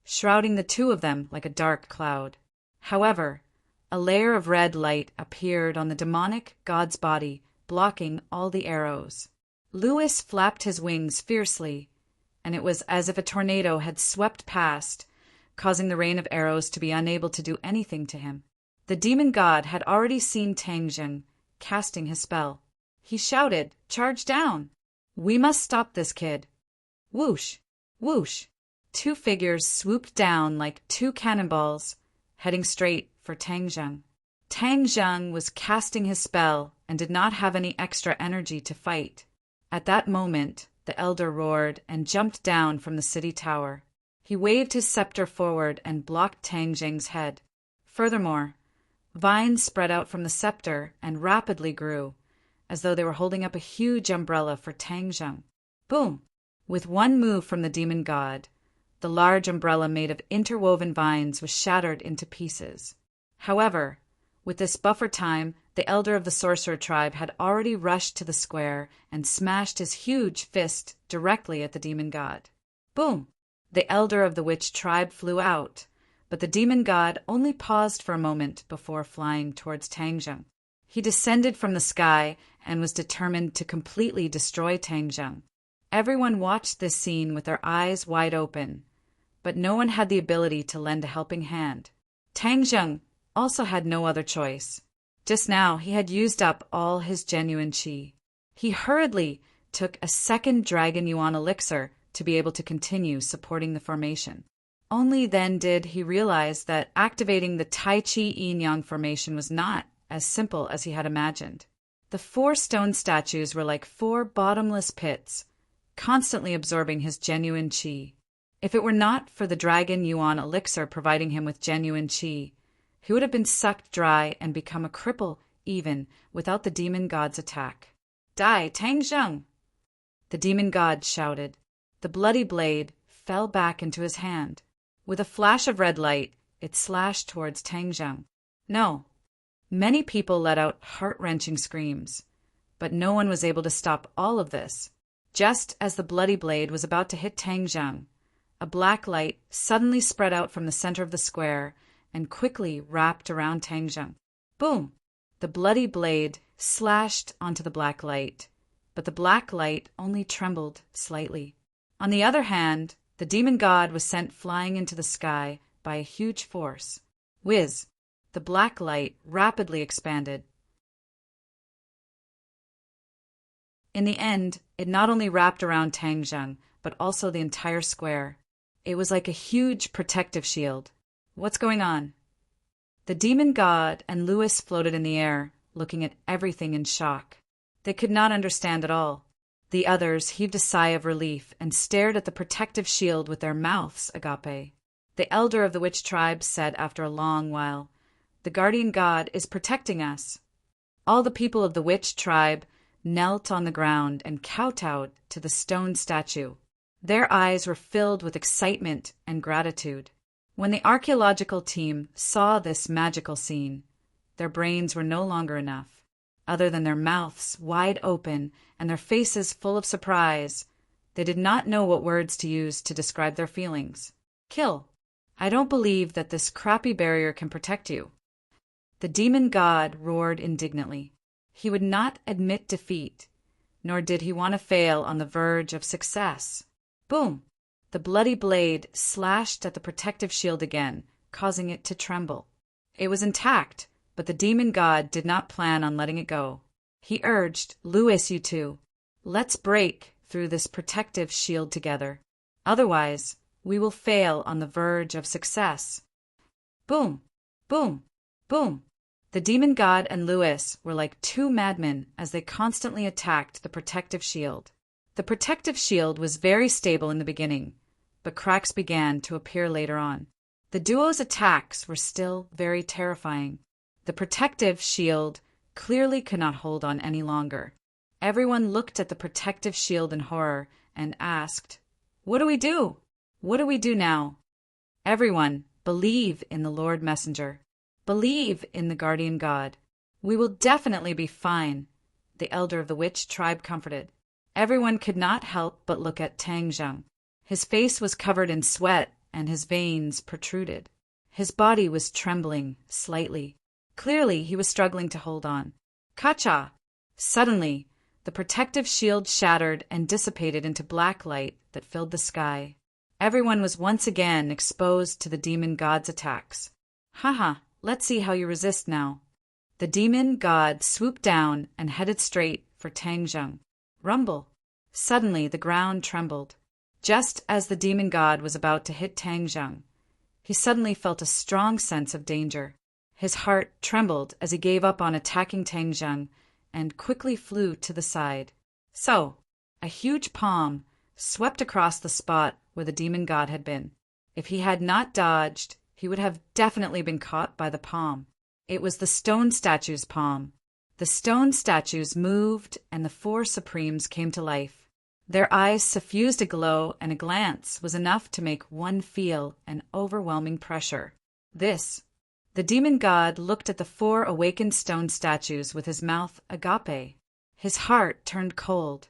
shrouding the 2 of them like a dark cloud. However, a layer of red light appeared on the demonic god's body, blocking all the arrows. Lewis flapped his wings fiercely, and it was as if a tornado had swept past, causing the rain of arrows to be unable to do anything to him. The demon god had already seen Tang Zheng casting his spell. He shouted, "Charge down! We must stop this kid!" Whoosh! Whoosh! 2 figures swooped down like 2 cannonballs, heading straight for Tang Zheng. Tang Zheng was casting his spell and did not have any extra energy to fight. At that moment, the elder roared and jumped down from the city tower. He waved his scepter forward and blocked Tang Zheng's head. Furthermore, vines spread out from the scepter and rapidly grew, as though they were holding up a huge umbrella for Tang Zheng. Boom! With one move from the demon god, the large umbrella made of interwoven vines was shattered into pieces. However, With this buffer time, the elder of the sorcerer tribe had already rushed to the square and smashed his huge fist directly at the demon god. Boom! The elder of the witch tribe flew out, but the demon god only paused for a moment before flying towards Tang Zheng. He descended from the sky and was determined to completely destroy Tang Zheng. Everyone watched this scene with their eyes wide open, but no one had the ability to lend a helping hand. Tang Zheng also had no other choice. Just now he had used up all his genuine qi. He hurriedly took a second Dragon Yuan elixir to be able to continue supporting the formation. Only then did he realize that activating the Tai Chi Yin-Yang formation was not as simple as he had imagined. The 4 stone statues were like 4 bottomless pits, constantly absorbing his genuine qi. If it were not for the Dragon Yuan elixir providing him with genuine qi, he would have been sucked dry and become a cripple even without the demon god's attack. Die, Tang Zheng! The demon god shouted. The bloody blade fell back into his hand. With a flash of red light, it slashed towards Tang Zheng. No. Many people let out heart-wrenching screams, but no one was able to stop all of this. Just as the bloody blade was about to hit Tang Zheng, a black light suddenly spread out from the center of the square and quickly wrapped around Tang Zheng. Boom! The bloody blade slashed onto the black light, but the black light only trembled slightly. On the other hand, the demon god was sent flying into the sky by a huge force. Whiz! The black light rapidly expanded. In the end, it not only wrapped around Tang Zheng, but also the entire square. It was like a huge protective shield. What's going on? The demon god and Louis floated in the air, looking at everything in shock. They could not understand at all. The others heaved a sigh of relief and stared at the protective shield with their mouths agape. The elder of the witch tribe said after a long while, "The guardian god is protecting us." All the people of the witch tribe knelt on the ground and kowtowed to the stone statue. Their eyes were filled with excitement and gratitude. When the archaeological team saw this magical scene, their brains were no longer enough. Other than their mouths wide open and their faces full of surprise, they did not know what words to use to describe their feelings. Kill. I don't believe that this crappy barrier can protect you. The demon god roared indignantly. He would not admit defeat, nor did he want to fail on the verge of success. Boom! The bloody blade slashed at the protective shield again, causing it to tremble. It was intact, but the demon god did not plan on letting it go. He urged, "Louis, you two, let's break through this protective shield together. Otherwise, we will fail on the verge of success." Boom! Boom! Boom! The demon god and Louis were like 2 madmen as they constantly attacked the protective shield. The protective shield was very stable in the beginning, but cracks began to appear later on. The duo's attacks were still very terrifying. The protective shield clearly could not hold on any longer. Everyone looked at the protective shield in horror and asked, "What do we do? What do we do now?" Everyone, believe in the Lord Messenger. Believe in the guardian god. We will definitely be fine, the elder of the witch tribe comforted. Everyone could not help but look at Tang Zheng. His face was covered in sweat and his veins protruded. His body was trembling slightly. Clearly, he was struggling to hold on. Kacha! Suddenly, the protective shield shattered and dissipated into black light that filled the sky. Everyone was once again exposed to the demon god's attacks. Haha, let's see how you resist now. The demon god swooped down and headed straight for Tang Zheng. Rumble! Suddenly, the ground trembled. Just as the demon god was about to hit Tang Zheng, he suddenly felt a strong sense of danger. His heart trembled as he gave up on attacking Tang Zheng and quickly flew to the side. So, a huge palm swept across the spot where the demon god had been. If he had not dodged, he would have definitely been caught by the palm. It was the stone statue's palm. The stone statues moved and the 4 supremes came to life. Their eyes suffused a glow and a glance was enough to make one feel an overwhelming pressure. This The demon god looked at the 4 awakened stone statues with his mouth agape. His heart turned cold.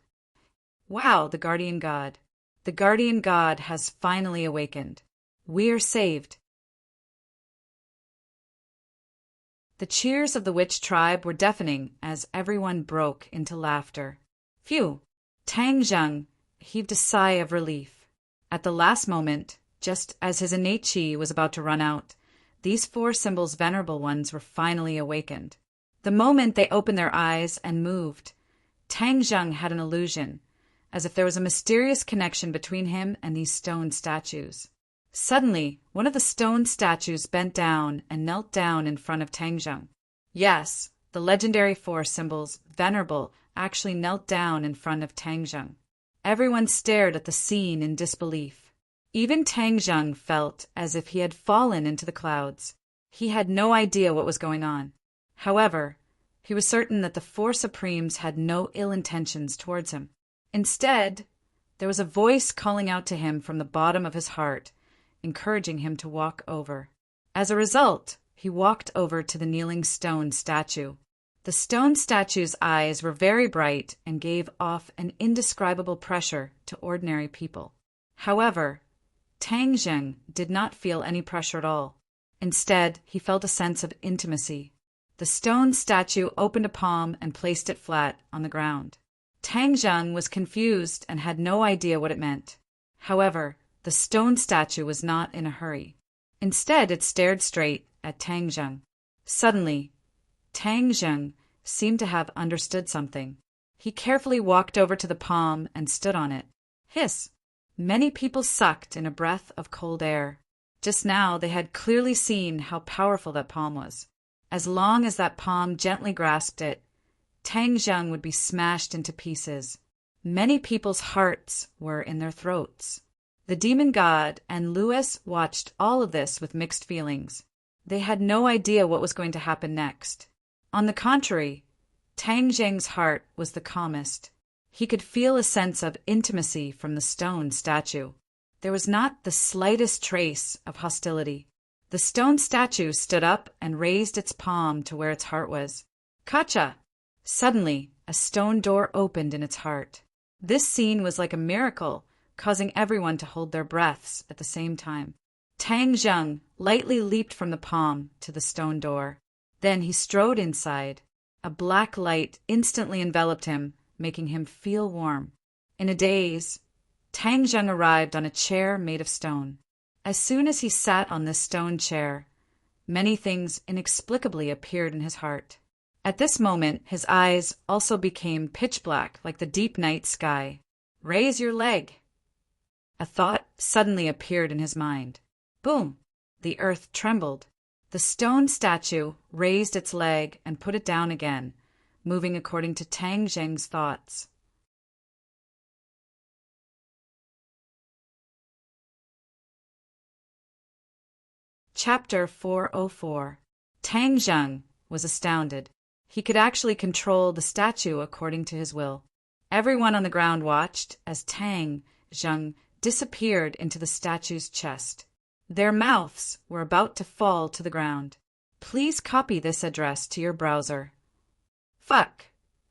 Wow, the guardian god. The guardian god has finally awakened. We're saved. The cheers of the witch tribe were deafening as everyone broke into laughter. Phew! Tang Zheng heaved a sigh of relief. At the last moment, just as his innate qi was about to run out, these 4 symbols, venerable ones, were finally awakened. The moment they opened their eyes and moved, Tang Zheng had an illusion, as if there was a mysterious connection between him and these stone statues. Suddenly, one of the stone statues bent down and knelt down in front of Tang Zheng. Yes, the legendary 4 symbols, venerable, actually knelt down in front of Tang Zheng. Everyone stared at the scene in disbelief. Even Tang Zheng felt as if he had fallen into the clouds. He had no idea what was going on. However, he was certain that the 4 Supremes had no ill intentions towards him. Instead, there was a voice calling out to him from the bottom of his heart, encouraging him to walk over. As a result, he walked over to the kneeling stone statue. The stone statue's eyes were very bright and gave off an indescribable pressure to ordinary people. However, Tang Zheng did not feel any pressure at all. Instead, he felt a sense of intimacy. The stone statue opened a palm and placed it flat on the ground. Tang Zheng was confused and had no idea what it meant. However, the stone statue was not in a hurry. Instead, it stared straight at Tang Zheng. Suddenly, Tang Zheng seemed to have understood something. He carefully walked over to the palm and stood on it. Hiss! Many people sucked in a breath of cold air. Just now they had clearly seen how powerful that palm was. As long as that palm gently grasped it, Tang Zheng would be smashed into pieces. Many people's hearts were in their throats. The demon god and Louis watched all of this with mixed feelings. They had no idea what was going to happen next. On the contrary, Tang Zheng's heart was the calmest. He could feel a sense of intimacy from the stone statue. There was not the slightest trace of hostility. The stone statue stood up and raised its palm to where its heart was. Kacha! Suddenly, a stone door opened in its heart. This scene was like a miracle, causing everyone to hold their breaths at the same time. Tang Zheng lightly leaped from the palm to the stone door. Then he strode inside. A black light instantly enveloped him, making him feel warm. In a daze, Tang Zheng arrived on a chair made of stone. As soon as he sat on this stone chair, many things inexplicably appeared in his heart. At this moment, his eyes also became pitch black like the deep night sky. Raise your leg! A thought suddenly appeared in his mind. Boom! The earth trembled. The stone statue raised its leg and put it down again, moving according to Tang Zheng's thoughts. Chapter 404. Tang Zheng was astounded. He could actually control the statue according to his will. Everyone on the ground watched as Tang Zheng disappeared into the statue's chest. Their mouths were about to fall to the ground. Please copy this address to your browser. Fuck!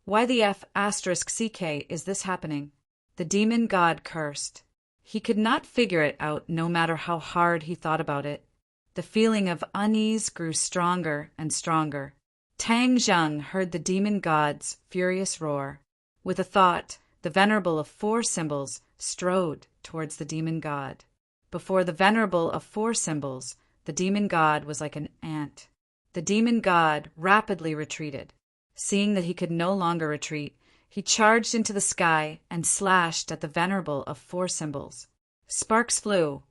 Why the F***CK is this happening? The demon god cursed. He could not figure it out no matter how hard he thought about it. The feeling of unease grew stronger and stronger. Tang Zheng heard the demon god's furious roar. With a thought, the venerable of 4 symbols strode towards the demon god. Before the venerable of 4 symbols, the demon god was like an ant. The demon god rapidly retreated. Seeing that he could no longer retreat, he charged into the sky and slashed at the venerable of 4 symbols. Sparks flew,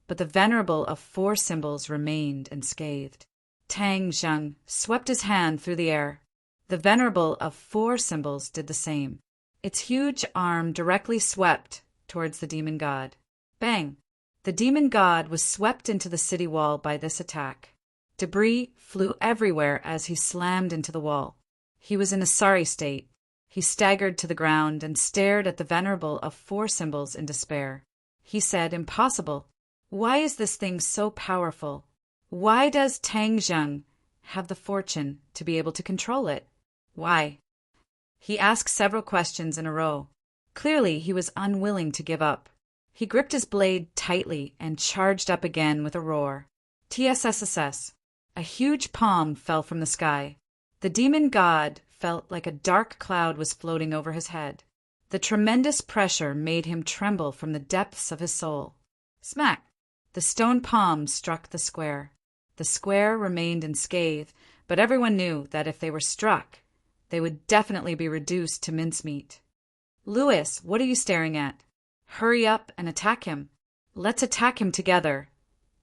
but the venerable of 4 symbols remained unscathed. Tang Zheng swept his hand through the air. The venerable of 4 symbols did the same. Its huge arm directly swept towards the demon god. Bang! The demon god was swept into the city wall by this attack. Debris flew everywhere as he slammed into the wall. He was in a sorry state. He staggered to the ground and stared at the venerable of 4 symbols in despair. He said, "Impossible. Why is this thing so powerful? Why does Tang Zheng have the fortune to be able to control it? Why? He asked several questions in a row. Clearly, he was unwilling to give up. He gripped his blade tightly and charged up again with a roar. TSSSS. A huge palm fell from the sky. The demon god felt like a dark cloud was floating over his head. The tremendous pressure made him tremble from the depths of his soul. Smack! The stone palm struck the square. The square remained unscathed, but everyone knew that if they were struck, they would definitely be reduced to mincemeat. Lewis, what are you staring at? Hurry up and attack him. Let's attack him together,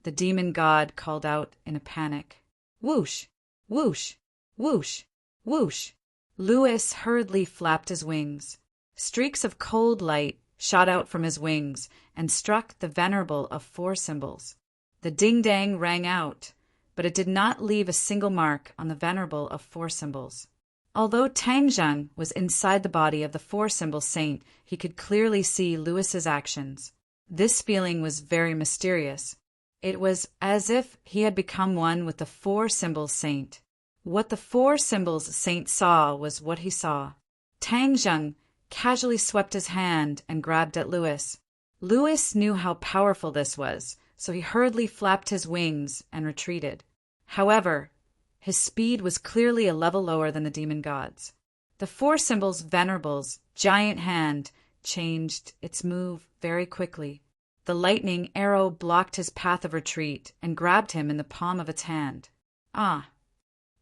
the demon god called out in a panic. Whoosh! Whoosh! Whoosh! Whoosh! Lewis hurriedly flapped his wings. Streaks of cold light shot out from his wings and struck the venerable of four symbols. The ding-dang rang out, but it did not leave a single mark on the venerable of four symbols. Although Tang Zheng was inside the body of the four-symbol saint, he could clearly see Lewis's actions. This feeling was very mysterious. It was as if he had become one with the four-symbol saint. What the four-symbols saint saw was what he saw. Tang Zheng casually swept his hand and grabbed at Lewis. Lewis knew how powerful this was, so he hurriedly flapped his wings and retreated. However, his speed was clearly a level lower than the demon god's. The four symbols' venerable's giant hand changed its move very quickly. The lightning arrow blocked his path of retreat and grabbed him in the palm of its hand. Ah!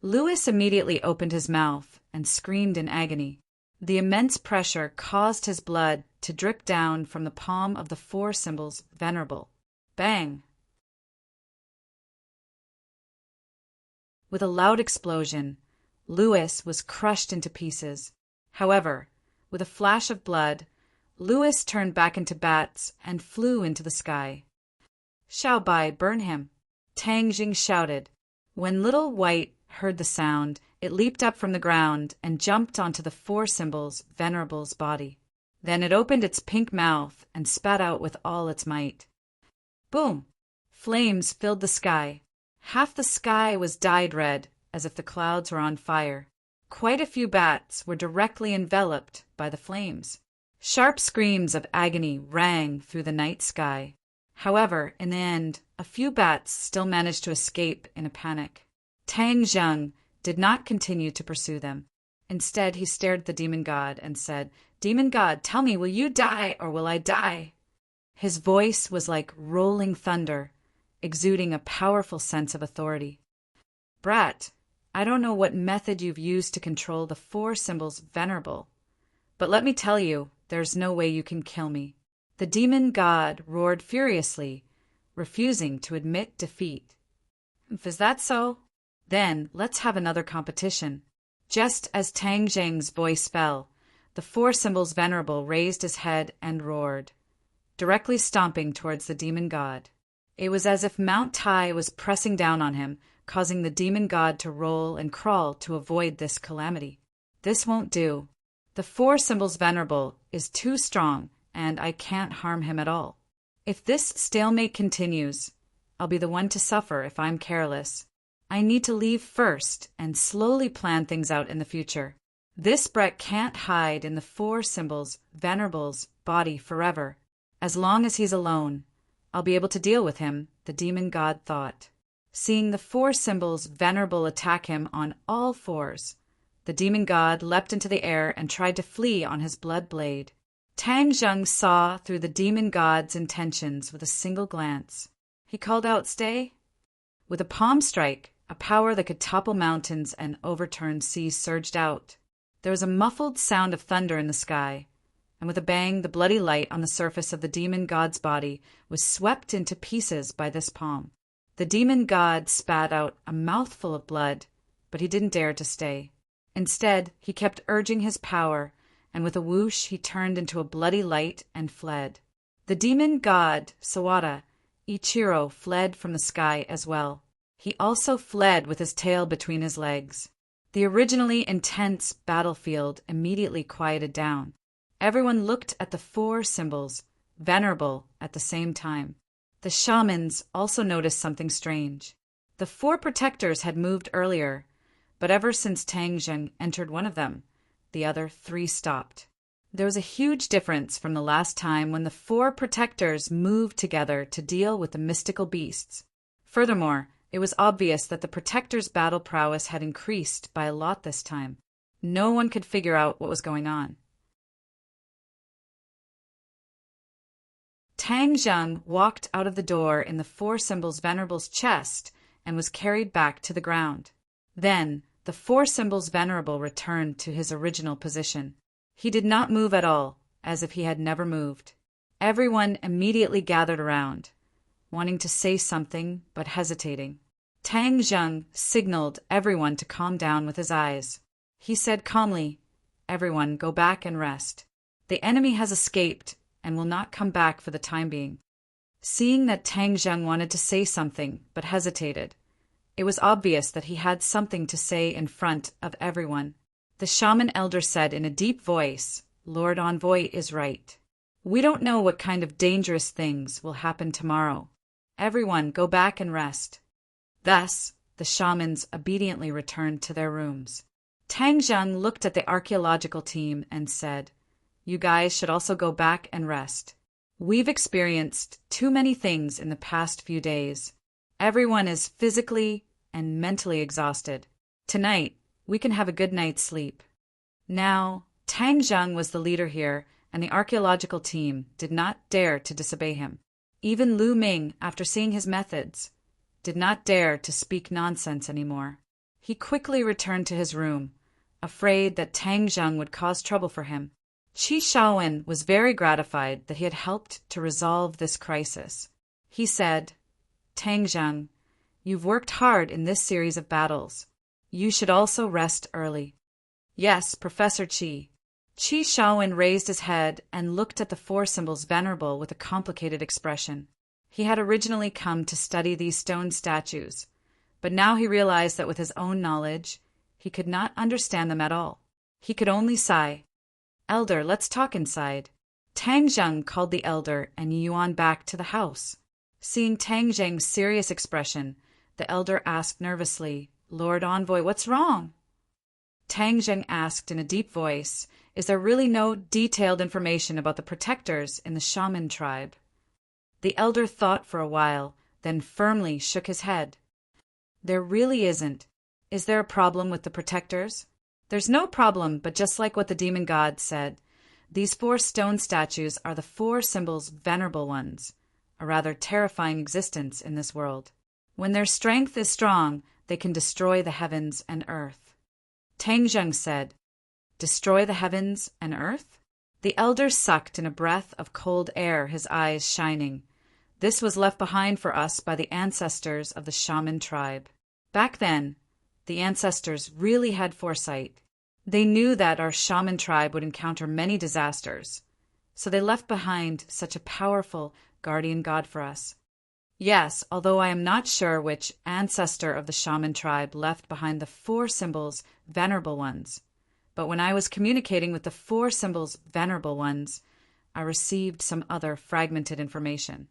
Lewis immediately opened his mouth and screamed in agony. The immense pressure caused his blood to drip down from the palm of the four symbols' venerable. Bang! With a loud explosion, Lewis was crushed into pieces. However, with a flash of blood, Lewis turned back into bats and flew into the sky. Xiao Bai, burn him! Tang Jing shouted. When Little White heard the sound, it leaped up from the ground and jumped onto the four symbols' venerable's body. Then it opened its pink mouth and spat out with all its might. Boom! Flames filled the sky. Half the sky was dyed red, as if the clouds were on fire. Quite a few bats were directly enveloped by the flames. Sharp screams of agony rang through the night sky. However, in the end, a few bats still managed to escape in a panic. Tang Zheng did not continue to pursue them. Instead, he stared at the demon god and said, "Demon god, tell me, will you die or will I die?" His voice was like rolling thunder, exuding a powerful sense of authority. Brat, I don't know what method you've used to control the four symbols venerable, but let me tell you, there's no way you can kill me. The demon god roared furiously, refusing to admit defeat. Is that so? Then let's have another competition. Just as Tang Zheng's voice fell, the four symbols venerable raised his head and roared, directly stomping towards the demon god. It was as if Mount Tai was pressing down on him, causing the demon god to roll and crawl to avoid this calamity. This won't do. The four symbols venerable is too strong, and I can't harm him at all. If this stalemate continues, I'll be the one to suffer if I'm careless. I need to leave first and slowly plan things out in the future. This Brett can't hide in the four symbols venerable's body forever. As long as he's alone, I'll be able to deal with him, the demon god thought. Seeing the four symbols venerable attack him on all fours, the demon god leapt into the air and tried to flee on his blood blade. Tang Zheng saw through the demon god's intentions with a single glance. He called out, "Stay!" With a palm strike, a power that could topple mountains and overturn seas surged out. There was a muffled sound of thunder in the sky, and with a bang, the bloody light on the surface of the demon god's body was swept into pieces by this palm. The demon god spat out a mouthful of blood, but he didn't dare to stay. Instead, he kept urging his power, and with a whoosh he turned into a bloody light and fled. The demon god, Sawada, Ichiro, fled from the sky as well. He also fled with his tail between his legs. The originally intense battlefield immediately quieted down. Everyone looked at the four symbols, venerable, at the same time. The shamans also noticed something strange. The 4 protectors had moved earlier, but ever since Tang Zheng entered one of them, the other 3 stopped. There was a huge difference from the last time when the 4 protectors moved together to deal with the mystical beasts. Furthermore, it was obvious that the protectors' battle prowess had increased by a lot this time. No one could figure out what was going on. Tang Zheng walked out of the door in the 4 symbols venerable's chest and was carried back to the ground. Then, the 4 symbols venerable returned to his original position. He did not move at all, as if he had never moved. Everyone immediately gathered around, wanting to say something but hesitating. Tang Zheng signaled everyone to calm down with his eyes. He said calmly, "Everyone, go back and rest. The enemy has escaped and will not come back for the time being." Seeing that Tang Zheng wanted to say something but hesitated, it was obvious that he had something to say in front of everyone. The shaman elder said in a deep voice, "Lord Envoy is right. We don't know what kind of dangerous things will happen tomorrow. Everyone, go back and rest." Thus, the shamans obediently returned to their rooms. Tang Zheng looked at the archaeological team and said, "You guys should also go back and rest. We've experienced too many things in the past few days. Everyone is physically and mentally exhausted. Tonight, we can have a good night's sleep." Now, Tang Zheng was the leader here, and the archaeological team did not dare to disobey him. Even Lu Ming, after seeing his methods, did not dare to speak nonsense anymore. He quickly returned to his room, afraid that Tang Zheng would cause trouble for him. Qi Shaowen was very gratified that he had helped to resolve this crisis. He said, "Tang Zheng, you've worked hard in this series of battles. You should also rest early." "Yes, Professor Qi." Qi Shaowen raised his head and looked at the 4 symbols venerable with a complicated expression. He had originally come to study these stone statues, but now he realized that with his own knowledge, he could not understand them at all. He could only sigh. "Elder, let's talk inside." Tang Zheng called the elder and Yuan back to the house. Seeing Tang Zheng's serious expression, the elder asked nervously, "Lord Envoy, what's wrong?" Tang Zheng asked in a deep voice, "Is there really no detailed information about the protectors in the shaman tribe?" The elder thought for a while, then firmly shook his head. "There really isn't. Is there a problem with the protectors?" "There's no problem, but just like what the demon god said, these 4 stone statues are the 4 symbols venerable ones, a rather terrifying existence in this world. When their strength is strong, they can destroy the heavens and earth." Tang Zheng said, "Destroy the heavens and earth?" The elder sucked in a breath of cold air, his eyes shining. This was left behind for us by the ancestors of the shaman tribe. Back then, the ancestors really had foresight. They knew that our shaman tribe would encounter many disasters, so they left behind such a powerful guardian god for us. Yes, although I am not sure which ancestor of the shaman tribe left behind the 4 symbols venerable ones, but when I was communicating with the 4 symbols venerable ones, I received some other fragmented information.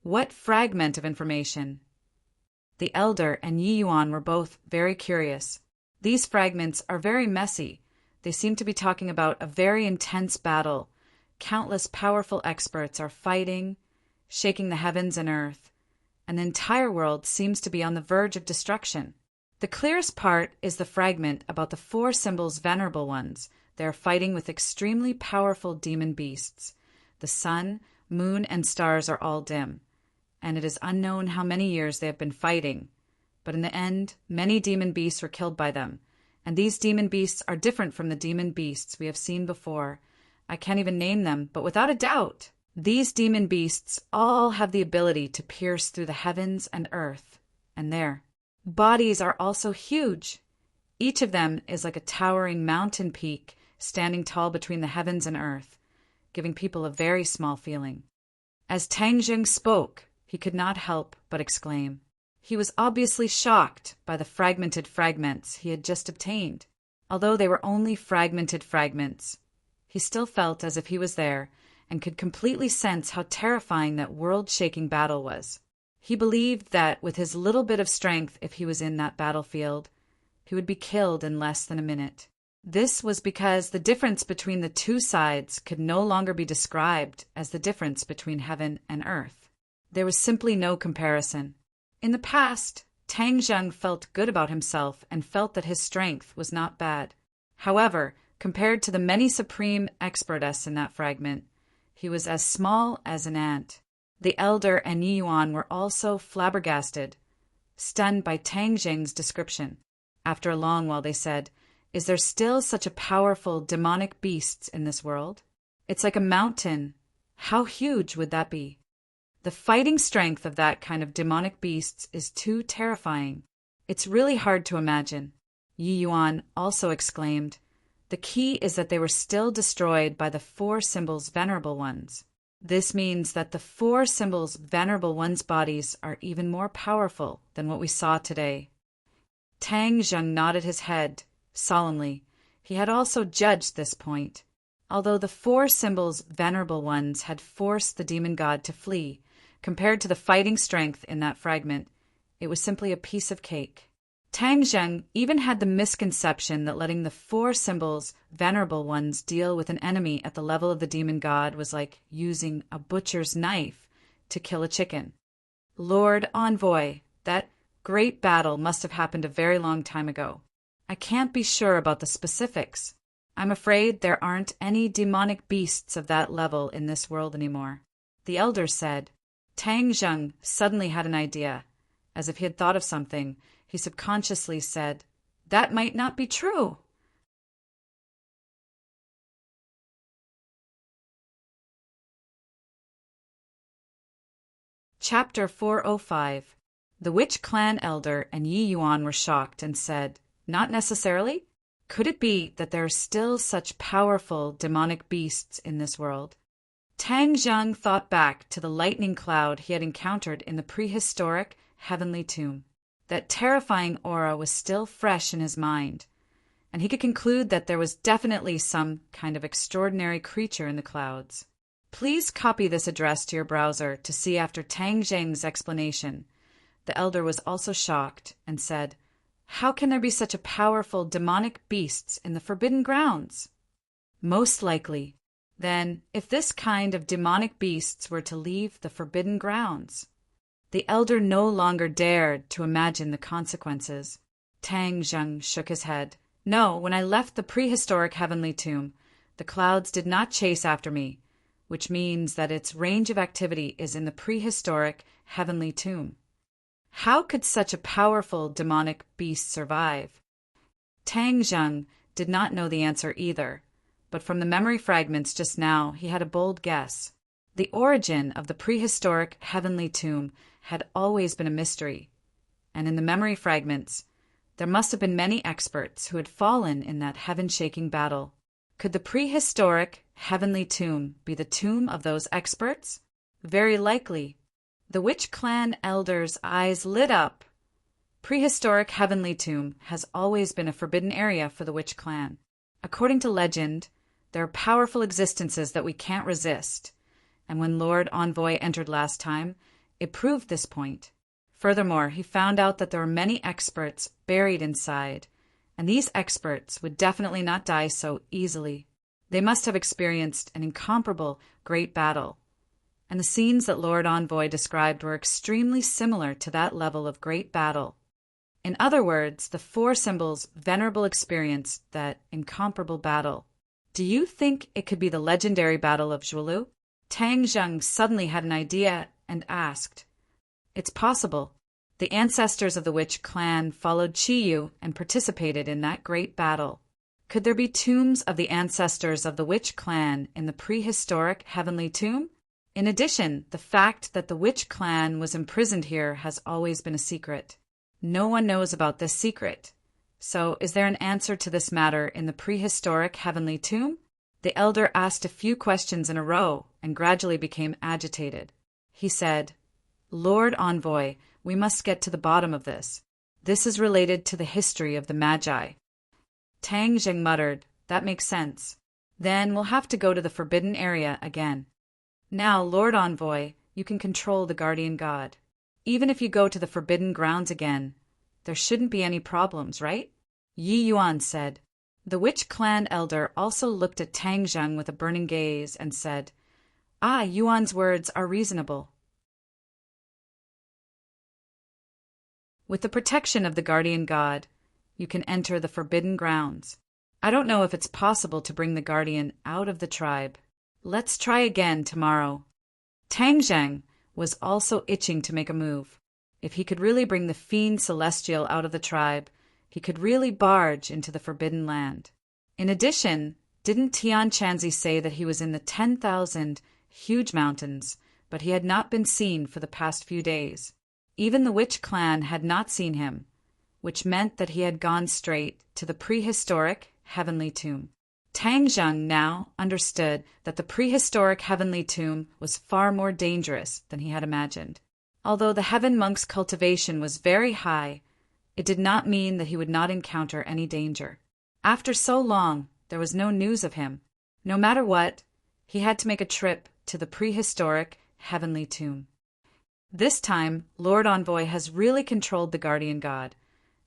What fragment of information? The elder and Yi Yuan were both very curious. These fragments are very messy. They seem to be talking about a very intense battle. Countless powerful experts are fighting, shaking the heavens and earth, and the entire world seems to be on the verge of destruction. The clearest part is the fragment about the 4 symbols venerable ones. They are fighting with extremely powerful demon beasts. The sun, moon, and stars are all dim, and it is unknown how many years they have been fighting. But in the end, many demon beasts were killed by them, and these demon beasts are different from the demon beasts we have seen before. I can't even name them, but without a doubt, these demon beasts all have the ability to pierce through the heavens and earth, and their bodies are also huge. Each of them is like a towering mountain peak standing tall between the heavens and earth, giving people a very small feeling. As Tang Zheng spoke, he could not help but exclaim. He was obviously shocked by the fragmented fragments he had just obtained. Although they were only fragmented fragments, he still felt as if he was there, and could completely sense how terrifying that world-shaking battle was. He believed that with his little bit of strength, if he was in that battlefield, he would be killed in less than a minute. This was because the difference between the two sides could no longer be described as the difference between heaven and earth. There was simply no comparison. In the past, Tang Zheng felt good about himself and felt that his strength was not bad. However, compared to the many supreme expertess in that fragment, he was as small as an ant. The elder and Yi Yuan were also flabbergasted, stunned by Tang Zheng's description. After a long while they said, "Is there still such a powerful demonic beasts in this world? It's like a mountain. How huge would that be?" The fighting strength of that kind of demonic beasts is too terrifying. It's really hard to imagine. Yi Yuan also exclaimed, "The key is that they were still destroyed by the four symbols' venerable ones. This means that the four symbols' venerable ones' bodies are even more powerful than what we saw today." Tang Zheng nodded his head solemnly. He had also judged this point. Although the four symbols' venerable ones had forced the demon god to flee, compared to the fighting strength in that fragment, it was simply a piece of cake. Tang Zheng even had the misconception that letting the four symbols' venerable ones deal with an enemy at the level of the demon god was like using a butcher's knife to kill a chicken. Lord Envoy, that great battle must have happened a very long time ago. I can't be sure about the specifics. I'm afraid there aren't any demonic beasts of that level in this world anymore," the elder said. Tang Zheng suddenly had an idea. As if he had thought of something, he subconsciously said, "That might not be true." Chapter 405. The Witch Clan elder and Yi Yuan were shocked and said, "Not necessarily? Could it be that there are still such powerful demonic beasts in this world?" Tang Zheng thought back to the lightning cloud he had encountered in the prehistoric heavenly tomb. That terrifying aura was still fresh in his mind, and he could conclude that there was definitely some kind of extraordinary creature in the clouds. Please copy this address to your browser to see after Tang Zheng's explanation. The elder was also shocked and said, "How can there be such a powerful demonic beasts in the Forbidden Grounds?" Most likely. Then, if this kind of demonic beasts were to leave the Forbidden Grounds, the elder no longer dared to imagine the consequences. Tang Zheng shook his head. "No, when I left the prehistoric heavenly tomb, the clouds did not chase after me, which means that its range of activity is in the prehistoric heavenly tomb. How could such a powerful demonic beast survive?" Tang Zheng did not know the answer either, but from the memory fragments just now he had a bold guess. The origin of the prehistoric heavenly tomb had always been a mystery, and in the memory fragments there must have been many experts who had fallen in that heaven-shaking battle. Could the prehistoric heavenly tomb be the tomb of those experts? Very likely. The Witch Clan elder's eyes lit up. Prehistoric heavenly tomb has always been a forbidden area for the Witch Clan. According to legend, there are powerful existences that we can't resist, and when Lord Envoy entered last time, it proved this point. Furthermore, he found out that there were many experts buried inside, and these experts would definitely not die so easily. They must have experienced an incomparable great battle, and the scenes that Lord Envoy described were extremely similar to that level of great battle. In other words, the four symbols venerable experienced that incomparable battle. Do you think it could be the legendary battle of Zhuolu? Tang Zheng suddenly had an idea and asked. It's possible. The ancestors of the Witch Clan followed Qiyu and participated in that great battle. Could there be tombs of the ancestors of the Witch Clan in the prehistoric heavenly tomb? In addition, the fact that the Witch Clan was imprisoned here has always been a secret. No one knows about this secret. So, is there an answer to this matter in the prehistoric heavenly tomb? The elder asked a few questions in a row and gradually became agitated. He said, Lord Envoy, we must get to the bottom of this. This is related to the history of the Magi. Tang Zheng muttered, that makes sense. Then we'll have to go to the forbidden area again. Now, Lord Envoy, you can control the guardian god. Even if you go to the forbidden grounds again, there shouldn't be any problems, right? Yi Yuan said. The witch clan elder also looked at Tang Zheng with a burning gaze and said, Ah, Yuan's words are reasonable. With the protection of the guardian god, you can enter the forbidden grounds. I don't know if it's possible to bring the guardian out of the tribe. Let's try again tomorrow. Tang Zheng was also itching to make a move. If he could really bring the fiend celestial out of the tribe, he could really barge into the forbidden land. In addition, didn't Tian Chanzi say that he was in the 10,000 huge mountains, but he had not been seen for the past few days? Even the witch clan had not seen him, which meant that he had gone straight to the prehistoric heavenly tomb. Tang Zheng now understood that the prehistoric heavenly tomb was far more dangerous than he had imagined. Although the heaven monk's cultivation was very high, it did not mean that he would not encounter any danger. After so long, there was no news of him. No matter what, he had to make a trip to the prehistoric heavenly tomb. This time, Lord Envoy has really controlled the guardian god,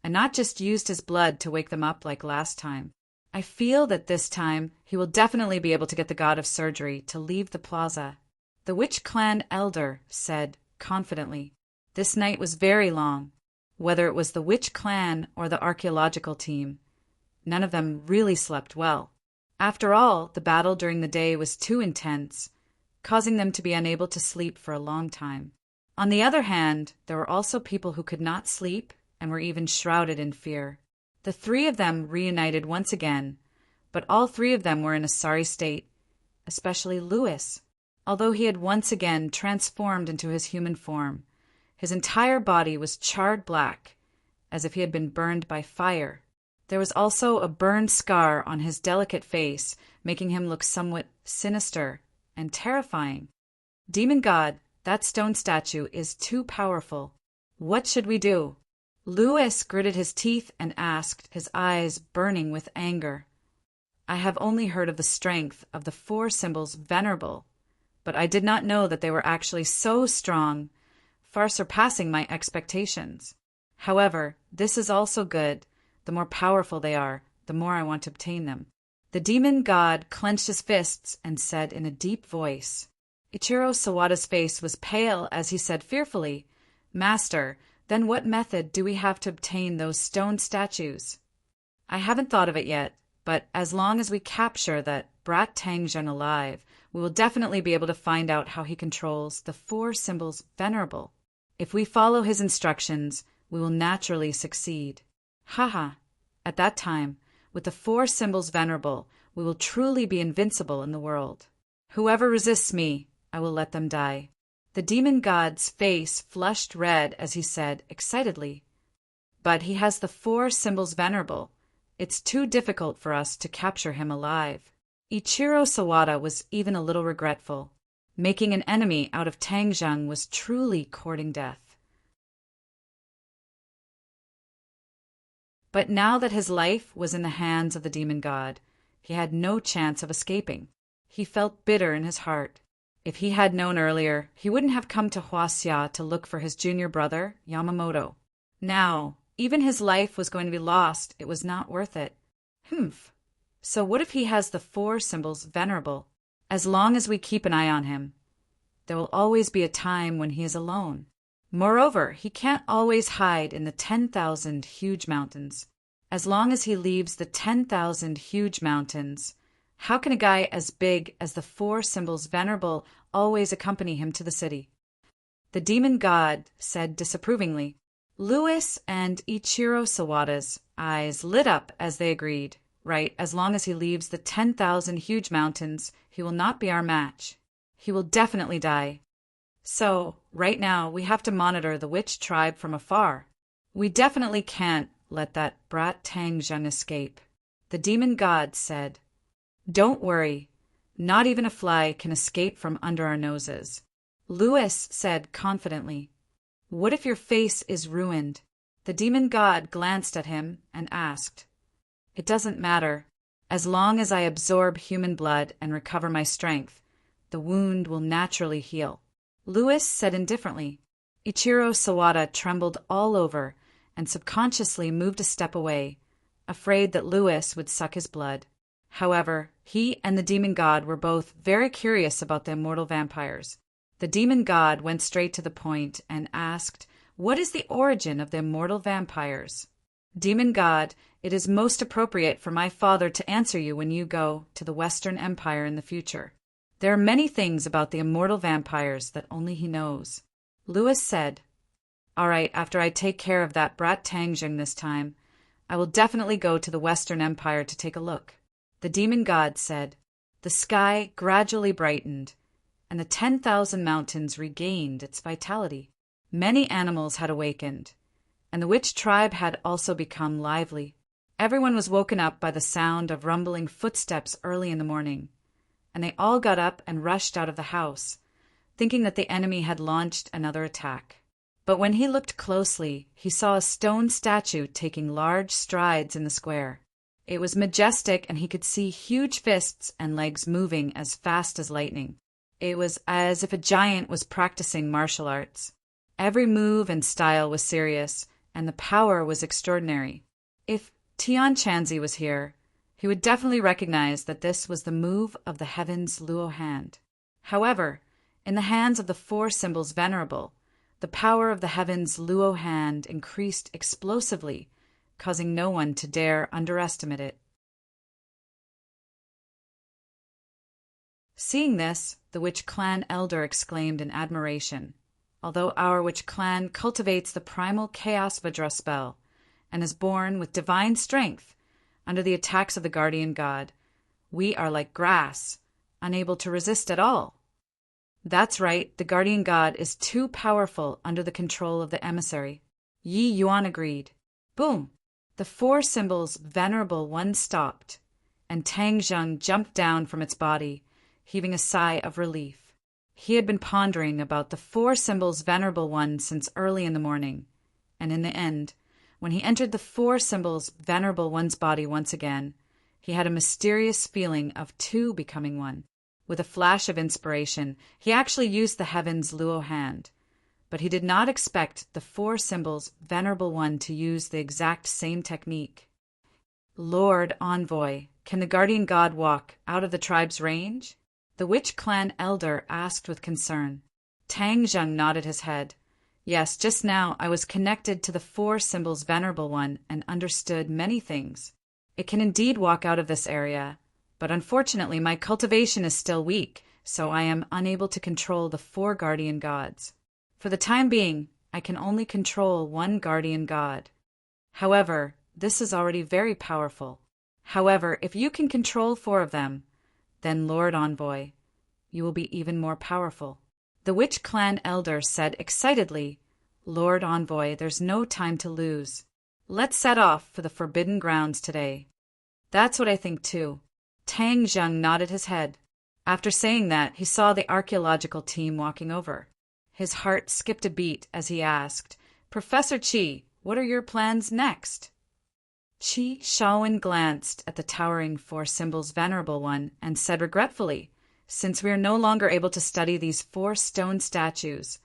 and not just used his blood to wake them up like last time. I feel that this time he will definitely be able to get the god of surgery to leave the plaza. The witch clan elder said confidently. This night was very long. Whether it was the witch clan or the archaeological team, none of them really slept well. After all, the battle during the day was too intense, causing them to be unable to sleep for a long time. On the other hand, there were also people who could not sleep and were even shrouded in fear. The three of them reunited once again, but all three of them were in a sorry state, especially Louis. Although he had once again transformed into his human form, his entire body was charred black, as if he had been burned by fire. There was also a burned scar on his delicate face, making him look somewhat sinister and terrifying. Demon God, that stone statue is too powerful. What should we do? Louis gritted his teeth and asked, his eyes burning with anger. I have only heard of the strength of the four symbols venerable, but I did not know that they were actually so strong, far surpassing my expectations. However, this is also good. The more powerful they are, the more I want to obtain them. The demon god clenched his fists and said in a deep voice. Ichiro Sawada's face was pale as he said fearfully, Master, then what method do we have to obtain those stone statues? I haven't thought of it yet, but as long as we capture that brat Tangzhen alive, we will definitely be able to find out how he controls the four symbols venerable. If we follow his instructions, we will naturally succeed. Haha. At that time, with the four symbols venerable, we will truly be invincible in the world. Whoever resists me, I will let them die. The demon god's face flushed red as he said excitedly, But he has the four symbols venerable. It's too difficult for us to capture him alive. Ichiro Sawada was even a little regretful. Making an enemy out of Tang Zheng was truly courting death. But now that his life was in the hands of the demon god, he had no chance of escaping. He felt bitter in his heart. If he had known earlier, he wouldn't have come to Huaxia to look for his junior brother, Yamamoto. Now, even his life was going to be lost. It was not worth it. So what if he has the four symbols venerable? As long as we keep an eye on him, there will always be a time when he is alone. Moreover, he can't always hide in the 10,000 huge mountains. As long as he leaves the 10,000 huge mountains, how can a guy as big as the four symbols venerable always accompany him to the city? The demon god said disapprovingly. Louis and Ichiro Sawada's eyes lit up as they agreed. Right, as long as he leaves the 10,000 huge mountains, he will not be our match. He will definitely die. So, right now, we have to monitor the witch tribe from afar. We definitely can't let that brat Tang Zheng escape. The demon god said, Don't worry. Not even a fly can escape from under our noses. Louis said confidently, What if your face is ruined? The demon god glanced at him and asked, It doesn't matter. As long as I absorb human blood and recover my strength, The wound will naturally heal. Lewis said indifferently. Ichiro Sawada trembled all over and subconsciously moved a step away, afraid that Lewis would suck his blood. However, he and the demon god were both very curious about the immortal vampires. The demon god went straight to the point and asked, "What is the origin of the immortal vampires?" "Demon god, it is most appropriate for my father to answer you when you go to the Western Empire in the future. There are many things about the immortal vampires that only he knows." Lewis said, "All right, after I take care of that brat Tangjung this time, I will definitely go to the Western Empire to take a look." The demon god said. The sky gradually brightened, and the 10,000 mountains regained its vitality. Many animals had awakened, and the witch tribe had also become lively. Everyone was woken up by the sound of rumbling footsteps early in the morning, and they all got up and rushed out of the house, thinking that the enemy had launched another attack. But when he looked closely, he saw a stone statue taking large strides in the square. It was majestic, and he could see huge fists and legs moving as fast as lightning. It was as if a giant was practicing martial arts. Every move and style was serious, and the power was extraordinary. If Tian Chanzi was here, he would definitely recognize that this was the move of the heaven's Luo hand. However, in the hands of the four symbols venerable, the power of the heaven's Luo hand increased explosively, causing no one to dare underestimate it. Seeing this, the witch clan elder exclaimed in admiration, "Although our witch clan cultivates the primal chaos Vajra spell and is born with divine strength under the attacks of the guardian god, we are like grass, unable to resist at all." That's right, the guardian god is too powerful under the control of the emissary. Yi Yuan agreed. Boom! The four symbols venerable one stopped, and Tang Zheng jumped down from its body, heaving a sigh of relief. He had been pondering about the four symbols venerable one since early in the morning, and in the end, when he entered the four symbols venerable one's body once again, he had a mysterious feeling of two becoming one. With a flash of inspiration, he actually used the heaven's Luo hand, but he did not expect the four symbols venerable one to use the exact same technique. "Lord Envoy, can the guardian god walk out of the tribe's range?" the witch clan elder asked with concern. Tang Zheng nodded his head. "Yes, just now I was connected to the four symbols venerable one and understood many things. It can indeed walk out of this area, but unfortunately my cultivation is still weak, so I am unable to control the four guardian gods. For the time being, I can only control one guardian god. However, this is already very powerful. However, if you can control four of them, then, Lord Envoy, you will be even more powerful." The witch clan elder said excitedly, "Lord Envoy, there's no time to lose. Let's set off for the forbidden grounds today." "That's what I think too." Tang Zheng nodded his head. After saying that, he saw the archaeological team walking over. His heart skipped a beat as he asked, "Professor Qi, what are your plans next?" Qi Shaowen glanced at the towering four symbols venerable one and said regretfully, "Since we are no longer able to study these four stone statues,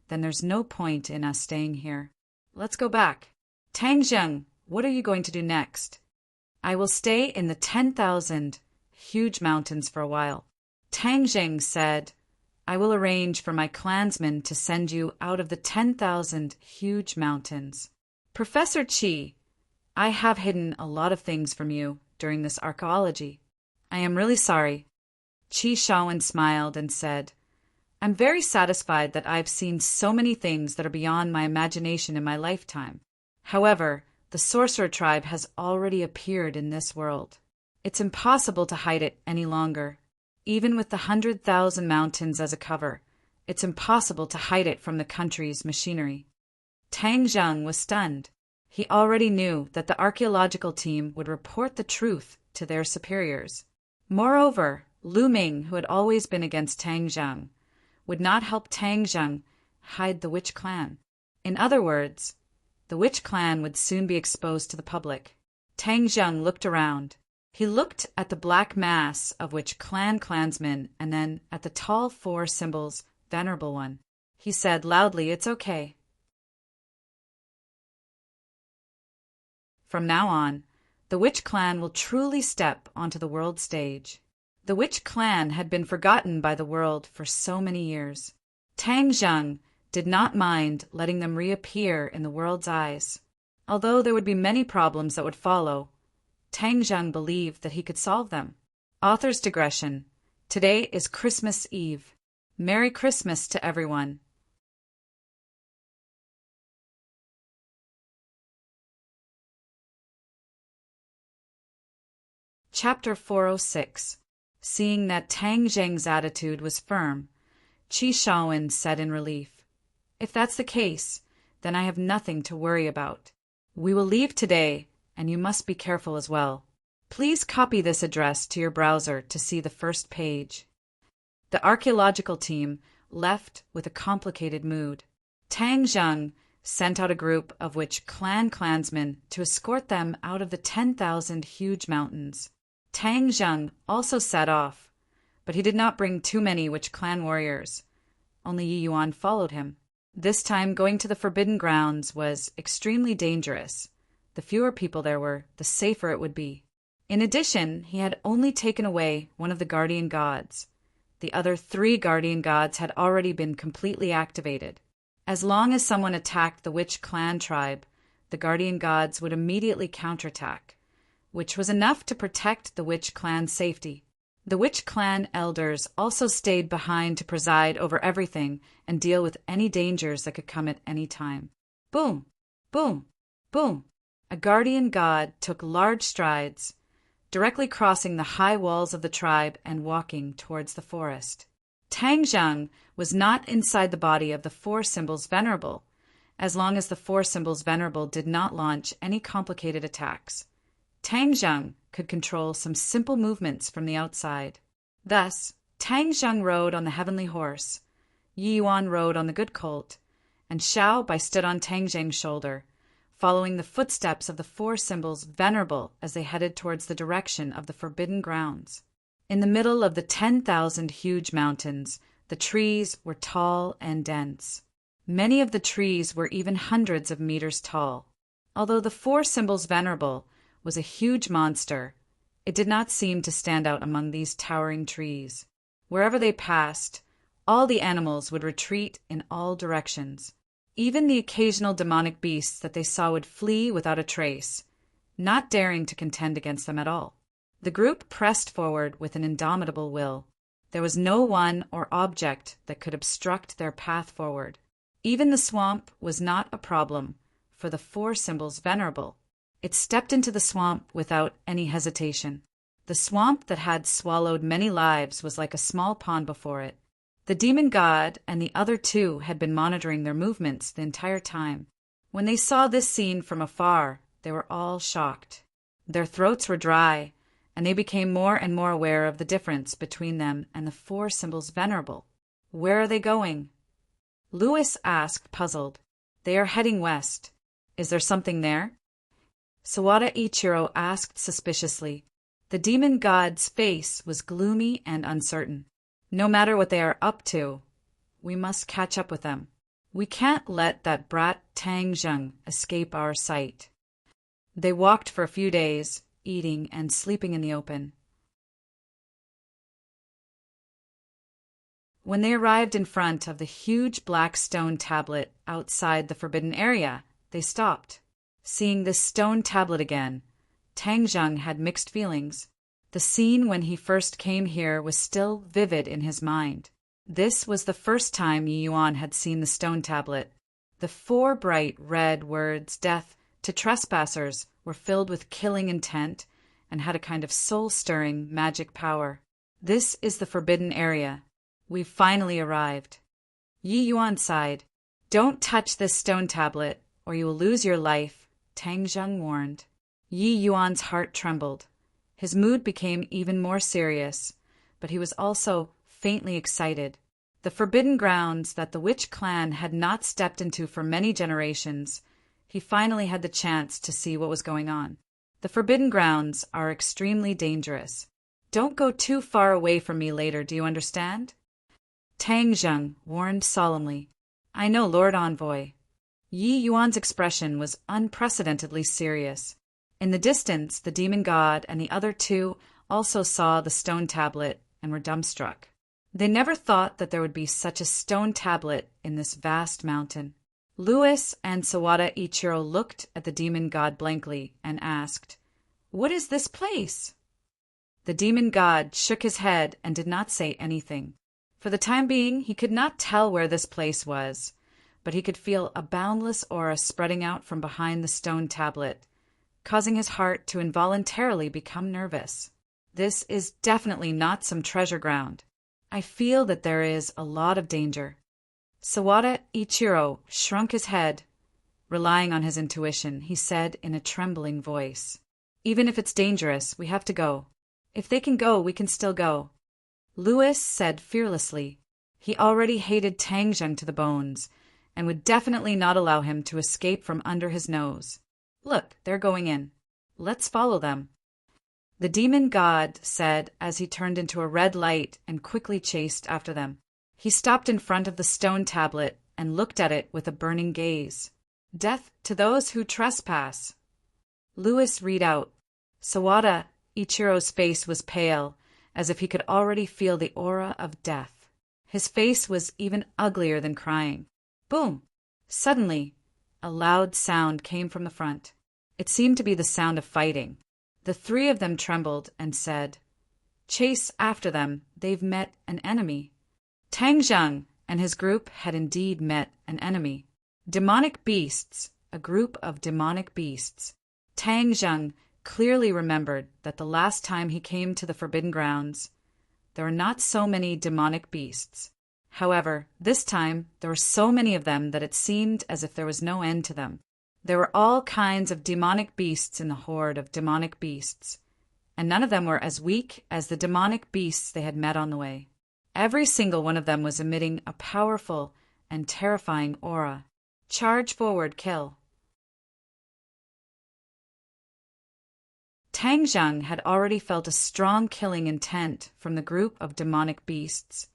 then there's no point in us staying here. Let's go back. Tang Zheng, what are you going to do next?" "I will stay in the 10,000 huge mountains for a while." Tang Zheng said, "I will arrange for my clansmen to send you out of the 10,000 huge mountains." "Professor Qi, I have hidden a lot of things from you during this archaeology. I am really sorry." Qi Shaowen smiled and said, "I'm very satisfied that I've seen so many things that are beyond my imagination in my lifetime. However, the sorcerer tribe has already appeared in this world. It's impossible to hide it any longer. Even with the 100,000 mountains as a cover, it's impossible to hide it from the country's machinery." Tang Zheng was stunned. He already knew that the archaeological team would report the truth to their superiors. Moreover, Lu Ming, who had always been against Tang Zheng, would not help Tang Zheng hide the witch clan. In other words, the witch clan would soon be exposed to the public. Tang Zheng looked around. He looked at the black mass of which clansmen and then at the tall four symbols venerable one. He said loudly, "It's okay. From now on, the Witch Clan will truly step onto the world stage." The Witch Clan had been forgotten by the world for so many years. Tang Zheng did not mind letting them reappear in the world's eyes. Although there would be many problems that would follow, Tang Zheng believed that he could solve them. Author's digression. Today is Christmas Eve. Merry Christmas to everyone. Chapter 406. Seeing that Tang Zheng's attitude was firm, Qi Shaowen said in relief, "If that's the case, then I have nothing to worry about. We will leave today, and you must be careful as well. Please copy this address to your browser to see the first page." The archaeological team left with a complicated mood. Tang Zheng sent out a group of Witch clansmen to escort them out of the 10,000 huge mountains. Tang Zheng also set off, but he did not bring too many Witch Clan warriors. Only Yi Yuan followed him. This time, going to the Forbidden Grounds was extremely dangerous. The fewer people there were, the safer it would be. In addition, he had only taken away one of the guardian gods. The other 3 guardian gods had already been completely activated. As long as someone attacked the Witch Clan tribe, the guardian gods would immediately counterattack, which was enough to protect the Witch Clan's safety. The Witch Clan elders also stayed behind to preside over everything and deal with any dangers that could come at any time. Boom! Boom! Boom! A guardian god took large strides, directly crossing the high walls of the tribe and walking towards the forest. Tang Zheng was not inside the body of the 4 symbols venerable, as long as the 4 symbols venerable did not launch any complicated attacks. Tang Zheng could control some simple movements from the outside. Thus, Tang Zheng rode on the heavenly horse, Yi Yuan rode on the good colt, and Xiao Bai stood on Tang Zheng's shoulder, following the footsteps of the 4 symbols venerable as they headed towards the direction of the Forbidden Grounds. In the middle of the 10,000 huge mountains, the trees were tall and dense. Many of the trees were even hundreds of meters tall. Although the 4 symbols venerable was a huge monster, it did not seem to stand out among these towering trees. Wherever they passed, all the animals would retreat in all directions. Even the occasional demonic beasts that they saw would flee without a trace, not daring to contend against them at all. The group pressed forward with an indomitable will. There was no one or object that could obstruct their path forward. Even the swamp was not a problem for the 4 symbols venerable. It stepped into the swamp without any hesitation. The swamp that had swallowed many lives was like a small pond before it. The demon god and the other 2 had been monitoring their movements the entire time. When they saw this scene from afar, they were all shocked. Their throats were dry, and they became more and more aware of the difference between them and the 4 symbols venerable. "Where are they going?" Louis asked, puzzled. "They are heading west. Is there something there?" Sawada Ichiro asked suspiciously. The demon god's face was gloomy and uncertain. "No matter what they are up to, we must catch up with them. We can't let that brat Tang Zheng escape our sight." They walked for a few days, eating and sleeping in the open. When they arrived in front of the huge black stone tablet outside the forbidden area, they stopped. Seeing this stone tablet again, Tang Zheng had mixed feelings. The scene when he first came here was still vivid in his mind. This was the first time Yi Yuan had seen the stone tablet. The 4 bright red words, "Death to trespassers," were filled with killing intent and had a kind of soul-stirring magic power. "This is the forbidden area. We've finally arrived." Yi Yuan sighed. "Don't touch this stone tablet, or you will lose your life," Tang Zheng warned. Yi Yuan's heart trembled. His mood became even more serious, but he was also faintly excited. The Forbidden Grounds that the Witch Clan had not stepped into for many generations, he finally had the chance to see what was going on. The forbidden grounds are extremely dangerous. Don't go too far away from me later, do you understand? Tang Zheng warned solemnly. I know, Lord Envoy. Yi Yuan's expression was unprecedentedly serious. In the distance, the demon god and the other two also saw the stone tablet and were dumbstruck. They never thought that there would be such a stone tablet in this vast mountain. Louis and Sawada Ichiro looked at the demon god blankly and asked, What is this place? The demon god shook his head and did not say anything. For the time being, he could not tell where this place was, but he could feel a boundless aura spreading out from behind the stone tablet, causing his heart to involuntarily become nervous. This is definitely not some treasure ground. I feel that there is a lot of danger. Sawada Ichiro shrunk his head. Relying on his intuition, he said in a trembling voice, Even if it's dangerous, we have to go. If they can go, we can still go. Louis said fearlessly. He already hated Tang Zheng to the bones, and would definitely not allow him to escape from under his nose. Look, they're going in. Let's follow them. The demon god said as he turned into a red light and quickly chased after them. He stopped in front of the stone tablet and looked at it with a burning gaze. Death to those who trespass. Louis read out. Sawada Ichiro's face was pale, as if he could already feel the aura of death. His face was even uglier than crying. Boom! Suddenly, a loud sound came from the front. It seemed to be the sound of fighting. The three of them trembled and said, Chase after them, they've met an enemy. Tang Zheng and his group had indeed met an enemy. Demonic beasts, a group of demonic beasts. Tang Zheng clearly remembered that the last time he came to the Forbidden Grounds, there were not so many demonic beasts. However, this time there were so many of them that it seemed as if there was no end to them. There were all kinds of demonic beasts in the horde of demonic beasts, and none of them were as weak as the demonic beasts they had met on the way. Every single one of them was emitting a powerful and terrifying aura. Charge forward, kill. Tang Zheng had already felt a strong killing intent from the group of demonic beasts,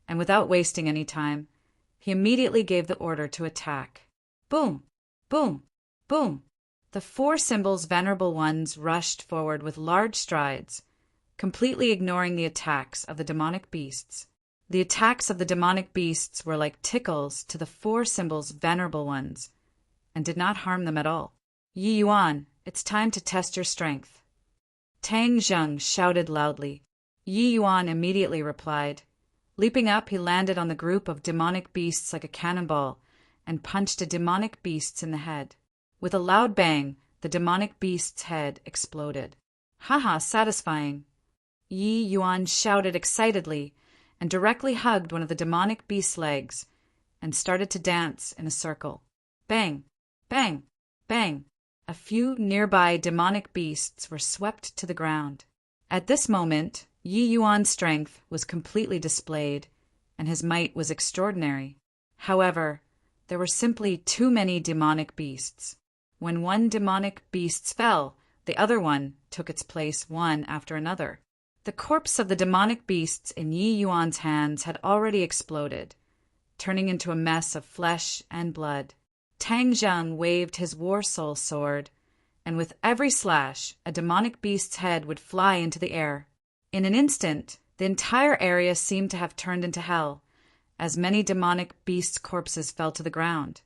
and without wasting any time, he immediately gave the order to attack. Boom! Boom! Boom! The four symbols' venerable ones rushed forward with large strides, completely ignoring the attacks of the demonic beasts. The attacks of the demonic beasts were like tickles to the four symbols' venerable ones, and did not harm them at all. Yi Yuan, it's time to test your strength. Tang Zheng shouted loudly. Yi Yuan immediately replied. Leaping up, he landed on the group of demonic beasts like a cannonball and punched a demonic beast in the head. With a loud bang, the demonic beast's head exploded. Haha, satisfying. Yi Yuan shouted excitedly and directly hugged one of the demonic beast's legs and started to dance in a circle. Bang! Bang! Bang! A few nearby demonic beasts were swept to the ground. At this moment, Yi Yuan's strength was completely displayed, and his might was extraordinary. However, there were simply too many demonic beasts. When one demonic beast fell, the other one took its place one after another. The corpse of the demonic beasts in Yi Yuan's hands had already exploded, turning into a mess of flesh and blood. Tang Zheng waved his war soul sword, and with every slash, a demonic beast's head would fly into the air. In an instant, the entire area seemed to have turned into hell, as many demonic beasts' corpses fell to the ground,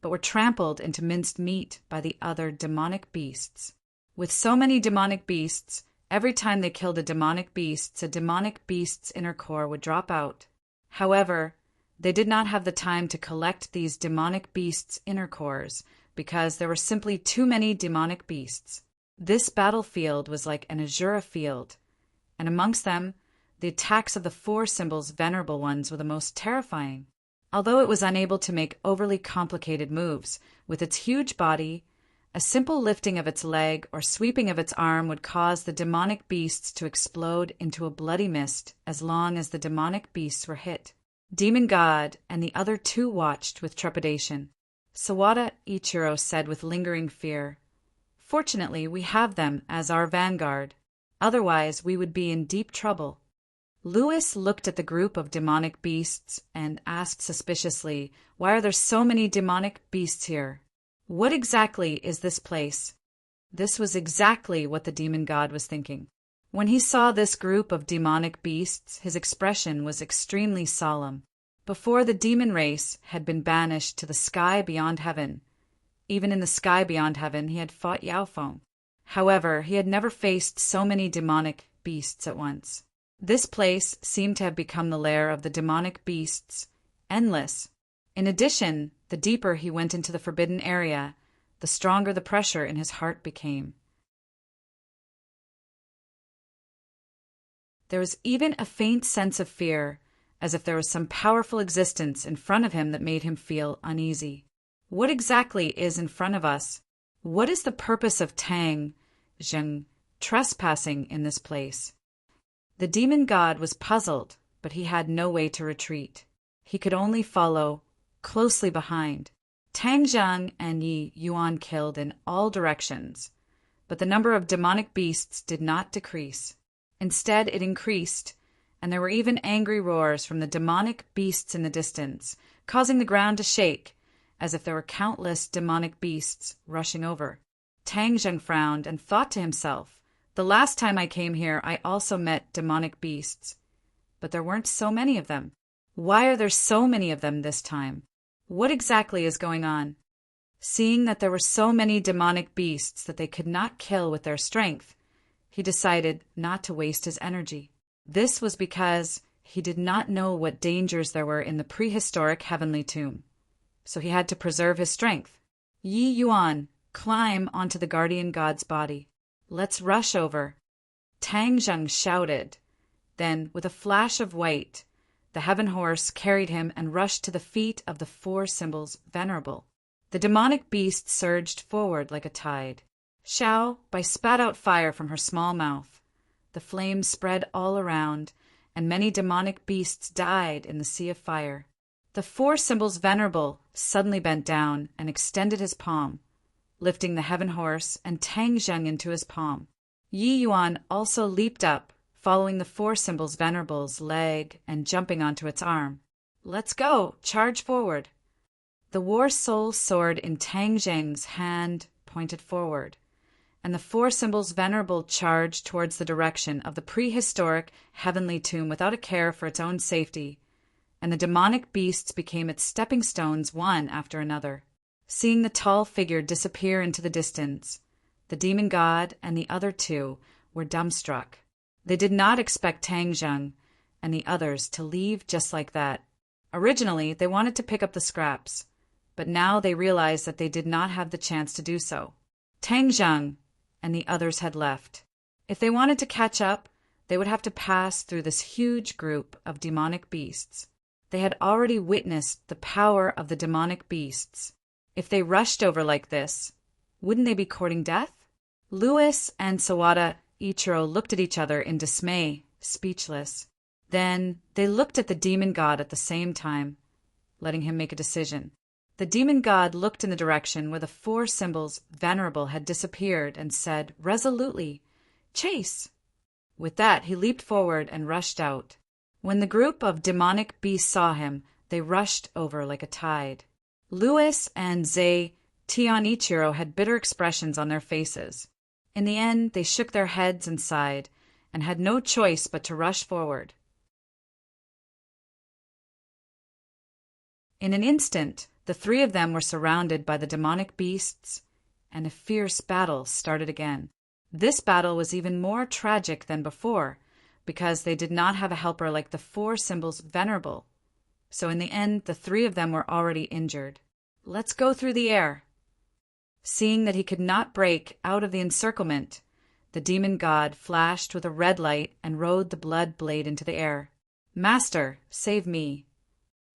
but were trampled into minced meat by the other demonic beasts. With so many demonic beasts, every time they killed a demonic beast's inner core would drop out. However, they did not have the time to collect these demonic beasts' inner cores, because there were simply too many demonic beasts. This battlefield was like an azura field, and amongst them, the attacks of the four symbols' venerable ones were the most terrifying. Although it was unable to make overly complicated moves, with its huge body, a simple lifting of its leg or sweeping of its arm would cause the demonic beasts to explode into a bloody mist as long as the demonic beasts were hit. Demon God and the other two watched with trepidation. Sawada Ichiro said with lingering fear, Fortunately, we have them as our vanguard. Otherwise, we would be in deep trouble. Lewis looked at the group of demonic beasts and asked suspiciously, "Why are there so many demonic beasts here? What exactly is this place?" This was exactly what the demon god was thinking. When he saw this group of demonic beasts, his expression was extremely solemn. Before, the demon race had been banished to the sky beyond heaven. Even in the sky beyond heaven, he had fought Yaofeng. However, he had never faced so many demonic beasts at once. This place seemed to have become the lair of the demonic beasts, endless. In addition, the deeper he went into the forbidden area, the stronger the pressure in his heart became. There was even a faint sense of fear, as if there was some powerful existence in front of him that made him feel uneasy. What exactly is in front of us? What is the purpose of Tang Zheng trespassing in this place? The demon god was puzzled, but he had no way to retreat. He could only follow closely behind. Tang Zheng and Yi Yuan killed in all directions, but the number of demonic beasts did not decrease. Instead, it increased, and there were even angry roars from the demonic beasts in the distance, causing the ground to shake, as if there were countless demonic beasts rushing over. Tang Zheng frowned and thought to himself, "The last time I came here, I also met demonic beasts, but there weren't so many of them. Why are there so many of them this time? What exactly is going on?" Seeing that there were so many demonic beasts that they could not kill with their strength, he decided not to waste his energy. This was because he did not know what dangers there were in the prehistoric heavenly tomb, so he had to preserve his strength. "Yi Yuan, climb onto the guardian god's body. Let's rush over." Tang Zheng shouted. Then, with a flash of white, the heaven horse carried him and rushed to the feet of the four symbols venerable. The demonic beast surged forward like a tide. Xiao Bai spat out fire from her small mouth. The flames spread all around, and many demonic beasts died in the sea of fire. The four symbols venerable suddenly bent down and extended his palm, lifting the heaven horse and Tang Zheng into his palm. Yi Yuan also leaped up, following the four symbols venerable's leg and jumping onto its arm. "Let's go! Charge forward!" The war soul sword in Tang Zheng's hand pointed forward, and the four symbols venerable charged towards the direction of the prehistoric heavenly tomb without a care for its own safety, and the demonic beasts became its stepping stones one after another. Seeing the tall figure disappear into the distance, the demon god and the other two were dumbstruck. They did not expect Tang Zheng and the others to leave just like that. Originally, they wanted to pick up the scraps, but now they realized that they did not have the chance to do so. Tang Zheng and the others had left. If they wanted to catch up, they would have to pass through this huge group of demonic beasts. They had already witnessed the power of the demonic beasts. If they rushed over like this, wouldn't they be courting death? Lewis and Sawada Ichiro looked at each other in dismay, speechless. Then they looked at the demon god at the same time, letting him make a decision. The demon god looked in the direction where the four symbols venerable had disappeared and said resolutely, "Chase!" With that, he leaped forward and rushed out. When the group of demonic beasts saw him, they rushed over like a tide. Lewis and Zei Tianichiro had bitter expressions on their faces. In the end, they shook their heads and sighed, and had no choice but to rush forward. In an instant, the three of them were surrounded by the demonic beasts, and a fierce battle started again. This battle was even more tragic than before, because they did not have a helper like the four symbols venerable. So in the end, the three of them were already injured. "Let's go through the air." Seeing that he could not break out of the encirclement, the demon god flashed with a red light and rode the blood blade into the air. "Master, save me!"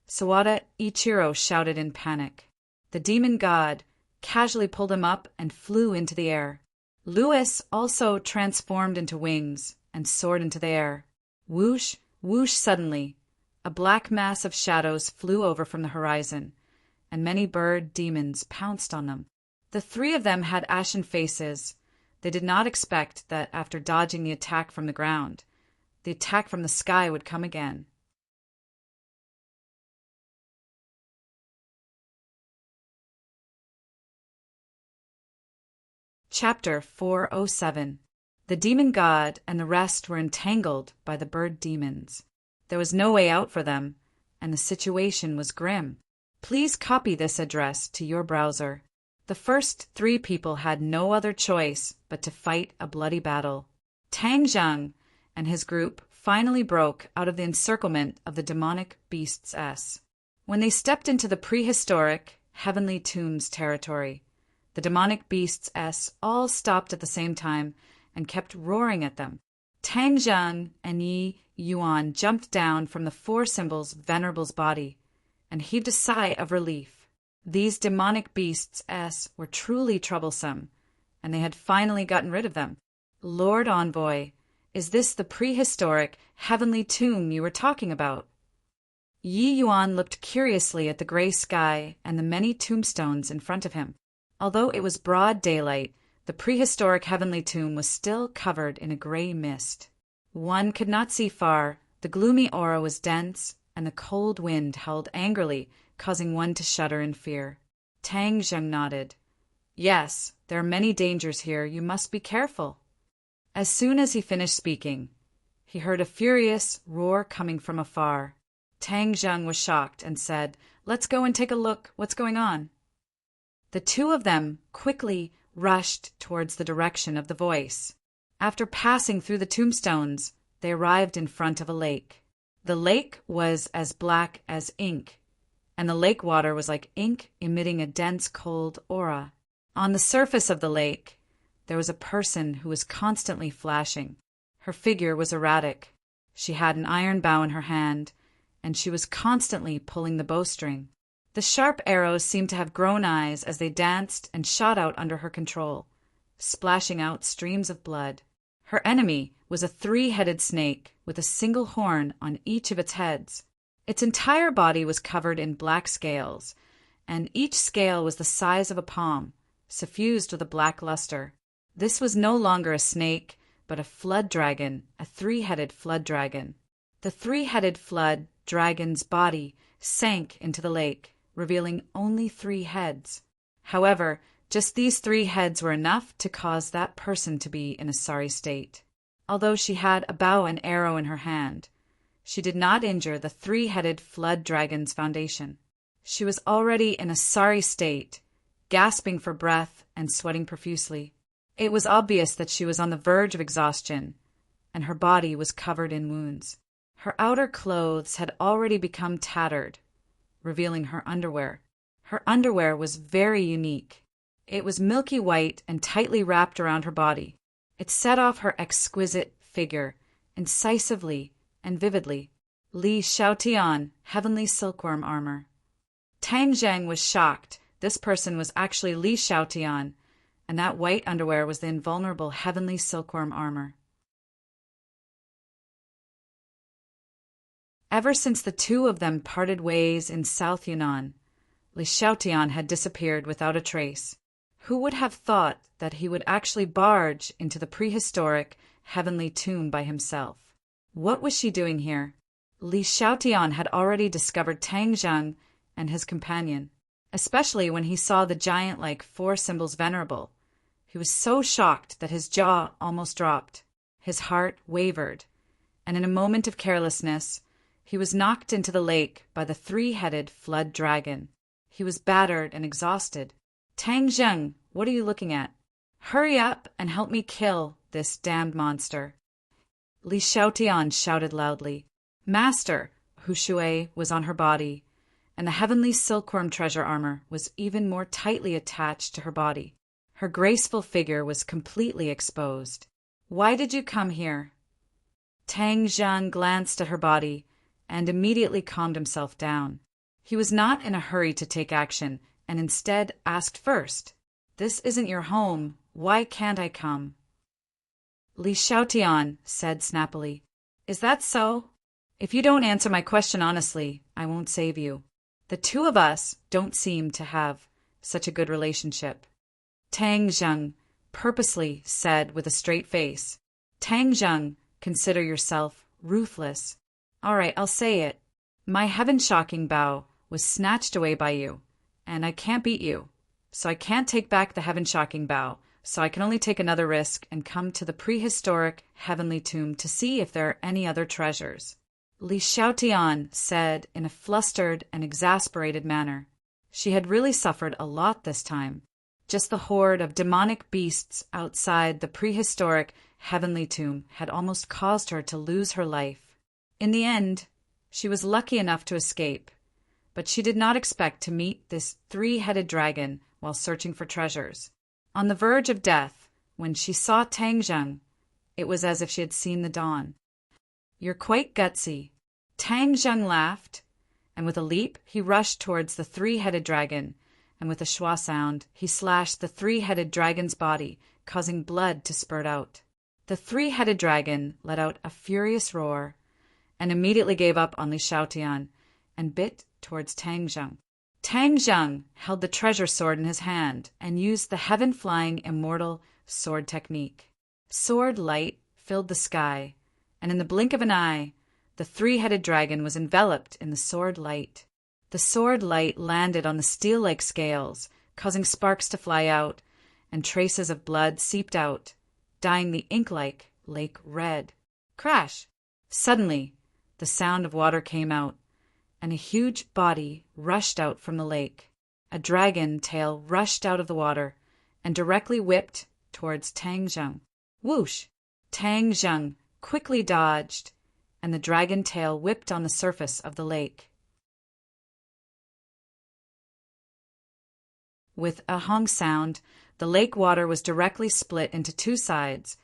Sawada Ichiro shouted in panic. The demon god casually pulled him up and flew into the air. Lewis also transformed into wings and soared into the air. Whoosh, whoosh suddenly, a black mass of shadows flew over from the horizon, and many bird demons pounced on them. The three of them had ashen faces. They did not expect that after dodging the attack from the ground, the attack from the sky would come again. Chapter 407. The demon god and the rest were entangled by the bird demons. There was no way out for them, and the situation was grim. Please copy this address to your browser. The first three people had no other choice but to fight a bloody battle. Tang Zheng and his group finally broke out of the encirclement of the demonic beasts S. When they stepped into the prehistoric Heavenly Tombs territory, the demonic beasts S all stopped at the same time and kept roaring at them. Tang Zheng and Yi Yuan jumped down from the Four Symbols Venerable's body and heaved a sigh of relief. These demonic beasts S were truly troublesome, and they had finally gotten rid of them. Lord Envoy, is this the prehistoric heavenly tomb you were talking about? Yi Yuan looked curiously at the gray sky and the many tombstones in front of him. Although it was broad daylight, the prehistoric heavenly tomb was still covered in a gray mist. One could not see far, the gloomy aura was dense, and the cold wind howled angrily, causing one to shudder in fear. Tang Zheng nodded. Yes, there are many dangers here. You must be careful. As soon as he finished speaking, he heard a furious roar coming from afar. Tang Zheng was shocked and said, Let's go and take a look. What's going on? The two of them quickly rushed towards the direction of the voice. After passing through the tombstones, they arrived in front of a lake. The lake was as black as ink, and the lake water was like ink emitting a dense cold aura. On the surface of the lake, there was a person who was constantly flashing. Her figure was erratic. She had an iron bow in her hand, and she was constantly pulling the bowstring. The sharp arrows seemed to have grown eyes as they danced and shot out under her control, splashing out streams of blood. Her enemy was a three-headed snake with a single horn on each of its heads. Its entire body was covered in black scales, and each scale was the size of a palm, suffused with a black luster. This was no longer a snake, but a flood dragon, a three-headed flood dragon. The three-headed flood dragon's body sank into the lake, revealing only 3 heads. However, just these 3 heads were enough to cause that person to be in a sorry state. Although she had a bow and arrow in her hand, she did not injure the 3-headed flood dragon's foundation. She was already in a sorry state, gasping for breath and sweating profusely. It was obvious that she was on the verge of exhaustion, and her body was covered in wounds. Her outer clothes had already become tattered, revealing her underwear. Her underwear was very unique. It was milky white and tightly wrapped around her body. It set off her exquisite figure, incisively and vividly. Li Xiaotian, heavenly silkworm armor. Tang Zheng was shocked. This person was actually Li Xiaotian, and that white underwear was the invulnerable heavenly silkworm armor. Ever since the two of them parted ways in South Yunnan, Li Xiaotian had disappeared without a trace. Who would have thought that he would actually barge into the prehistoric heavenly tomb by himself? What was she doing here? Li Xiaotian had already discovered Tang Zheng and his companion, especially when he saw the giant-like Four Symbols Venerable. He was so shocked that his jaw almost dropped. His heart wavered, and in a moment of carelessness, he was knocked into the lake by the 3-headed flood dragon. He was battered and exhausted. Tang Zheng, what are you looking at? Hurry up and help me kill this damned monster. Li Xiaotian shouted loudly. Master, Hu Shui was on her body, and the heavenly silkworm treasure armor was even more tightly attached to her body. Her graceful figure was completely exposed. Why did you come here? Tang Zheng glanced at her body and immediately calmed himself down. He was not in a hurry to take action, and instead asked first, This isn't your home. Why can't I come? Li Xiaotian said snappily, Is that so? If you don't answer my question honestly, I won't save you. The two of us don't seem to have such a good relationship. Tang Zheng purposely said with a straight face. Tang Zheng, consider yourself ruthless. All right, I'll say it. My heaven-shocking bow was snatched away by you, and I can't beat you. So I can't take back the heaven-shocking bow, so I can only take another risk and come to the prehistoric heavenly tomb to see if there are any other treasures. Li Xiaotian said in a flustered and exasperated manner. She had really suffered a lot this time. Just the horde of demonic beasts outside the prehistoric heavenly tomb had almost caused her to lose her life. In the end, she was lucky enough to escape, but she did not expect to meet this three-headed dragon while searching for treasures. On the verge of death, when she saw Tang Zheng, it was as if she had seen the dawn. You're quite gutsy. Tang Zheng laughed, and with a leap he rushed towards the three-headed dragon, and with a schwa sound he slashed the three-headed dragon's body, causing blood to spurt out. The three-headed dragon let out a furious roar, and immediately gave up on Li Xiaotian, and bit towards Tang Zheng. Tang Zheng held the treasure sword in his hand and used the heaven-flying immortal sword technique. Sword light filled the sky, and in the blink of an eye, the three-headed dragon was enveloped in the sword light. The sword light landed on the steel-like scales, causing sparks to fly out, and traces of blood seeped out, dyeing the ink-like lake red. Crash! Suddenly, the sound of water came out, and a huge body rushed out from the lake. A dragon tail rushed out of the water and directly whipped towards Tang Zheng. Whoosh! Tang Zheng quickly dodged, and the dragon tail whipped on the surface of the lake. With a hong sound, the lake water was directly split into two sides,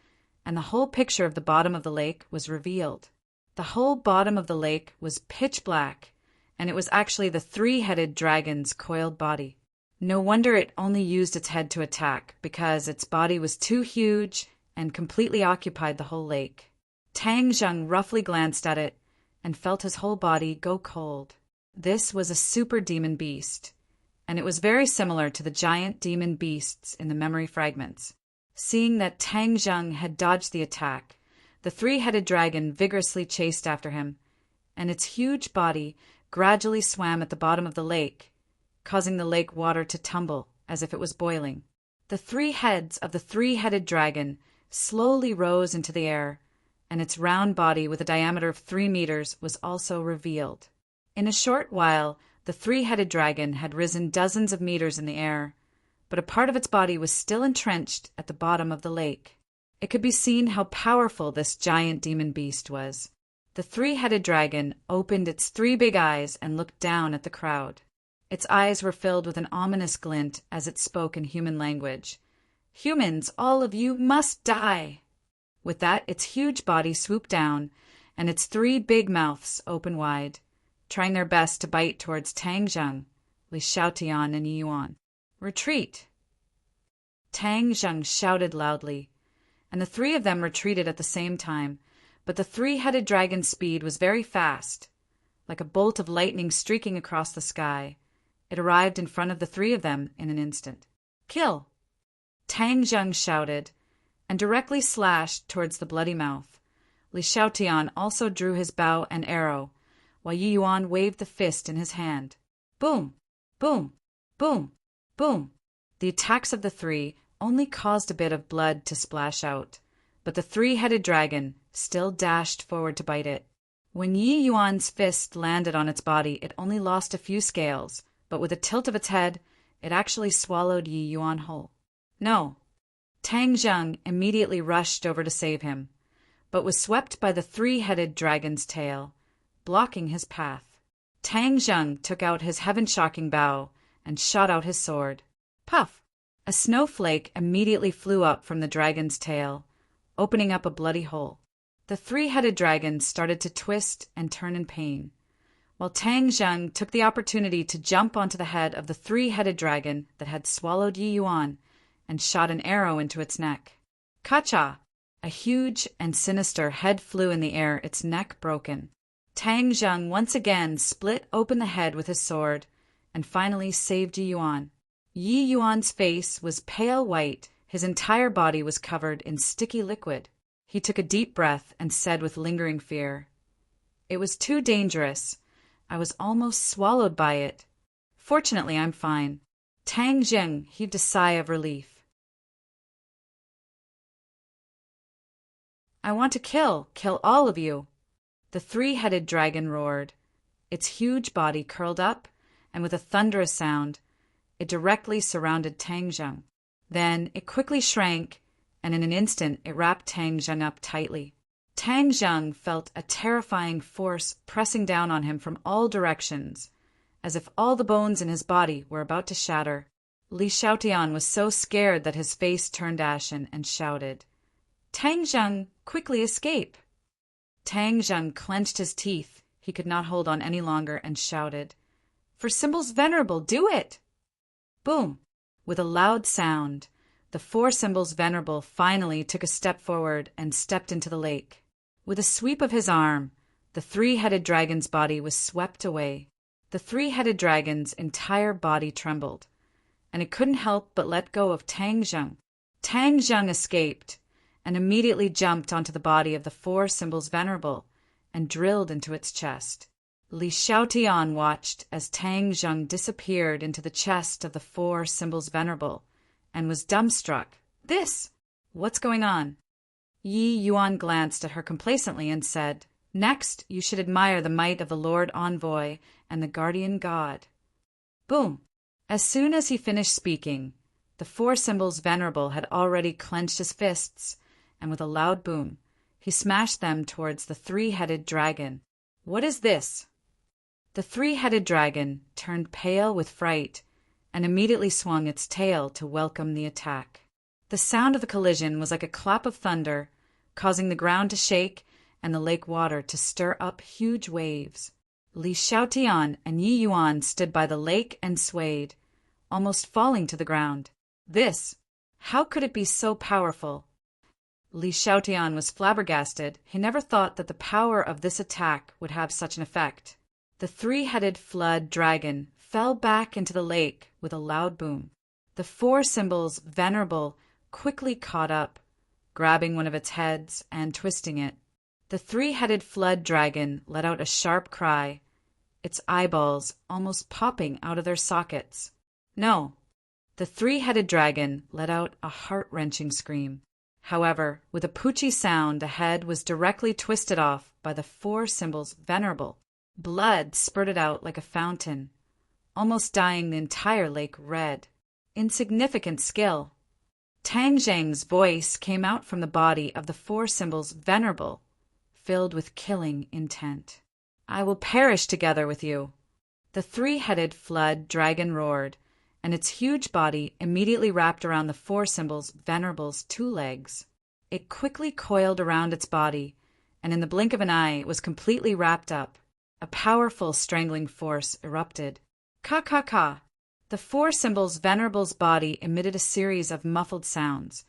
and the whole picture of the bottom of the lake was revealed. The whole bottom of the lake was pitch black, and it was actually the three-headed dragon's coiled body. No wonder it only used its head to attack, because its body was too huge and completely occupied the whole lake. Tang Zheng roughly glanced at it and felt his whole body go cold. This was a super demon beast, and it was very similar to the giant demon beasts in the memory fragments. Seeing that Tang Zheng had dodged the attack, the three-headed dragon vigorously chased after him, and its huge body gradually swam at the bottom of the lake, causing the lake water to tumble as if it was boiling. The three heads of the three-headed dragon slowly rose into the air, and its round body with a diameter of 3 meters was also revealed. In a short while, the three-headed dragon had risen dozens of meters in the air, but a part of its body was still entrenched at the bottom of the lake. It could be seen how powerful this giant demon beast was. The three-headed dragon opened its 3 big eyes and looked down at the crowd. Its eyes were filled with an ominous glint as it spoke in human language. "Humans, all of you must die!" With that, its huge body swooped down, and its 3 big mouths opened wide, trying their best to bite towards Tang Zheng, Li Xiaotian, and Yi Yuan. "Retreat!" Tang Zheng shouted loudly, and the 3 of them retreated at the same time, but the three-headed dragon's speed was very fast. Like a bolt of lightning streaking across the sky, it arrived in front of the 3 of them in an instant. "Kill!" Tang Zheng shouted, and directly slashed towards the bloody mouth. Li Xiaotian also drew his bow and arrow, while Yi Yuan waved the fist in his hand. Boom! Boom! Boom! Boom! The attacks of the 3 only caused a bit of blood to splash out, but the three-headed dragon still dashed forward to bite it. When Yi Yuan's fist landed on its body, it only lost a few scales, but with a tilt of its head, it actually swallowed Yi Yuan whole. No. Tang Zheng immediately rushed over to save him, but was swept by the three-headed dragon's tail, blocking his path. Tang Zheng took out his heaven-shocking bow and shot out his sword. Puff! A snowflake immediately flew up from the dragon's tail, opening up a bloody hole. The three-headed dragon started to twist and turn in pain, while Tang Zheng took the opportunity to jump onto the head of the three-headed dragon that had swallowed Yi Yuan and shot an arrow into its neck. Ka-cha! A huge and sinister head flew in the air, its neck broken. Tang Zheng once again split open the head with his sword and finally saved Yi Yuan. Yi Yuan's face was pale white, his entire body was covered in sticky liquid. He took a deep breath and said with lingering fear, "It was too dangerous. I was almost swallowed by it. Fortunately, I'm fine." Tang Jing heaved a sigh of relief. "I want to kill all of you," the three-headed dragon roared. Its huge body curled up, and with a thunderous sound, it directly surrounded Tang Jing. Then it quickly shrank, and in an instant it wrapped Tang Jing up tightly. Tang Jing felt a terrifying force pressing down on him from all directions, as if all the bones in his body were about to shatter. Li Xiaotian was so scared that his face turned ashen and shouted, "Tang Jing, quickly escape!" Tang Jing clenched his teeth. He could not hold on any longer and shouted, "For Symbols Venerable, do it!" Boom! With a loud sound, the four Symbols Venerable finally took a step forward and stepped into the lake. With a sweep of his arm, the three-headed dragon's body was swept away. The three-headed dragon's entire body trembled, and it couldn't help but let go of Tang Jing. Tang Jing escaped and immediately jumped onto the body of the four Symbols Venerable and drilled into its chest. Li Xiaotian watched as Tang Jing disappeared into the chest of the four Symbols Venerable and was dumbstruck. What's going on? Yi Yuan glanced at her complacently and said, "Next, you should admire the might of the Lord Envoy and the Guardian God." Boom! As soon as he finished speaking, the four Symbols Venerable had already clenched his fists, and with a loud boom, he smashed them towards the three-headed dragon. "What is this?" The three-headed dragon turned pale with fright and immediately swung its tail to welcome the attack. The sound of the collision was like a clap of thunder, causing the ground to shake and the lake water to stir up huge waves. Li Xiaotian and Yi Yuan stood by the lake and swayed, almost falling to the ground. How could it be so powerful? Li Xiaotian was flabbergasted. He never thought that the power of this attack would have such an effect. The three-headed flood dragon fell back into the lake with a loud boom. The four Symbols Venerable quickly caught up, grabbing one of its heads and twisting it. The three-headed flood dragon let out a sharp cry, its eyeballs almost popping out of their sockets. No, the three-headed dragon let out a heart-wrenching scream. However, with a poochy sound, the head was directly twisted off by the four Symbols Venerable. Blood spurted out like a fountain, almost dyeing the entire lake red. Insignificant skill. Tang Jing's voice came out from the body of the four Symbols Venerable, filled with killing intent. "I will perish together with you." The three-headed flood dragon roared, and its huge body immediately wrapped around the four Symbols Venerable's two legs. It quickly coiled around its body, and in the blink of an eye it was completely wrapped up. A powerful strangling force erupted. Ka! The four Symbols Venerable's body emitted a series of muffled sounds,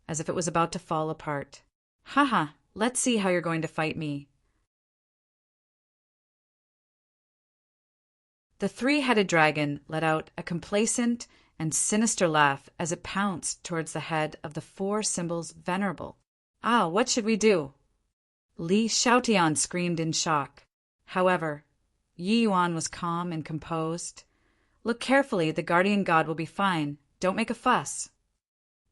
as if it was about to fall apart. "Haha, let's see how you're going to fight me." The three-headed dragon let out a complacent and sinister laugh as it pounced towards the head of the four Symbols Venerable. "Ah, what should we do?" Li Xiaotian screamed in shock. However, Yi Yuan was calm and composed. "Look carefully, the Guardian God will be fine. Don't make a fuss."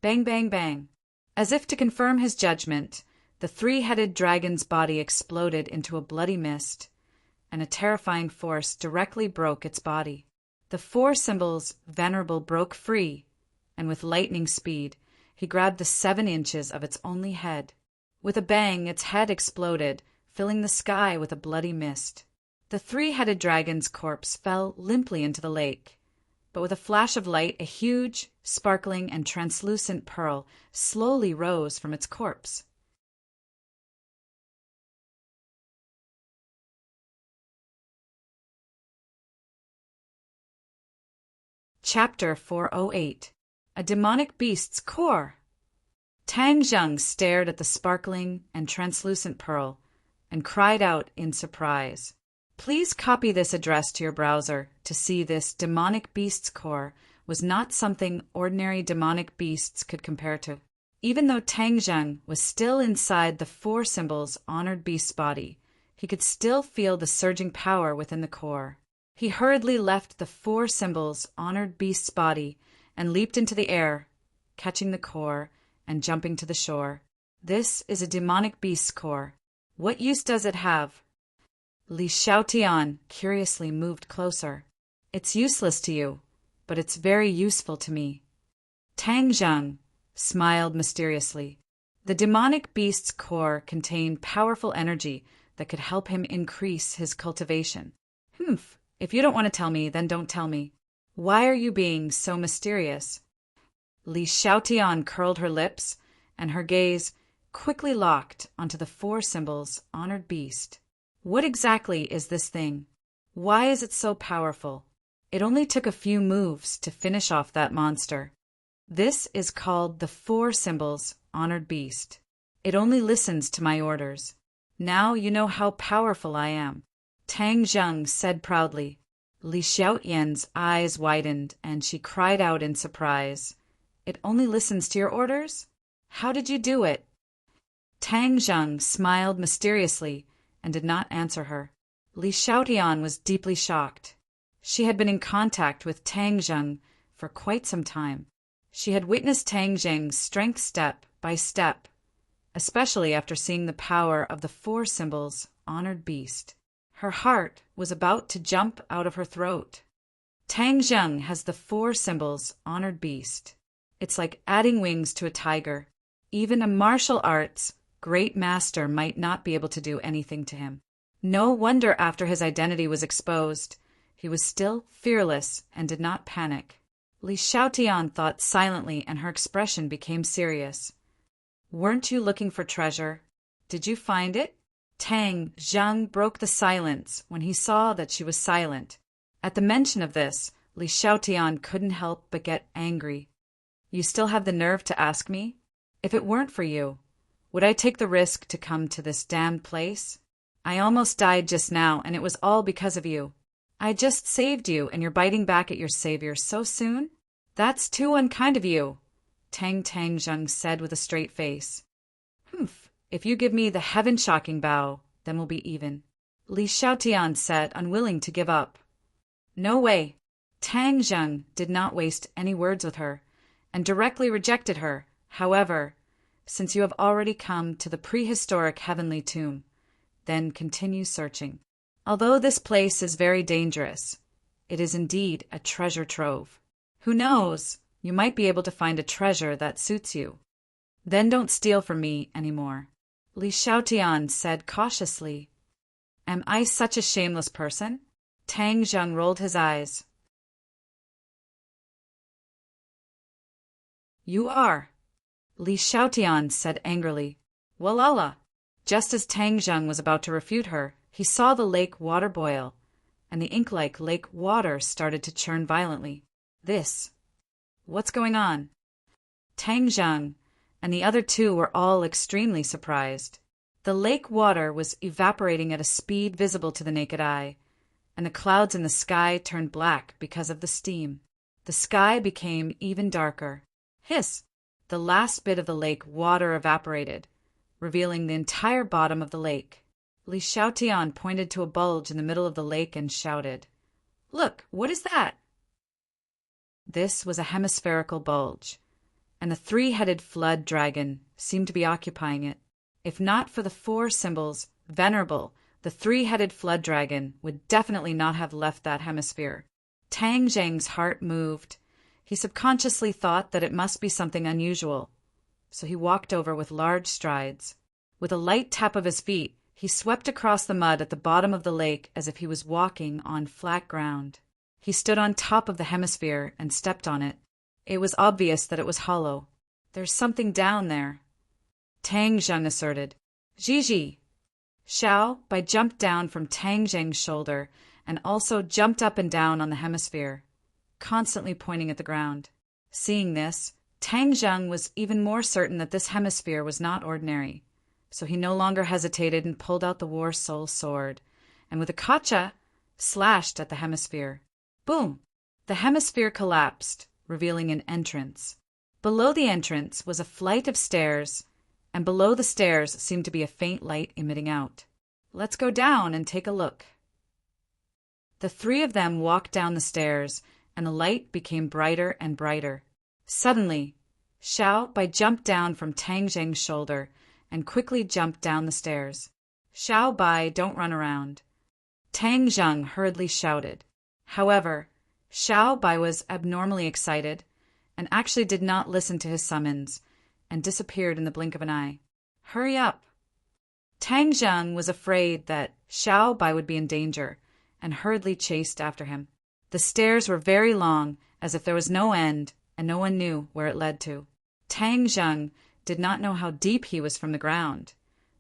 Bang, bang, bang. As if to confirm his judgment, the three-headed dragon's body exploded into a bloody mist, and a terrifying force directly broke its body. The four Symbols Venerable broke free, and with lightning speed, he grabbed the 7 inches of its only head. With a bang, its head exploded, filling the sky with a bloody mist. The three-headed dragon's corpse fell limply into the lake, but with a flash of light, a huge, sparkling, and translucent pearl slowly rose from its corpse. Chapter 408. A Demonic Beast's Core. Tang Jing stared at the sparkling and translucent pearl and cried out in surprise. Please copy this address to your browser to see this demonic beast's core was not something ordinary demonic beasts could compare to. Even though Tang Zheng was still inside the four symbols honored beast's body, he could still feel the surging power within the core. He hurriedly left the four symbols honored beast's body and leaped into the air, catching the core and jumping to the shore. This is a demonic beast's core. What use does it have? Li Xiaotian curiously moved closer. It's useless to you, but it's very useful to me. Tang Zheng smiled mysteriously. The demonic beast's core contained powerful energy that could help him increase his cultivation. Humph, if you don't want to tell me, then don't tell me. Why are you being so mysterious? Li Xiaotian curled her lips, and her gaze quickly locked onto the four symbols honored beast. What exactly is this thing? Why is it so powerful? It only took a few moves to finish off that monster. This is called the four symbols honored beast. It only listens to my orders. Now you know how powerful I am. Tang Zheng said proudly. Li Xiaotian's eyes widened, and she cried out in surprise. It only listens to your orders? How did you do it? Tang Zheng smiled mysteriously and did not answer her. Li Xiaotian was deeply shocked. She had been in contact with Tang Zheng for quite some time. She had witnessed Tang Zheng's strength step by step, especially after seeing the power of the four symbols honored beast. Her heart was about to jump out of her throat. Tang Zheng has the four symbols honored beast. It's like adding wings to a tiger. Even a martial arts great master might not be able to do anything to him. No wonder after his identity was exposed, he was still fearless and did not panic. Li Xiaotian thought silently, and her expression became serious. Weren't you looking for treasure? Did you find it? Tang Zheng broke the silence when he saw that she was silent. At the mention of this, Li Xiaotian couldn't help but get angry. You still have the nerve to ask me? If it weren't for you, would I take the risk to come to this damned place? I almost died just now, and it was all because of you. I just saved you, and you're biting back at your savior so soon? That's too unkind of you, Tang Zheng said with a straight face. Humph, if you give me the heaven-shocking bow, then we'll be even. Li Xiaotian said, unwilling to give up. No way. Tang Zheng did not waste any words with her, and directly rejected her. However, since you have already come to the prehistoric heavenly tomb, then continue searching. Although this place is very dangerous, it is indeed a treasure trove. Who knows, you might be able to find a treasure that suits you. Then don't steal from me anymore. Li Xiaotian said cautiously. Am I such a shameless person? Tang Zheng rolled his eyes. You are. Li Xiaotian said angrily. Walala. Just as Tang Zheng was about to refute her, he saw the lake water boil, and the ink-like lake water started to churn violently. What's going on? Tang Zheng and the other two were all extremely surprised. The lake water was evaporating at a speed visible to the naked eye, and the clouds in the sky turned black because of the steam. The sky became even darker. Hiss! The last bit of the lake water evaporated, revealing the entire bottom of the lake. Li Xiaotian pointed to a bulge in the middle of the lake and shouted, Look, what is that? This was a hemispherical bulge, and the three-headed flood dragon seemed to be occupying it. If not for the four symbols, venerable, the three-headed flood dragon would definitely not have left that hemisphere. Tang Zheng's heart moved. He subconsciously thought that it must be something unusual, so he walked over with large strides. With a light tap of his feet, he swept across the mud at the bottom of the lake as if he was walking on flat ground. He stood on top of the hemisphere and stepped on it. It was obvious that it was hollow. There's something down there, Tang Zheng asserted. Gigi! Xiao Bai jumped down from Tang Zheng's shoulder and also jumped up and down on the hemisphere, constantly pointing at the ground. Seeing this, Tang Zheng was even more certain that this hemisphere was not ordinary, so he no longer hesitated and pulled out the War Soul sword, and with a kacha, slashed at the hemisphere. Boom! The hemisphere collapsed, revealing an entrance. Below the entrance was a flight of stairs, and below the stairs seemed to be a faint light emitting out. "Let's go down and take a look." The three of them walked down the stairs, and the light became brighter and brighter. Suddenly, Xiao Bai jumped down from Tang Zheng's shoulder and quickly jumped down the stairs. "Xiao Bai, don't run around," Tang Zheng hurriedly shouted. However, Xiao Bai was abnormally excited and actually did not listen to his summons and disappeared in the blink of an eye. "Hurry up!" Tang Zheng was afraid that Xiao Bai would be in danger and hurriedly chased after him. The stairs were very long, as if there was no end, and no one knew where it led to. Tang Zheng did not know how deep he was from the ground,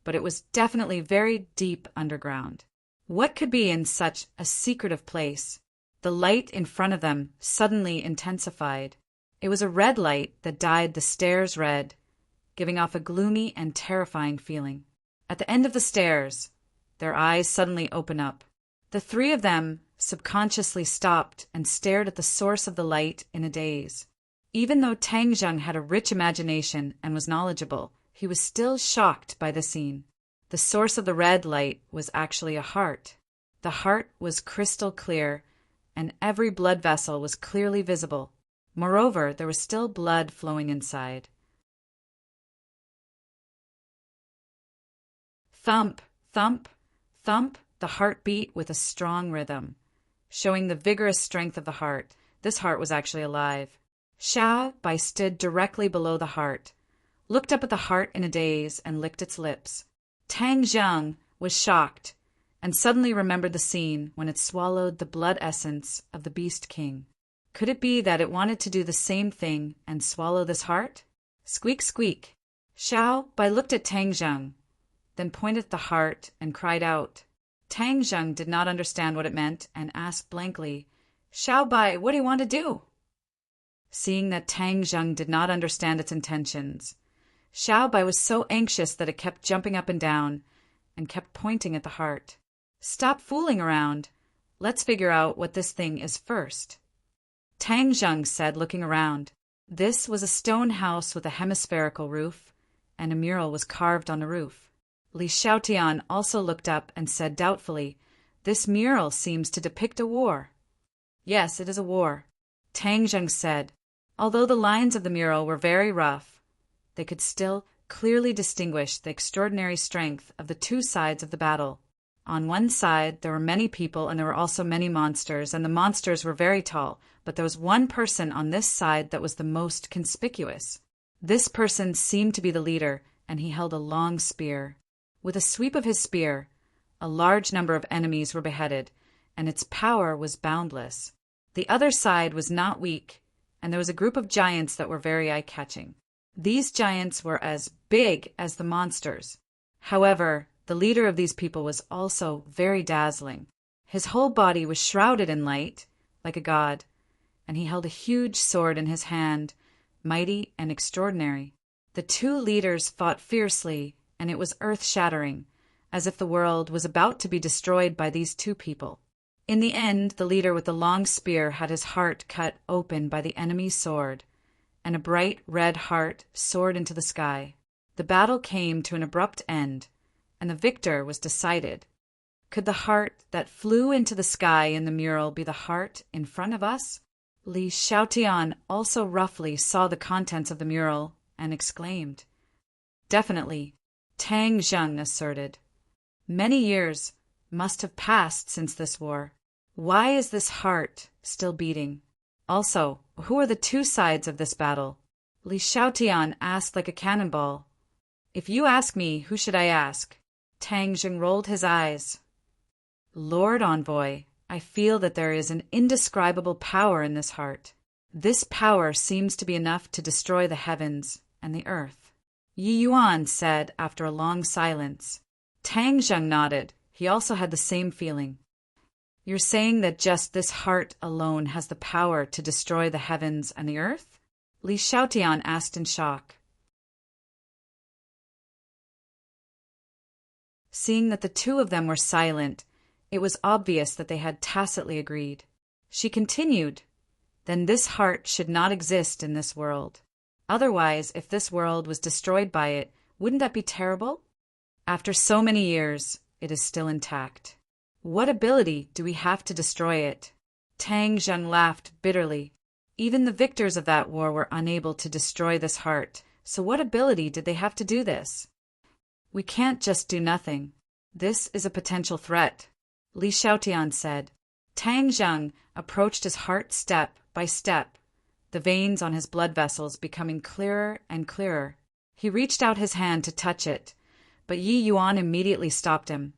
but it was definitely very deep underground. What could be in such a secretive place? The light in front of them suddenly intensified. It was a red light that dyed the stairs red, giving off a gloomy and terrifying feeling. At the end of the stairs, their eyes suddenly opened up. The three of them subconsciously stopped and stared at the source of the light in a daze. Even though Tang Zheng had a rich imagination and was knowledgeable, he was still shocked by the scene. The source of the red light was actually a heart. The heart was crystal clear, and every blood vessel was clearly visible. Moreover, there was still blood flowing inside. Thump, thump, thump, the heart beat with a strong rhythm, showing the vigorous strength of the heart. This heart was actually alive. Xiao Bai stood directly below the heart, looked up at the heart in a daze, and licked its lips. Tang Zheng was shocked and suddenly remembered the scene when it swallowed the blood essence of the Beast King. Could it be that it wanted to do the same thing and swallow this heart? Squeak, squeak. Xiao Bai looked at Tang Zheng, then pointed at the heart and cried out. Tang Zheng did not understand what it meant and asked blankly, "Xiao Bai, what do you want to do?" Seeing that Tang Zheng did not understand its intentions, Xiao Bai was so anxious that it kept jumping up and down and kept pointing at the heart. "Stop fooling around. Let's figure out what this thing is first," Tang Zheng said, looking around. This was a stone house with a hemispherical roof, and a mural was carved on the roof. Li Xiaotian also looked up and said doubtfully, "This mural seems to depict a war." "Yes, it is a war," Tang Zheng said. Although the lines of the mural were very rough, they could still clearly distinguish the extraordinary strength of the two sides of the battle. On one side, there were many people and there were also many monsters, and the monsters were very tall, but there was one person on this side that was the most conspicuous. This person seemed to be the leader, and he held a long spear. With a sweep of his spear, a large number of enemies were beheaded, and its power was boundless. The other side was not weak, and there was a group of giants that were very eye-catching. These giants were as big as the monsters. However, the leader of these people was also very dazzling. His whole body was shrouded in light, like a god, and he held a huge sword in his hand, mighty and extraordinary. The two leaders fought fiercely, and it was earth-shattering, as if the world was about to be destroyed by these two people. In the end, the leader with the long spear had his heart cut open by the enemy's sword, and a bright red heart soared into the sky. The battle came to an abrupt end, and the victor was decided. Could the heart that flew into the sky in the mural be the heart in front of us? Li Xiaotian also roughly saw the contents of the mural and exclaimed. "Definitely," Tang Zheng asserted. "Many years must have passed since this war. Why is this heart still beating? Also, who are the two sides of this battle?" Li Xiaotian asked like a cannonball. "If you ask me, who should I ask?" Tang Zheng rolled his eyes. "Lord Envoy, I feel that there is an indescribable power in this heart. This power seems to be enough to destroy the heavens and the earth," Yi Yuan said after a long silence. Tang Zheng nodded. He also had the same feeling. "You're saying that just this heart alone has the power to destroy the heavens and the earth?" Li Xiaotian asked in shock. Seeing that the two of them were silent, it was obvious that they had tacitly agreed. She continued, then this heart should not exist in this world. Otherwise, if this world was destroyed by it, wouldn't that be terrible? After so many years, it is still intact. What ability do we have to destroy it? Tang Zheng laughed bitterly. Even the victors of that war were unable to destroy this heart, so what ability did they have to do this? We can't just do nothing. This is a potential threat, Li Xiaotian said. Tang Zheng approached his heart step by step, the veins on his blood vessels becoming clearer and clearer. He reached out his hand to touch it, but Yi Yuan immediately stopped him.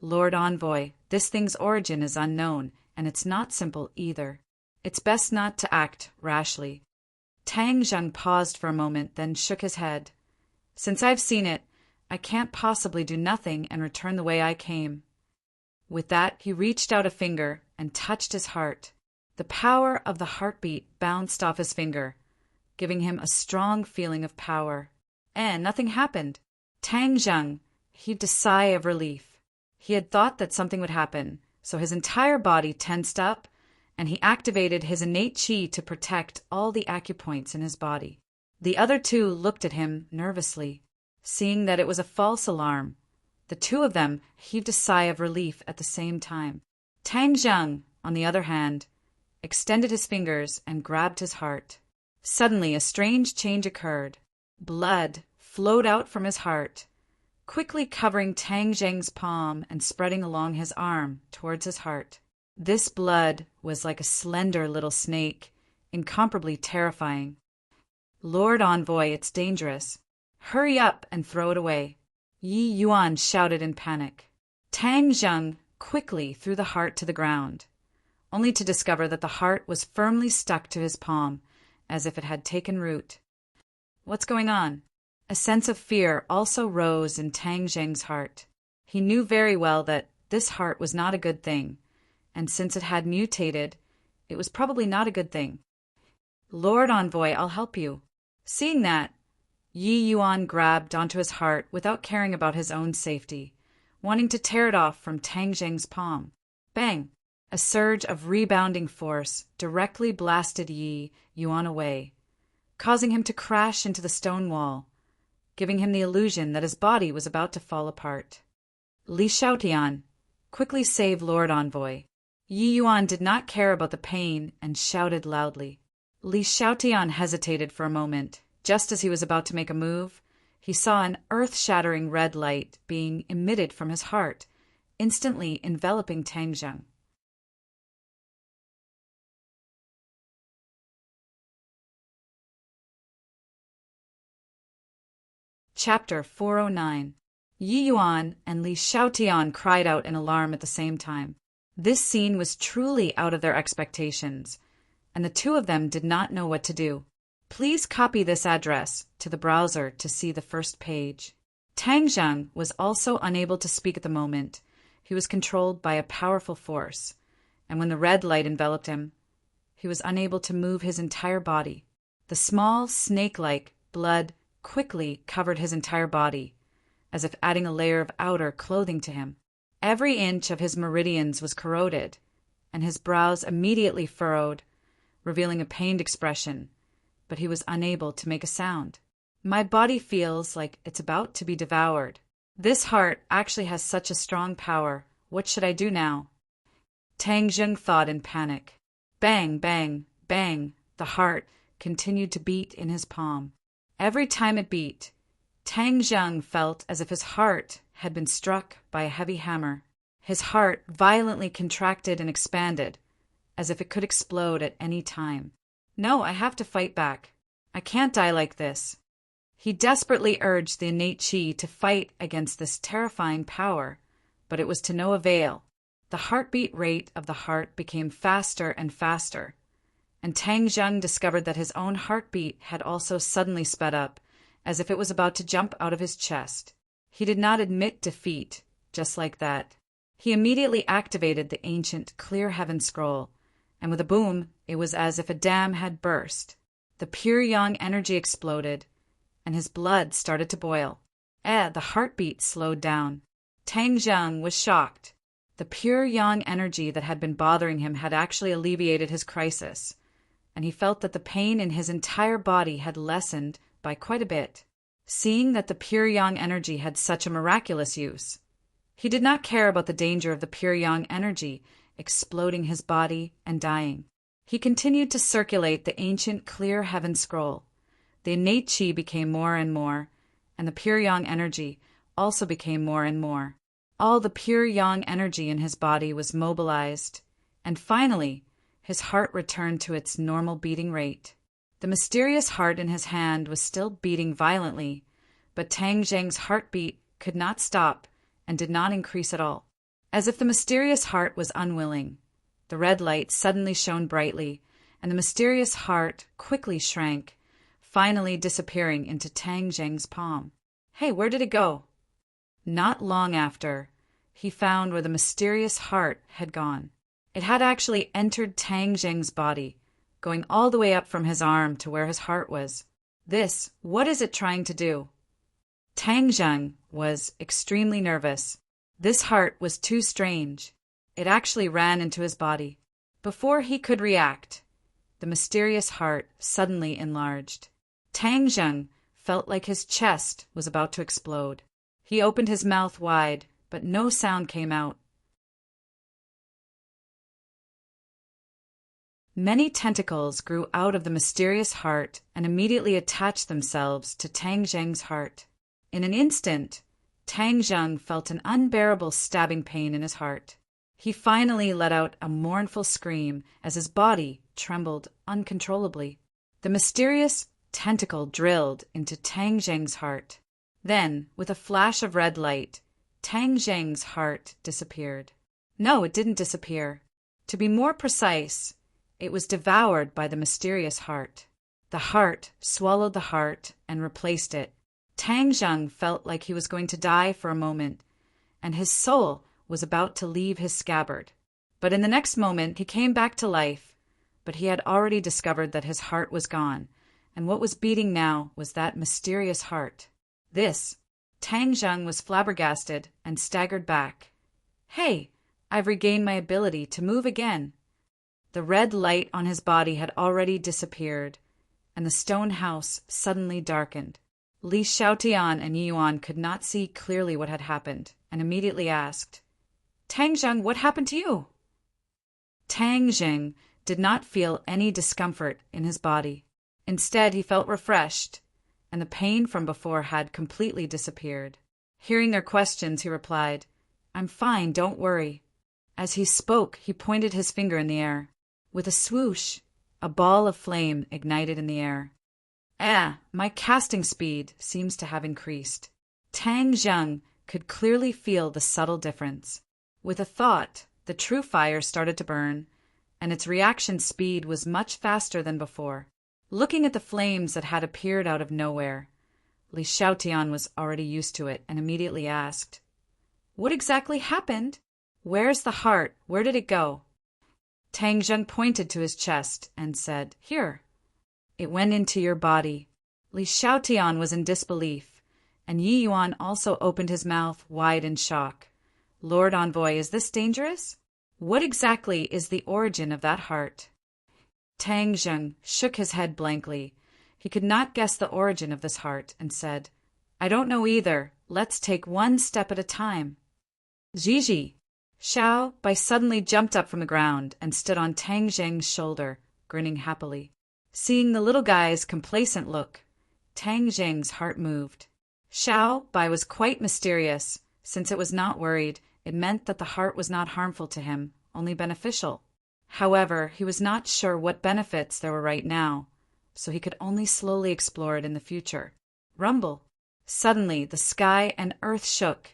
Lord Envoy, this thing's origin is unknown, and it's not simple either. It's best not to act rashly. Tang Zheng paused for a moment, then shook his head. Since I've seen it, I can't possibly do nothing and return the way I came. With that, he reached out a finger and touched his heart. The power of the heartbeat bounced off his finger, giving him a strong feeling of power. And nothing happened. Tang Zheng heaved a sigh of relief. He had thought that something would happen, so his entire body tensed up, and he activated his innate qi to protect all the acupoints in his body. The other two looked at him nervously. Seeing that it was a false alarm, the two of them heaved a sigh of relief at the same time. Tang Zheng, on the other hand, extended his fingers and grabbed his heart. Suddenly, a strange change occurred. Blood flowed out from his heart, quickly covering Tang Zheng's palm and spreading along his arm towards his heart. This blood was like a slender little snake, incomparably terrifying. Lord Envoy, it's dangerous. Hurry up and throw it away, Yi Yuan shouted in panic. Tang Zheng quickly threw the heart to the ground, only to discover that the heart was firmly stuck to his palm, as if it had taken root. What's going on? A sense of fear also rose in Tang Zheng's heart. He knew very well that this heart was not a good thing, and since it had mutated, it was probably not a good thing. Lord Envoy, I'll help you. Seeing that, Yi Yuan grabbed onto his heart without caring about his own safety, wanting to tear it off from Tang Zheng's palm. Bang! A surge of rebounding force directly blasted Yi Yuan away, causing him to crash into the stone wall, giving him the illusion that his body was about to fall apart. Li Xiaotian, quickly save Lord Envoy. Yi Yuan did not care about the pain and shouted loudly. Li Xiaotian hesitated for a moment. Just as he was about to make a move, he saw an earth-shattering red light being emitted from his heart, instantly enveloping Tang Zheng. Chapter 409. Yi Yuan and Li Xiaotian cried out in alarm at the same time. This scene was truly out of their expectations, and the two of them did not know what to do. Please copy this address to the browser to see the first page. Tang Zheng was also unable to speak at the moment. He was controlled by a powerful force, and when the red light enveloped him, he was unable to move his entire body. The small, snake-like blood quickly covered his entire body, as if adding a layer of outer clothing to him. Every inch of his meridians was corroded, and his brows immediately furrowed, revealing a pained expression, but he was unable to make a sound. My body feels like it's about to be devoured. This heart actually has such a strong power. What should I do now? Tang Zheng thought in panic. Bang, bang, bang, the heart continued to beat in his palm. Every time it beat, Tang Zheng felt as if his heart had been struck by a heavy hammer. His heart violently contracted and expanded, as if it could explode at any time. No, I have to fight back. I can't die like this. He desperately urged the innate qi to fight against this terrifying power, but it was to no avail. The heartbeat rate of the heart became faster and faster, and Tang Zheng discovered that his own heartbeat had also suddenly sped up, as if it was about to jump out of his chest. He did not admit defeat, just like that. He immediately activated the ancient Clear Heaven scroll, and with a boom, it was as if a dam had burst. The pure yang energy exploded, and his blood started to boil. The heartbeat slowed down. Tang Zheng was shocked. The pure yang energy that had been bothering him had actually alleviated his crisis, and he felt that the pain in his entire body had lessened by quite a bit. Seeing that the pure yang energy had such a miraculous use, he did not care about the danger of the pure yang energy exploding his body and dying. He continued to circulate the ancient clear heaven scroll. The innate qi became more and more, and the pure yang energy also became more and more. All the pure yang energy in his body was mobilized, and finally, his heart returned to its normal beating rate. The mysterious heart in his hand was still beating violently, but Tang Zheng's heartbeat could not stop and did not increase at all. As if the mysterious heart was unwilling, the red light suddenly shone brightly, and the mysterious heart quickly shrank, finally disappearing into Tang Zheng's palm. Hey, where did it go? Not long after, he found where the mysterious heart had gone. It had actually entered Tang Zheng's body, going all the way up from his arm to where his heart was. What is it trying to do? Tang Zheng was extremely nervous. This heart was too strange. It actually ran into his body. Before he could react, the mysterious heart suddenly enlarged. Tang Zheng felt like his chest was about to explode. He opened his mouth wide, but no sound came out. Many tentacles grew out of the mysterious heart and immediately attached themselves to Tang Zheng's heart. In an instant, Tang Zheng felt an unbearable stabbing pain in his heart. He finally let out a mournful scream as his body trembled uncontrollably. The mysterious tentacle drilled into Tang Zheng's heart. Then, with a flash of red light, Tang Zheng's heart disappeared. No, it didn't disappear. To be more precise, it was devoured by the mysterious heart. The heart swallowed the heart and replaced it. Tang Zheng felt like he was going to die for a moment, and his soul was about to leave his scabbard. But in the next moment, he came back to life, but he had already discovered that his heart was gone, and what was beating now was that mysterious heart. Tang Zheng was flabbergasted and staggered back. Hey, I've regained my ability to move again. The red light on his body had already disappeared, and the stone house suddenly darkened. Li Xiaotian and Yi Yuan could not see clearly what had happened, and immediately asked, Tang Zheng, what happened to you? Tang Zheng did not feel any discomfort in his body. Instead, he felt refreshed, and the pain from before had completely disappeared. Hearing their questions, he replied, I'm fine, don't worry. As he spoke, he pointed his finger in the air. With a swoosh, a ball of flame ignited in the air. My casting speed seems to have increased. Tang Zheng could clearly feel the subtle difference. With a thought, the true fire started to burn, and its reaction speed was much faster than before. Looking at the flames that had appeared out of nowhere, Li Xiaotian was already used to it and immediately asked, What exactly happened? Where's the heart? Where did it go? Tang Zheng pointed to his chest and said, Here. It went into your body. Li Xiaotian was in disbelief, and Yi Yuan also opened his mouth wide in shock. Lord Envoy, is this dangerous? What exactly is the origin of that heart? Tang Zheng shook his head blankly. He could not guess the origin of this heart and said, I don't know either. Let's take one step at a time. Gigi. Xiao Bai suddenly jumped up from the ground and stood on Tang Zheng's shoulder, grinning happily. Seeing the little guy's complacent look, Tang Zheng's heart moved. Xiao Bai was quite mysterious. Since it was not worried, it meant that the heart was not harmful to him, only beneficial. However, he was not sure what benefits there were right now, so he could only slowly explore it in the future. Rumble. Suddenly, the sky and earth shook,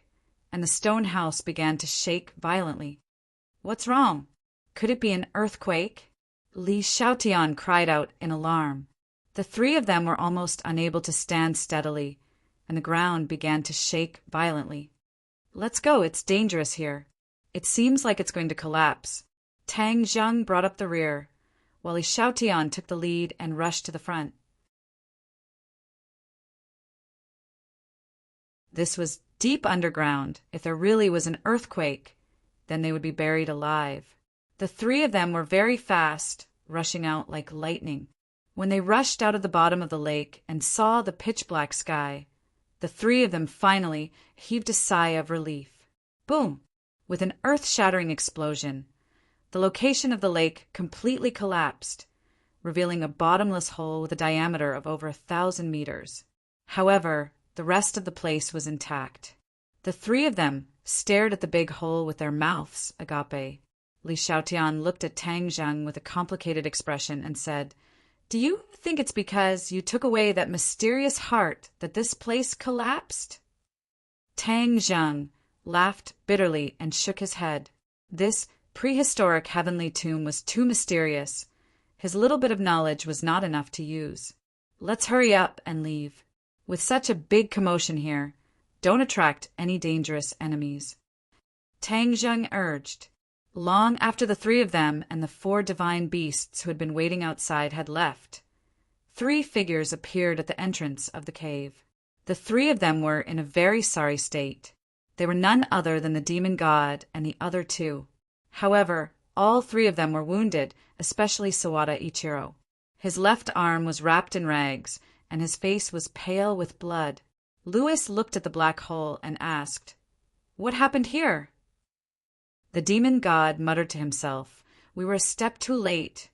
and the stone house began to shake violently. What's wrong? Could it be an earthquake? Li Xiaotian cried out in alarm. The three of them were almost unable to stand steadily, and the ground began to shake violently. Let's go, it's dangerous here. It seems like it's going to collapse. Tang Zheng brought up the rear, while Li Xiaotian took the lead and rushed to the front. This was deep underground. If there really was an earthquake, then they would be buried alive. The three of them were very fast, rushing out like lightning. When they rushed out of the bottom of the lake and saw the pitch-black sky, the three of them finally heaved a sigh of relief. Boom! With an earth-shattering explosion, the location of the lake completely collapsed, revealing a bottomless hole with a diameter of over 1,000 meters. However, the rest of the place was intact. The three of them stared at the big hole with their mouths agape. Li Xiaotian looked at Tang Zheng with a complicated expression and said, "Do you think it's because you took away that mysterious heart that this place collapsed?" Tang Zheng laughed bitterly and shook his head. This prehistoric heavenly tomb was too mysterious. His little bit of knowledge was not enough to use. Let's hurry up and leave. With such a big commotion here, don't attract any dangerous enemies. Tang Zheng urged. Long after the three of them and the four divine beasts who had been waiting outside had left, three figures appeared at the entrance of the cave. The three of them were in a very sorry state. They were none other than the demon god and the other two. However, all three of them were wounded, especially Sawada Ichiro. His left arm was wrapped in rags, and his face was pale with blood. Louis looked at the black hole and asked, "What happened here?" The demon god muttered to himself, "We were a step too late,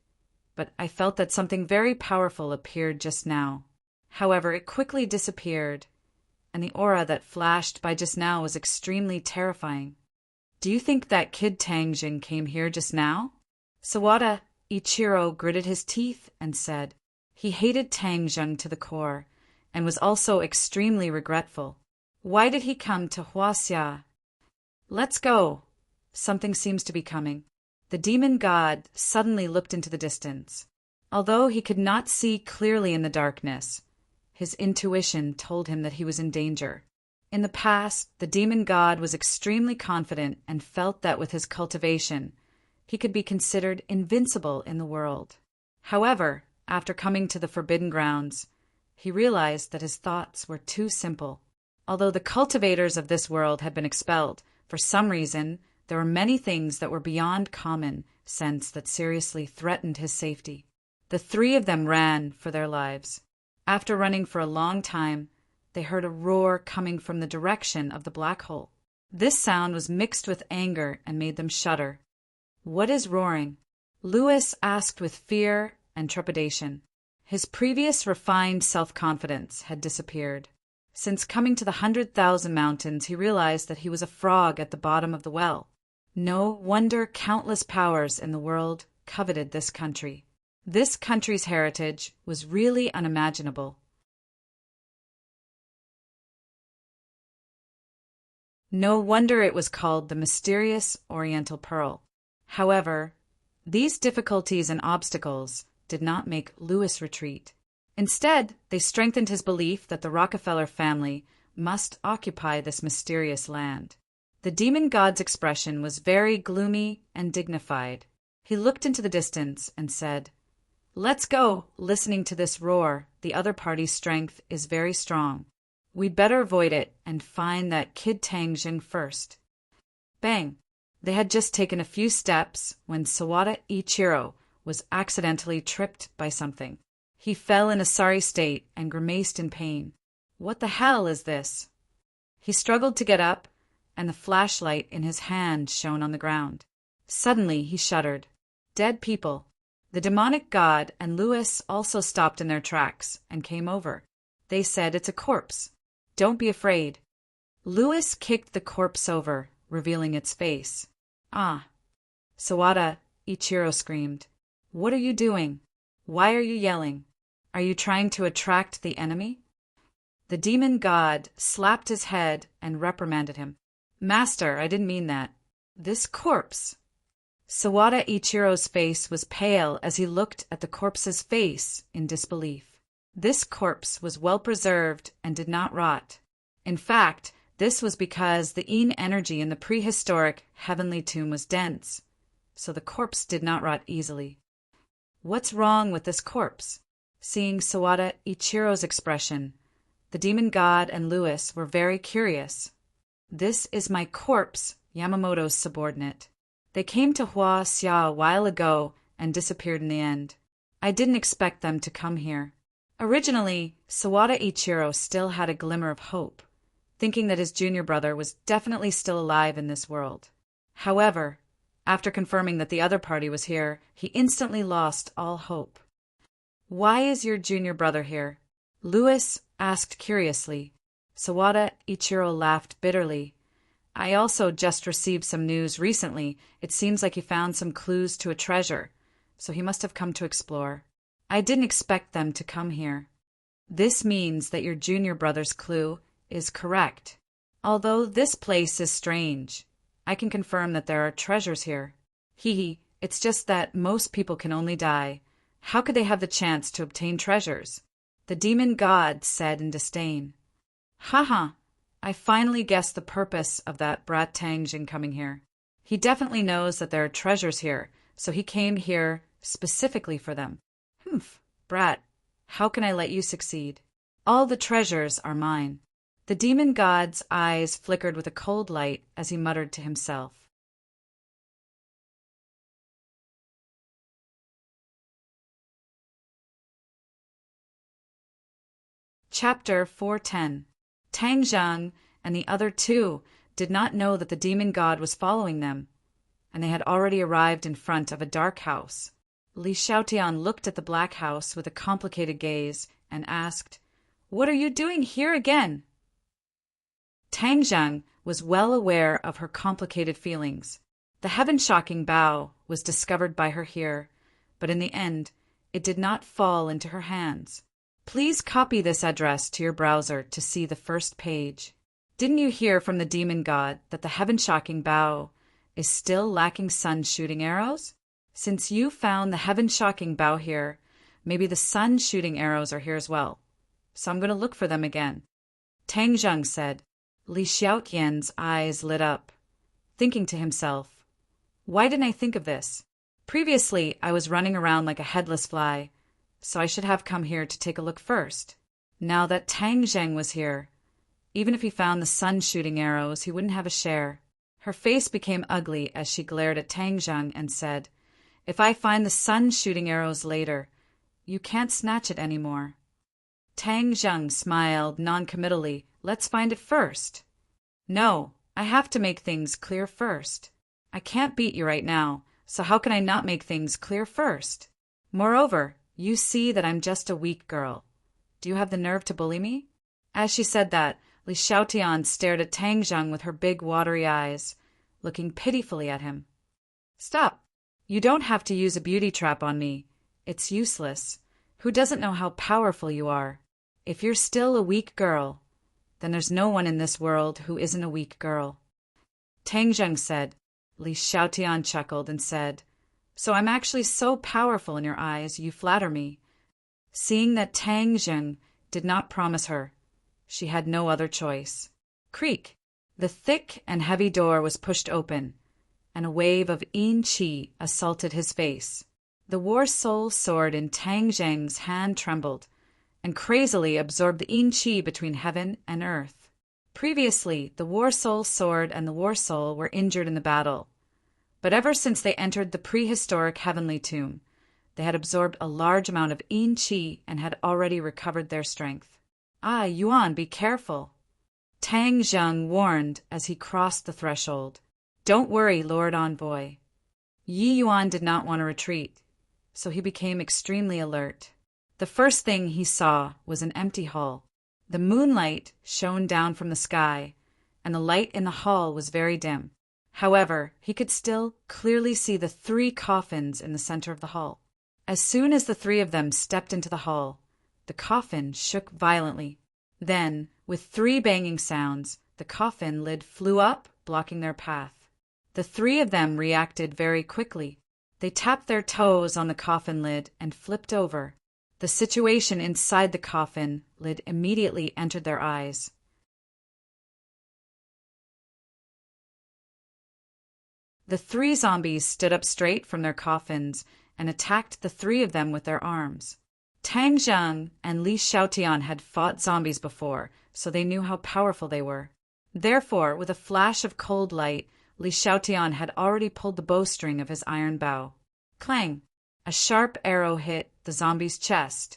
but I felt that something very powerful appeared just now. However, it quickly disappeared, and the aura that flashed by just now was extremely terrifying. Do you think that kid Tang Jing came here just now?" Sawada Ichiro gritted his teeth and said he hated Tang Zheng to the core and was also extremely regretful. Why did he come to Huaxia? Let's go. Something seems to be coming. The demon god suddenly looked into the distance. Although he could not see clearly in the darkness, his intuition told him that he was in danger. In the past, the demon god was extremely confident and felt that with his cultivation, he could be considered invincible in the world. However, after coming to the Forbidden Grounds, he realized that his thoughts were too simple. Although the cultivators of this world had been expelled, for some reason, there were many things that were beyond common sense that seriously threatened his safety. The three of them ran for their lives. After running for a long time, they heard a roar coming from the direction of the black hole. This sound was mixed with anger and made them shudder. "What is roaring?" Louis asked with fear and trepidation. His previous refined self-confidence had disappeared. Since coming to the 100,000 mountains, he realized that he was a frog at the bottom of the well. No wonder countless powers in the world coveted this country. This country's heritage was really unimaginable. No wonder it was called the mysterious Oriental Pearl. However, these difficulties and obstacles did not make Louis retreat. Instead, they strengthened his belief that the Rockefeller family must occupy this mysterious land. The demon god's expression was very gloomy and dignified. He looked into the distance and said, "Let's go. Listening to this roar, the other party's strength is very strong. We'd better avoid it and find that kid Tang Jing first." Bang! They had just taken a few steps when Sawada Ichiro was accidentally tripped by something. He fell in a sorry state and grimaced in pain. What the hell is this? He struggled to get up, and the flashlight in his hand shone on the ground. Suddenly he shuddered. Dead people. The demonic god and Louis also stopped in their tracks and came over. They said, "It's a corpse. Don't be afraid." Louis kicked the corpse over, revealing its face. "Ah!" Sawada Ichiro screamed. "What are you doing? Why are you yelling? Are you trying to attract the enemy?" The demon god slapped his head and reprimanded him. "Master, I didn't mean that. This corpse." Sawada Ichiro's face was pale as he looked at the corpse's face in disbelief. This corpse was well preserved and did not rot. In fact, this was because the yin energy in the prehistoric heavenly tomb was dense, so the corpse did not rot easily. "What's wrong with this corpse?" Seeing Sawada Ichiro's expression, the demon god and Louis were very curious. "This is my corpse," Yamamoto's subordinate. "They came to Huaxia a while ago and disappeared in the end. I didn't expect them to come here. Originally, Sawada Ichiro still had a glimmer of hope, thinking that his junior brother was definitely still alive in this world. However, after confirming that the other party was here, he instantly lost all hope. "Why is your junior brother here?" Louis asked curiously. Sawada Ichiro laughed bitterly. "I also just received some news recently. It seems like he found some clues to a treasure, so he must have come to explore. I didn't expect them to come here." "This means that your junior brother's clue is correct. Although this place is strange, I can confirm that there are treasures here. It's just that most people can only die. How could they have the chance to obtain treasures?" the demon god said in disdain. "Haha, I finally guessed the purpose of that brat Tangjin coming here. He definitely knows that there are treasures here, so he came here specifically for them. Humph, brat, how can I let you succeed? All the treasures are mine." The demon god's eyes flickered with a cold light as he muttered to himself. Chapter 410. Tang Zhang and the other two did not know that the demon god was following them, and they had already arrived in front of a dark house. Li Xiaotian looked at the black house with a complicated gaze and asked, "What are you doing here again?" Tang Zhang was well aware of her complicated feelings. The heaven-shocking bow was discovered by her here, but in the end, it did not fall into her hands. Please copy this address to your browser to see the first page. Didn't you hear from the demon god that the heaven-shocking bow is still lacking sun-shooting arrows? Since you found the heaven-shocking bow here, maybe the sun-shooting arrows are here as well. So I'm going to look for them again. Tang Zhang said. Li Xiaotian's eyes lit up, thinking to himself, "Why didn't I think of this? Previously, I was running around like a headless fly, so I should have come here to take a look first. Now that Tang Zheng was here, even if he found the sun-shooting arrows, he wouldn't have a share." Her face became ugly as she glared at Tang Zheng and said, "If I find the sun-shooting arrows later, you can't snatch it anymore." Tang Zheng smiled noncommittally. "Let's find it first." "No, I have to make things clear first. I can't beat you right now, so how can I not make things clear first? Moreover, you see that I'm just a weak girl. Do you have the nerve to bully me?" As she said that, Li Xiaotian stared at Tang Zheng with her big watery eyes, looking pitifully at him. "Stop. You don't have to use a beauty trap on me. It's useless. Who doesn't know how powerful you are? If you're still a weak girl, then there's no one in this world who isn't a weak girl." Tang Zheng said. Li Xiaotian chuckled and said, "So I'm actually so powerful in your eyes, you flatter me." Seeing that Tang Zheng did not promise her, she had no other choice. Creak! The thick and heavy door was pushed open, and a wave of yin qi assaulted his face. The war soul sword in Tang Zheng's hand trembled, and crazily absorbed the yin qi between heaven and earth. Previously, the war soul sword and the war soul were injured in the battle, but ever since they entered the prehistoric heavenly tomb, they had absorbed a large amount of yin qi and had already recovered their strength. "Ah, Yuan, be careful," Tang Zheng warned as he crossed the threshold. "Don't worry, Lord Envoy." Yi Yuan did not want to retreat, so he became extremely alert. The first thing he saw was an empty hall. The moonlight shone down from the sky, and the light in the hall was very dim. However, he could still clearly see the 3 coffins in the center of the hall. As soon as the 3 of them stepped into the hall, the coffin shook violently. Then, with 3 banging sounds, the coffin lid flew up, blocking their path. The 3 of them reacted very quickly. They tapped their toes on the coffin lid and flipped over. The situation inside the coffin lid immediately entered their eyes. The 3 zombies stood up straight from their coffins and attacked the 3 of them with their arms. Tang Zheng and Li Xiaotian had fought zombies before, so they knew how powerful they were. Therefore, with a flash of cold light, Li Xiaotian had already pulled the bowstring of his iron bow. Clang! A sharp arrow hit the zombie's chest,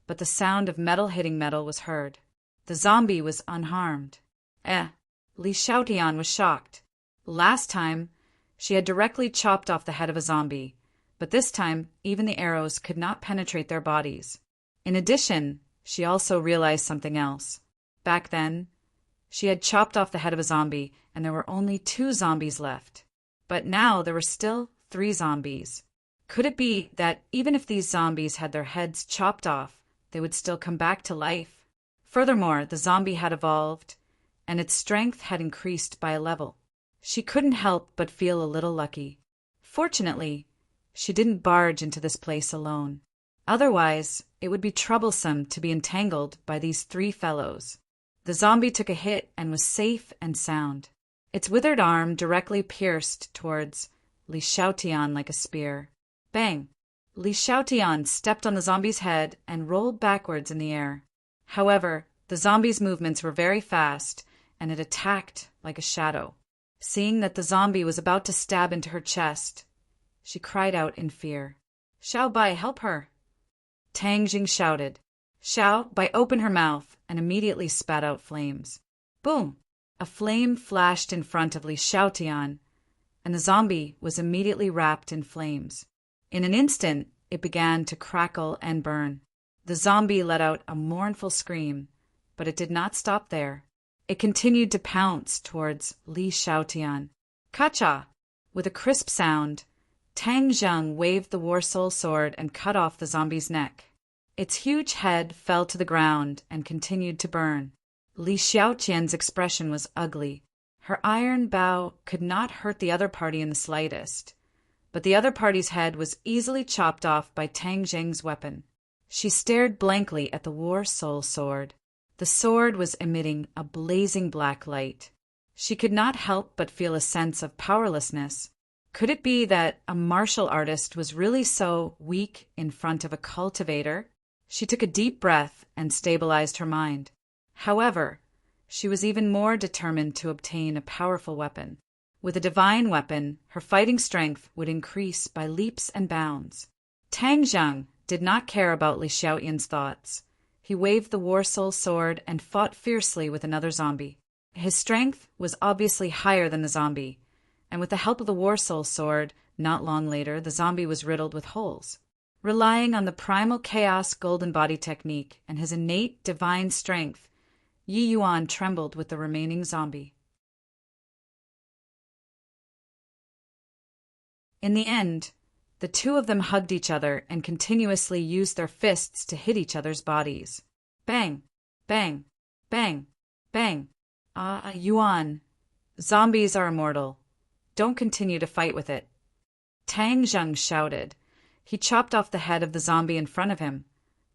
but the sound of metal hitting metal was heard. The zombie was unharmed. Li Xiaotian was shocked. Last time, she had directly chopped off the head of a zombie, but this time even the arrows could not penetrate their bodies. In addition, she also realized something else. Back then, she had chopped off the head of a zombie, and there were only 2 zombies left. But now there were still 3 zombies. Could it be that even if these zombies had their heads chopped off, they would still come back to life? Furthermore, the zombie had evolved, and its strength had increased by a level. She couldn't help but feel a little lucky. Fortunately, she didn't barge into this place alone. Otherwise, it would be troublesome to be entangled by these 3 fellows. The zombie took a hit and was safe and sound. Its withered arm directly pierced towards Li Xiaotian like a spear. Bang! Li Xiaotian stepped on the zombie's head and rolled backwards in the air. However, the zombie's movements were very fast, and it attacked like a shadow. Seeing that the zombie was about to stab into her chest, she cried out in fear. "Xiao Bai, help her!" Tang Jing shouted. Xiao Bai opened her mouth and immediately spat out flames. Boom! A flame flashed in front of Li Xiaotian, and the zombie was immediately wrapped in flames. In an instant, it began to crackle and burn. The zombie let out a mournful scream, but it did not stop there. It continued to pounce towards Li Xiaotian. Ka-cha! With a crisp sound, Tang Zheng waved the war soul sword and cut off the zombie's neck. Its huge head fell to the ground and continued to burn. Li Xiaotian's expression was ugly. Her iron bow could not hurt the other party in the slightest, but the other party's head was easily chopped off by Tang Zheng's weapon. She stared blankly at the war soul sword. The sword was emitting a blazing black light. She could not help but feel a sense of powerlessness. Could it be that a martial artist was really so weak in front of a cultivator? She took a deep breath and stabilized her mind. However, she was even more determined to obtain a powerful weapon. With a divine weapon, her fighting strength would increase by leaps and bounds. Tang Zheng did not care about Li Xiaotian's thoughts. He waved the war soul sword and fought fiercely with another zombie. His strength was obviously higher than the zombie, and with the help of the war soul sword, not long later, the zombie was riddled with holes. Relying on the primal chaos golden body technique and his innate divine strength, Yi Yuan trembled with the remaining zombie. In the end, the 2 of them hugged each other and continuously used their fists to hit each other's bodies. Bang! Bang! Bang! Bang! Yuan, zombies are immortal. Don't continue to fight with it. Tang Zheng shouted. He chopped off the head of the zombie in front of him,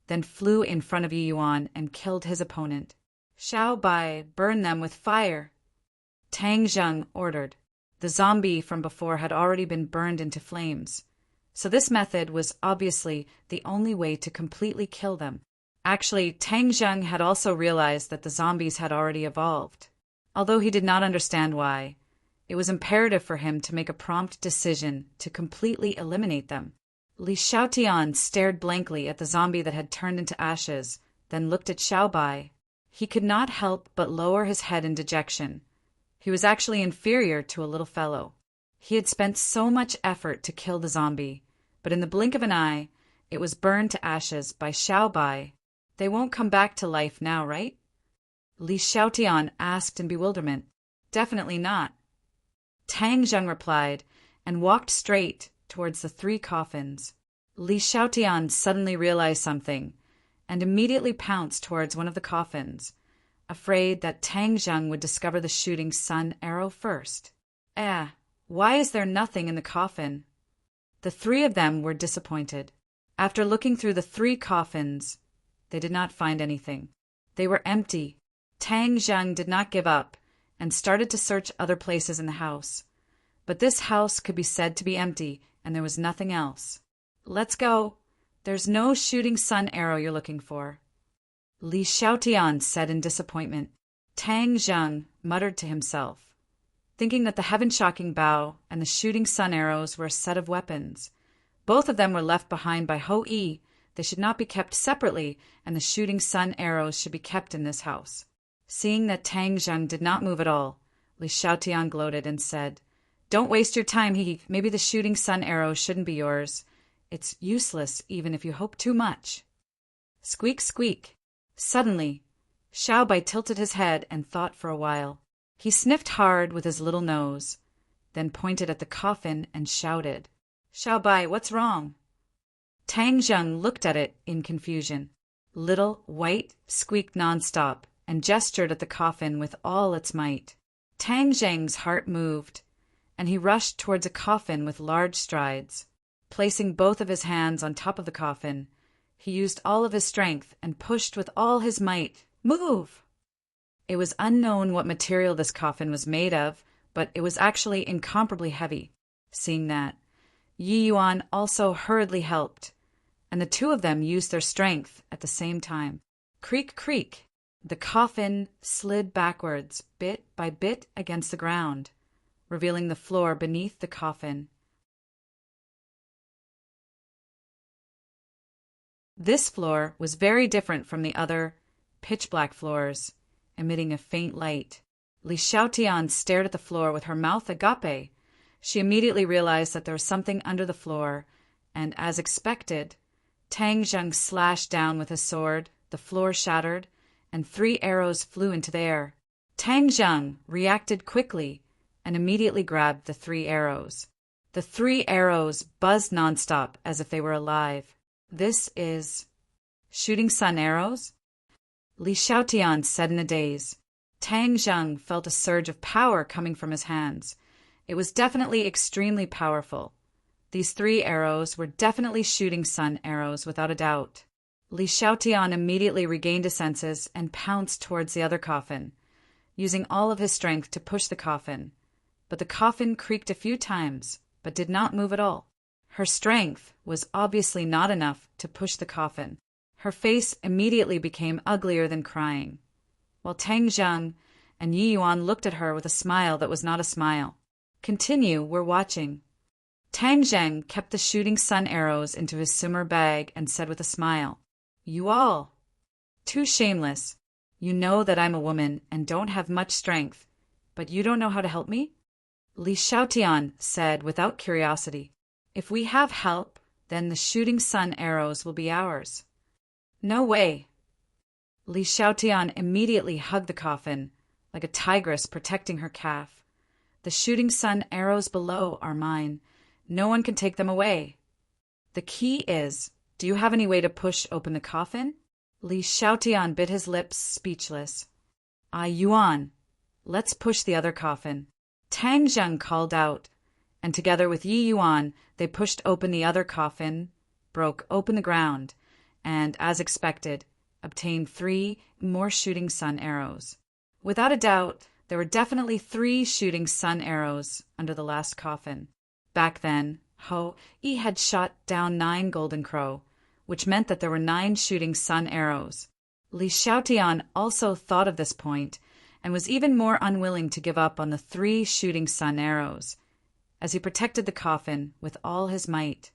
then flew in front of Yi Yuan and killed his opponent. Xiao Bai, burn them with fire, Tang Zheng ordered. The zombie from before had already been burned into flames, so this method was obviously the only way to completely kill them. Actually, Tang Zheng had also realized that the zombies had already evolved. Although he did not understand why, it was imperative for him to make a prompt decision to completely eliminate them. Li Xiaotian stared blankly at the zombie that had turned into ashes, then looked at Xiao Bai. He could not help but lower his head in dejection. He was actually inferior to a little fellow. He had spent so much effort to kill the zombie, but in the blink of an eye, it was burned to ashes by Xiao Bai. They won't come back to life now, right? Li Xiaotian asked in bewilderment. Definitely not. Tang Zheng replied and walked straight towards the 3 coffins. Li Xiaotian suddenly realized something and immediately pounced towards one of the coffins, afraid that Tang Zheng would discover the shooting sun arrow first. Why is there nothing in the coffin? The 3 of them were disappointed. After looking through the 3 coffins, they did not find anything. They were empty. Tang Zheng did not give up and started to search other places in the house. But this house could be said to be empty, and there was nothing else. Let's go. There's no shooting sun arrow you're looking for, Li Xiaotian said in disappointment. Tang Zheng muttered to himself, thinking that the heaven-shocking bow and the shooting sun arrows were a set of weapons. Both of them were left behind by Ho-E. They should not be kept separately, and the shooting sun arrows should be kept in this house. Seeing that Tang Zheng did not move at all, Li Xiaotian gloated and said, "Don't waste your time, He. Maybe the shooting sun arrows shouldn't be yours. It's useless even if you hope too much." Squeak, squeak. Suddenly, Xiao Bai tilted his head and thought for a while. He sniffed hard with his little nose, then pointed at the coffin and shouted, "Xiao Bai, what's wrong?" Tang Zheng looked at it in confusion. Little White squeaked nonstop and gestured at the coffin with all its might. Tang Zheng's heart moved, and he rushed towards a coffin with large strides. Placing both of his hands on top of the coffin, he used all of his strength and pushed with all his might. "Move!" It was unknown what material this coffin was made of, but it was actually incomparably heavy. Seeing that, Yi Yuan also hurriedly helped, and the two of them used their strength at the same time. Creak, creak. The coffin slid backwards, bit by bit against the ground, revealing the floor beneath the coffin. This floor was very different from the other pitch-black floors, emitting a faint light. Li Xiaotian stared at the floor with her mouth agape. She immediately realized that there was something under the floor, and as expected, Tang Zheng slashed down with his sword, the floor shattered, and 3 arrows flew into the air. Tang Zheng reacted quickly and immediately grabbed the 3 arrows. The 3 arrows buzzed nonstop as if they were alive. "This is shooting sun arrows?" Li Xiaotian said in a daze. Tang Zheng felt a surge of power coming from his hands. It was definitely extremely powerful. These 3 arrows were definitely shooting sun arrows without a doubt. Li Xiaotian immediately regained his senses and pounced towards the other coffin, using all of his strength to push the coffin. But the coffin creaked a few times, but did not move at all. Her strength was obviously not enough to push the coffin. Her face immediately became uglier than crying, while Tang Zheng and Yi Yuan looked at her with a smile that was not a smile. "Continue, we're watching." Tang Zheng kept the shooting sun arrows into his simmer bag and said with a smile, "You all, too shameless. You know that I'm a woman and don't have much strength, but you don't know how to help me?" Li Xiaotian said without curiosity, "If we have help, then the shooting sun arrows will be ours." "No way." Li Xiaotian immediately hugged the coffin, like a tigress protecting her calf. "The shooting sun arrows below are mine. No one can take them away. The key is, do you have any way to push open the coffin?" Li Xiaotian bit his lips, speechless. Yuan, let's push the other coffin." Tang Zheng called out, and together with Yi Yuan, they pushed open the other coffin, broke open the ground, and, as expected, obtained 3 more shooting sun arrows. Without a doubt, there were definitely 3 shooting sun arrows under the last coffin. Back then, Ho-E had shot down 9 golden crow, which meant that there were 9 shooting sun arrows. Li Xiaotian also thought of this point and was even more unwilling to give up on the 3 shooting sun arrows, as he protected the coffin with all his might.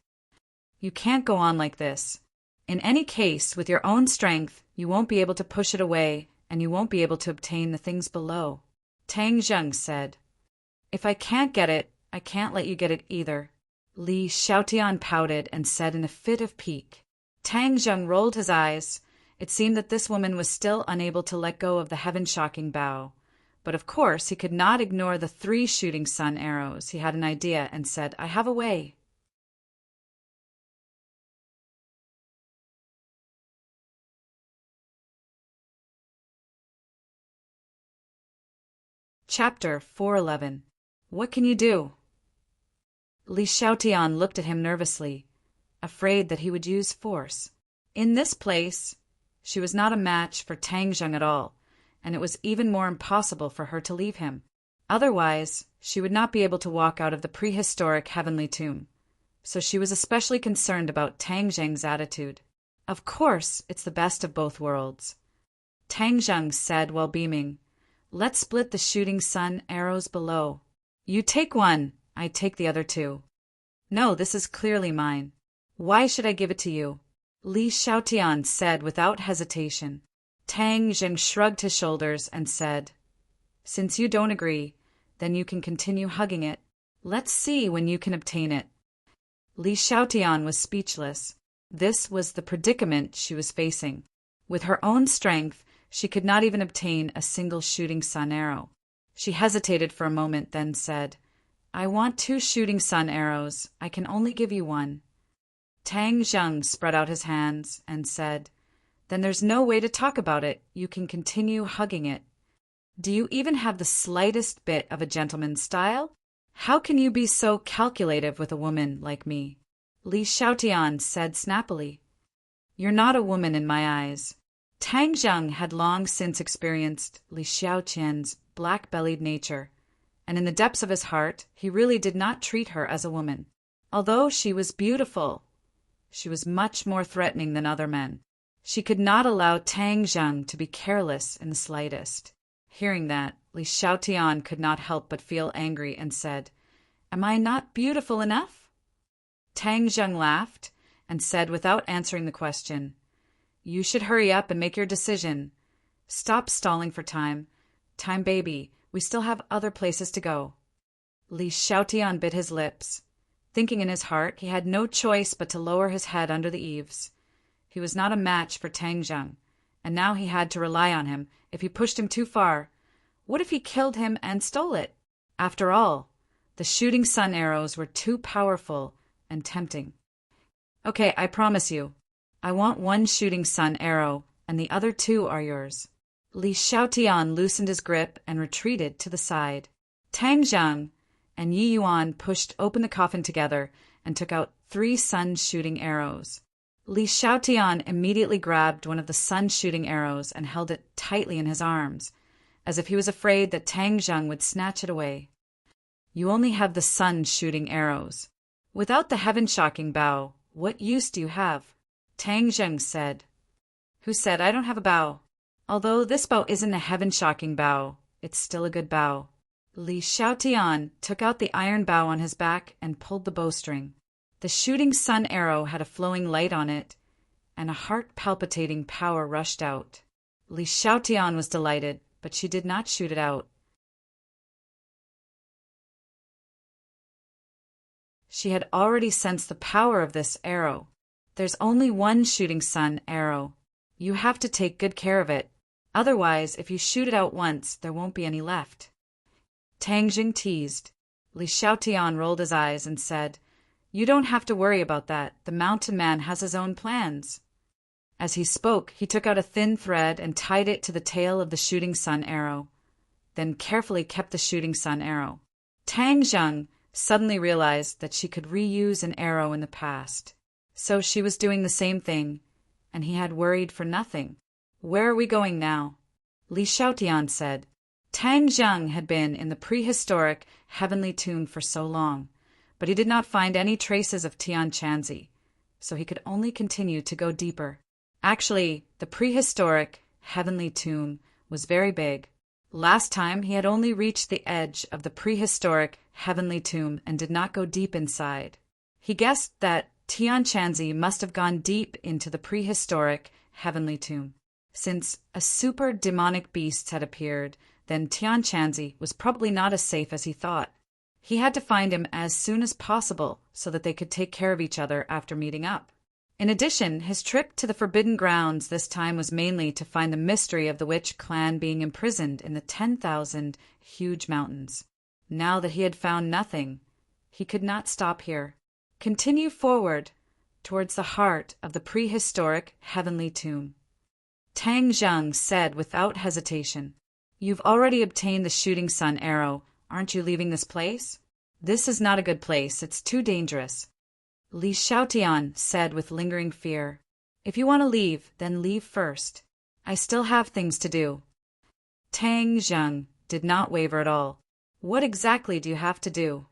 "You can't go on like this. In any case, with your own strength, you won't be able to push it away, and you won't be able to obtain the things below," Tang Zheng said. "If I can't get it, I can't let you get it either." Li Xiaotian pouted and said in a fit of pique. Tang Zheng rolled his eyes. It seemed that this woman was still unable to let go of the heaven-shocking bow. But of course he could not ignore the 3 shooting sun arrows. He had an idea and said, "I have a way." Chapter 411. What can you do? Li Xiaotian looked at him nervously, afraid that he would use force. In this place, she was not a match for Tang Zheng at all, and it was even more impossible for her to leave him. Otherwise, she would not be able to walk out of the prehistoric heavenly tomb. So she was especially concerned about Tang Zheng's attitude. "Of course, it's the best of both worlds," Tang Zheng said while beaming. "Let's split the shooting sun arrows below. You take one, I take the other 2. No, this is clearly mine." Why should I give it to you? Li Xiaotian said without hesitation. Tang Zheng shrugged his shoulders and said, Since you don't agree, then you can continue hugging it. Let's see when you can obtain it. Li Xiaotian was speechless. This was the predicament she was facing. With her own strength, she could not even obtain a single shooting sun arrow. She hesitated for a moment, then said, I want 2 shooting sun arrows. I can only give you 1. Tang Zheng spread out his hands and said, Then there's no way to talk about it. You can continue hugging it. Do you even have the slightest bit of a gentleman's style? How can you be so calculative with a woman like me? Li Xiaotian said snappily. You're not a woman in my eyes. Tang Zheng had long since experienced Li Xiaotian's black-bellied nature, and in the depths of his heart, he really did not treat her as a woman. Although she was beautiful, she was much more threatening than other men. She could not allow Tang Zheng to be careless in the slightest. Hearing that, Li Xiaotian could not help but feel angry and said, Am I not beautiful enough? Tang Zheng laughed and said without answering the question, You should hurry up and make your decision. Stop stalling for time. Time, baby. We still have other places to go. Li Xiaotian bit his lips. Thinking in his heart, he had no choice but to lower his head under the eaves. He was not a match for Tang Zheng, and now he had to rely on him if he pushed him too far. What if he killed him and stole it? After all, the shooting sun arrows were too powerful and tempting. Okay, I promise you. I want 1 shooting sun arrow, and the other 2 are yours. Li Xiaotian loosened his grip and retreated to the side. Tang Zheng and Yi Yuan pushed open the coffin together and took out 3 sun-shooting arrows. Li Xiaotian immediately grabbed one of the sun-shooting arrows and held it tightly in his arms, as if he was afraid that Tang Zheng would snatch it away. You only have the sun-shooting arrows. Without the heaven-shocking bow, what use do you have? Tang Zheng said. Who said I don't have a bow? Although this bow isn't a heaven-shocking bow, it's still a good bow. Li Xiaotian took out the iron bow on his back and pulled the bowstring. The shooting sun arrow had a flowing light on it, and a heart-palpitating power rushed out. Li Xiaotian was delighted, but she did not shoot it out. She had already sensed the power of this arrow. There's only 1 shooting sun arrow. You have to take good care of it. Otherwise, if you shoot it out once, there won't be any left. Tang Zheng teased. Li Xiaotian rolled his eyes and said, You don't have to worry about that. The mountain man has his own plans. As he spoke, he took out a thin thread and tied it to the tail of the shooting sun arrow, then carefully kept the shooting sun arrow. Tang Zheng suddenly realized that she could reuse an arrow in the past. So she was doing the same thing, and he had worried for nothing. Where are we going now? Li Xiaotian said. Tang Zheng had been in the prehistoric heavenly tomb for so long, but he did not find any traces of Tian Chanzi, so he could only continue to go deeper. Actually, the prehistoric heavenly tomb was very big. Last time he had only reached the edge of the prehistoric heavenly tomb and did not go deep inside. He guessed that Tian Chanzi must have gone deep into the prehistoric heavenly tomb. Since a super demonic beast had appeared, then Tian Chanzi was probably not as safe as he thought. He had to find him as soon as possible so that they could take care of each other after meeting up. In addition, his trip to the Forbidden Grounds this time was mainly to find the mystery of the witch clan being imprisoned in the 10,000 huge mountains. Now that he had found nothing, he could not stop here. Continue forward towards the heart of the prehistoric heavenly tomb. Tang Zheng said without hesitation, You've already obtained the shooting sun arrow. Aren't you leaving this place? This is not a good place. It's too dangerous. Li Xiaotian said with lingering fear, If you want to leave, then leave first. I still have things to do. Tang Zheng did not waver at all. What exactly do you have to do?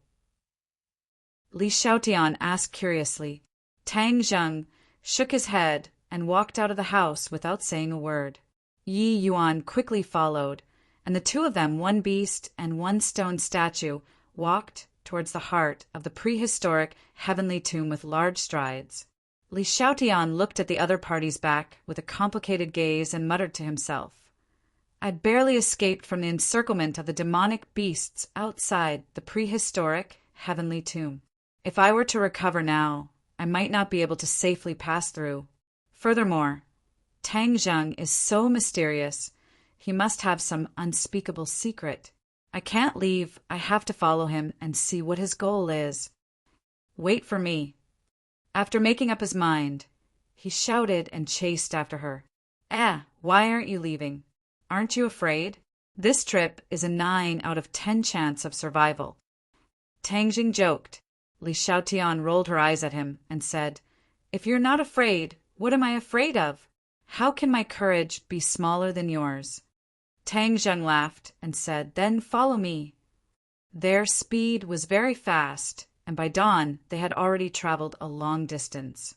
Li Xiaotian asked curiously. Tang Zheng shook his head and walked out of the house without saying a word. Yi Yuan quickly followed, and the 2 of them, 1 beast and 1 stone statue, walked towards the heart of the prehistoric heavenly tomb with large strides. Li Xiaotian looked at the other party's back with a complicated gaze and muttered to himself, I'd barely escaped from the encirclement of the demonic beasts outside the prehistoric heavenly tomb. If I were to recover now, I might not be able to safely pass through. Furthermore, Tang Zheng is so mysterious, he must have some unspeakable secret. I can't leave, I have to follow him and see what his goal is. Wait for me. After making up his mind, he shouted and chased after her. Why aren't you leaving? Aren't you afraid? This trip is a 9 out of 10 chance of survival. Tang Jing joked. Li Xiaotian rolled her eyes at him and said, If you're not afraid, what am I afraid of? How can my courage be smaller than yours? Tang Zheng laughed and said, Then follow me. Their speed was very fast, and by dawn they had already traveled a long distance.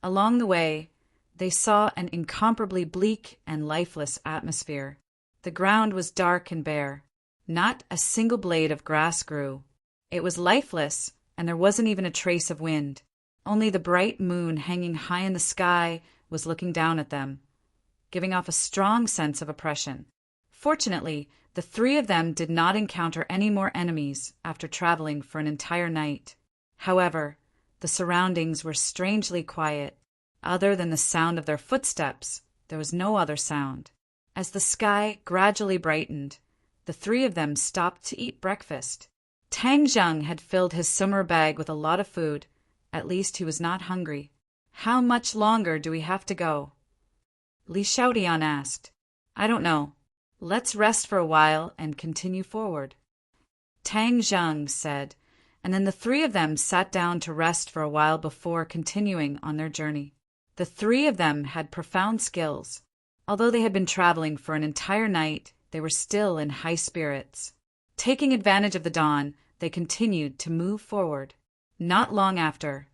Along the way, they saw an incomparably bleak and lifeless atmosphere. The ground was dark and bare. Not a single blade of grass grew. It was lifeless, and there wasn't even a trace of wind. Only the bright moon hanging high in the sky was looking down at them, giving off a strong sense of oppression. Fortunately, the 3 of them did not encounter any more enemies after traveling for an entire night. However, the surroundings were strangely quiet. Other than the sound of their footsteps, there was no other sound. As the sky gradually brightened, the 3 of them stopped to eat breakfast. Tang Zheng had filled his summer bag with a lot of food. At least he was not hungry. How much longer do we have to go? Li Xiaotian asked. I don't know. Let's rest for a while and continue forward. Tang Zheng said, and then the 3 of them sat down to rest for a while before continuing on their journey. The 3 of them had profound skills. Although they had been traveling for an entire night, they were still in high spirits. Taking advantage of the dawn, they continued to move forward. Not long after,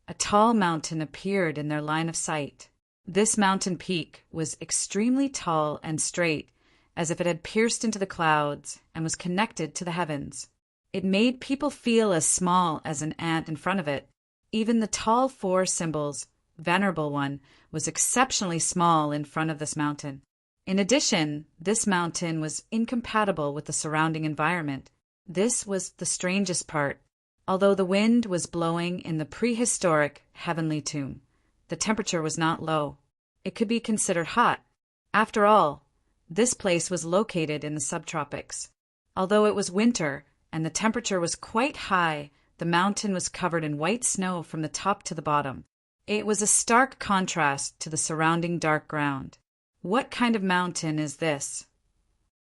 a tall mountain appeared in their line of sight. This mountain peak was extremely tall and straight, as if it had pierced into the clouds and was connected to the heavens. It made people feel as small as an ant in front of it. Even the tall 4 symbols, Venerable One, was exceptionally small in front of this mountain. In addition, this mountain was incompatible with the surrounding environment. This was the strangest part. Although the wind was blowing in the prehistoric heavenly tomb, the temperature was not low. It could be considered hot. After all, this place was located in the subtropics. Although it was winter and the temperature was quite high, the mountain was covered in white snow from the top to the bottom. It was a stark contrast to the surrounding dark ground. What kind of mountain is this?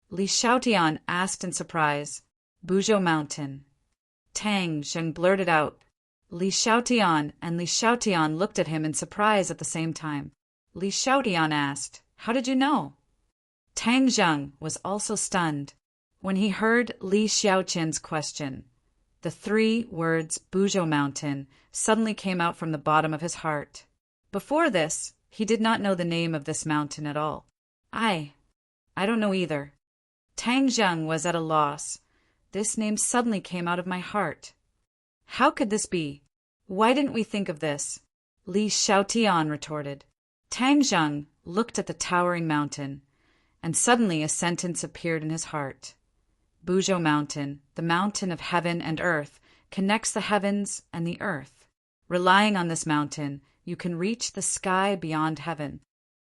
Li Xiaotian asked in surprise. Buzhou Mountain. Tang Zheng blurted out. Li Xiaotian and Li Xiaotian looked at him in surprise at the same time. Li Xiaotian asked, How did you know? Tang Zheng was also stunned. When he heard Li Xiaotian's question, the 3 words Buzhou Mountain suddenly came out from the bottom of his heart. Before this, he did not know the name of this mountain at all. I don't know either. Tang Zheng was at a loss. This name suddenly came out of my heart. How could this be? Why didn't we think of this? Li Xiaotian retorted. Tang Zheng looked at the towering mountain, and suddenly a sentence appeared in his heart. Buzhou Mountain, the mountain of heaven and earth, connects the heavens and the earth. Relying on this mountain, you can reach the sky beyond heaven.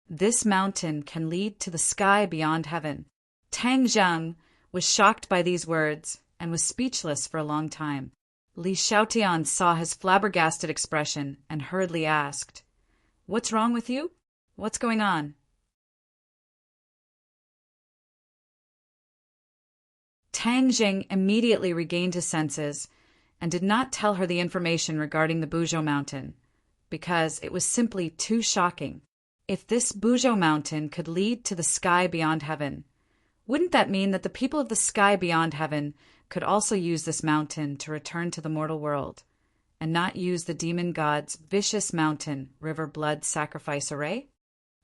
This mountain can lead to the sky beyond heaven. Tang Zheng was shocked by these words and was speechless for a long time. Li Xiaotian saw his flabbergasted expression and hurriedly asked, What's wrong with you? What's going on? Tang Jing immediately regained his senses and did not tell her the information regarding the Buzhou Mountain, because it was simply too shocking. If this Buzhou Mountain could lead to the sky beyond heaven, wouldn't that mean that the people of the sky beyond heaven could also use this mountain to return to the mortal world, and not use the demon god's vicious mountain river blood sacrifice array?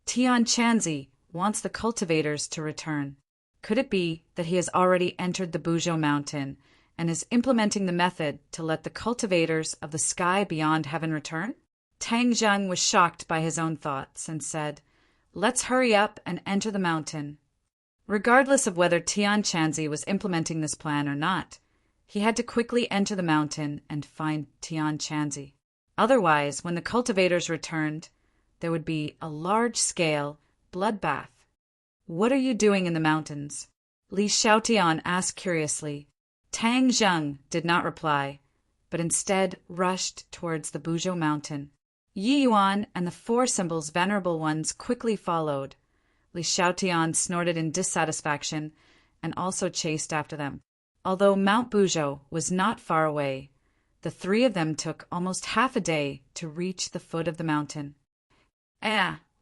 Tian Chanzi wants the cultivators to return. Could it be that he has already entered the Buzhou Mountain and is implementing the method to let the cultivators of the sky beyond heaven return? Tang Zheng was shocked by his own thoughts and said, "Let's hurry up and enter the mountain." Regardless of whether Tian Chanzi was implementing this plan or not, he had to quickly enter the mountain and find Tian Chanzi. Otherwise, when the cultivators returned, there would be a large-scale bloodbath. "What are you doing in the mountains?" Li Xiaotian asked curiously. Tang Zheng did not reply, but instead rushed towards the Buzhou mountain. Yi Yuan and the four symbols venerable ones quickly followed. Li Xiaotian snorted in dissatisfaction and also chased after them. Although Mount Buzhou was not far away, the three of them took almost half a day to reach the foot of the mountain.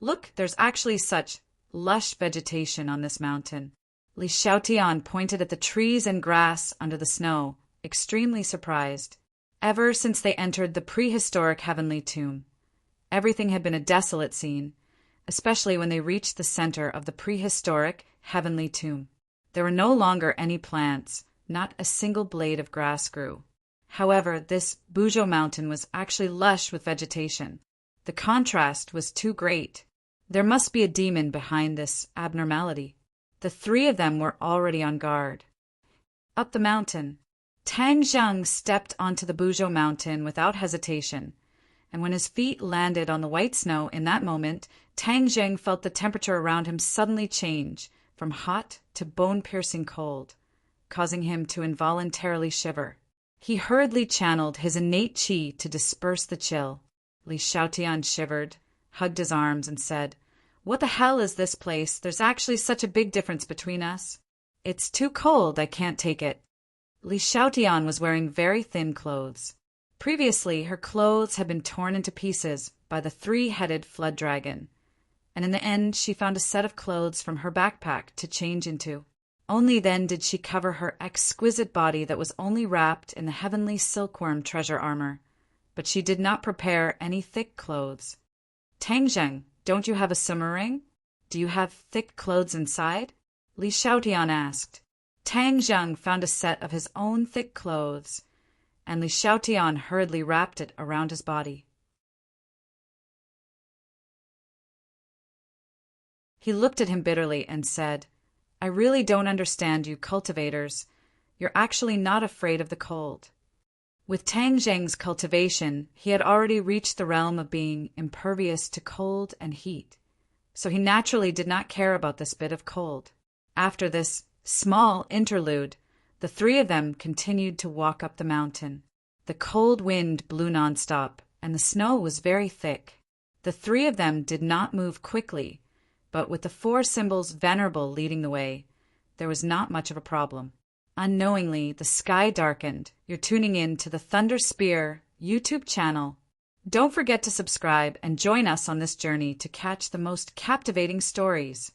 Look, there's actually such lush vegetation on this mountain. Li Xiaotian pointed at the trees and grass under the snow, extremely surprised. Ever since they entered the prehistoric heavenly tomb, everything had been a desolate scene, especially when they reached the center of the prehistoric heavenly tomb. There were no longer any plants, not a single blade of grass grew. However, this Buzhou mountain was actually lush with vegetation. The contrast was too great. There must be a demon behind this abnormality. The three of them were already on guard. Up the mountain. Tang Zheng stepped onto the Buzhou mountain without hesitation, and when his feet landed on the white snow in that moment, Tang Zheng felt the temperature around him suddenly change from hot to bone-piercing cold, causing him to involuntarily shiver. He hurriedly channeled his innate qi to disperse the chill. Li Xiaotian shivered, hugged his arms, and said, "What the hell is this place? There's actually such a big difference between us. It's too cold, I can't take it." Li Xiaotian was wearing very thin clothes. Previously, her clothes had been torn into pieces by the three-headed flood dragon, and in the end she found a set of clothes from her backpack to change into. Only then did she cover her exquisite body that was only wrapped in the heavenly silkworm treasure armor, but she did not prepare any thick clothes. "Tang Zheng, don't you have a summer ring? Do you have thick clothes inside?" Li Xiaotian asked. Tang Zheng found a set of his own thick clothes, and Li Xiaotian hurriedly wrapped it around his body. He looked at him bitterly and said, "I really don't understand you cultivators. You're actually not afraid of the cold." With Tang Zheng's cultivation, he had already reached the realm of being impervious to cold and heat, so he naturally did not care about this bit of cold. After this small interlude, the three of them continued to walk up the mountain. The cold wind blew nonstop, and the snow was very thick. The three of them did not move quickly, but with the four symbols venerable leading the way, there was not much of a problem. Unknowingly, the sky darkened. You're tuning in to the Thunder Spear YouTube channel. Don't forget to subscribe and join us on this journey to catch the most captivating stories.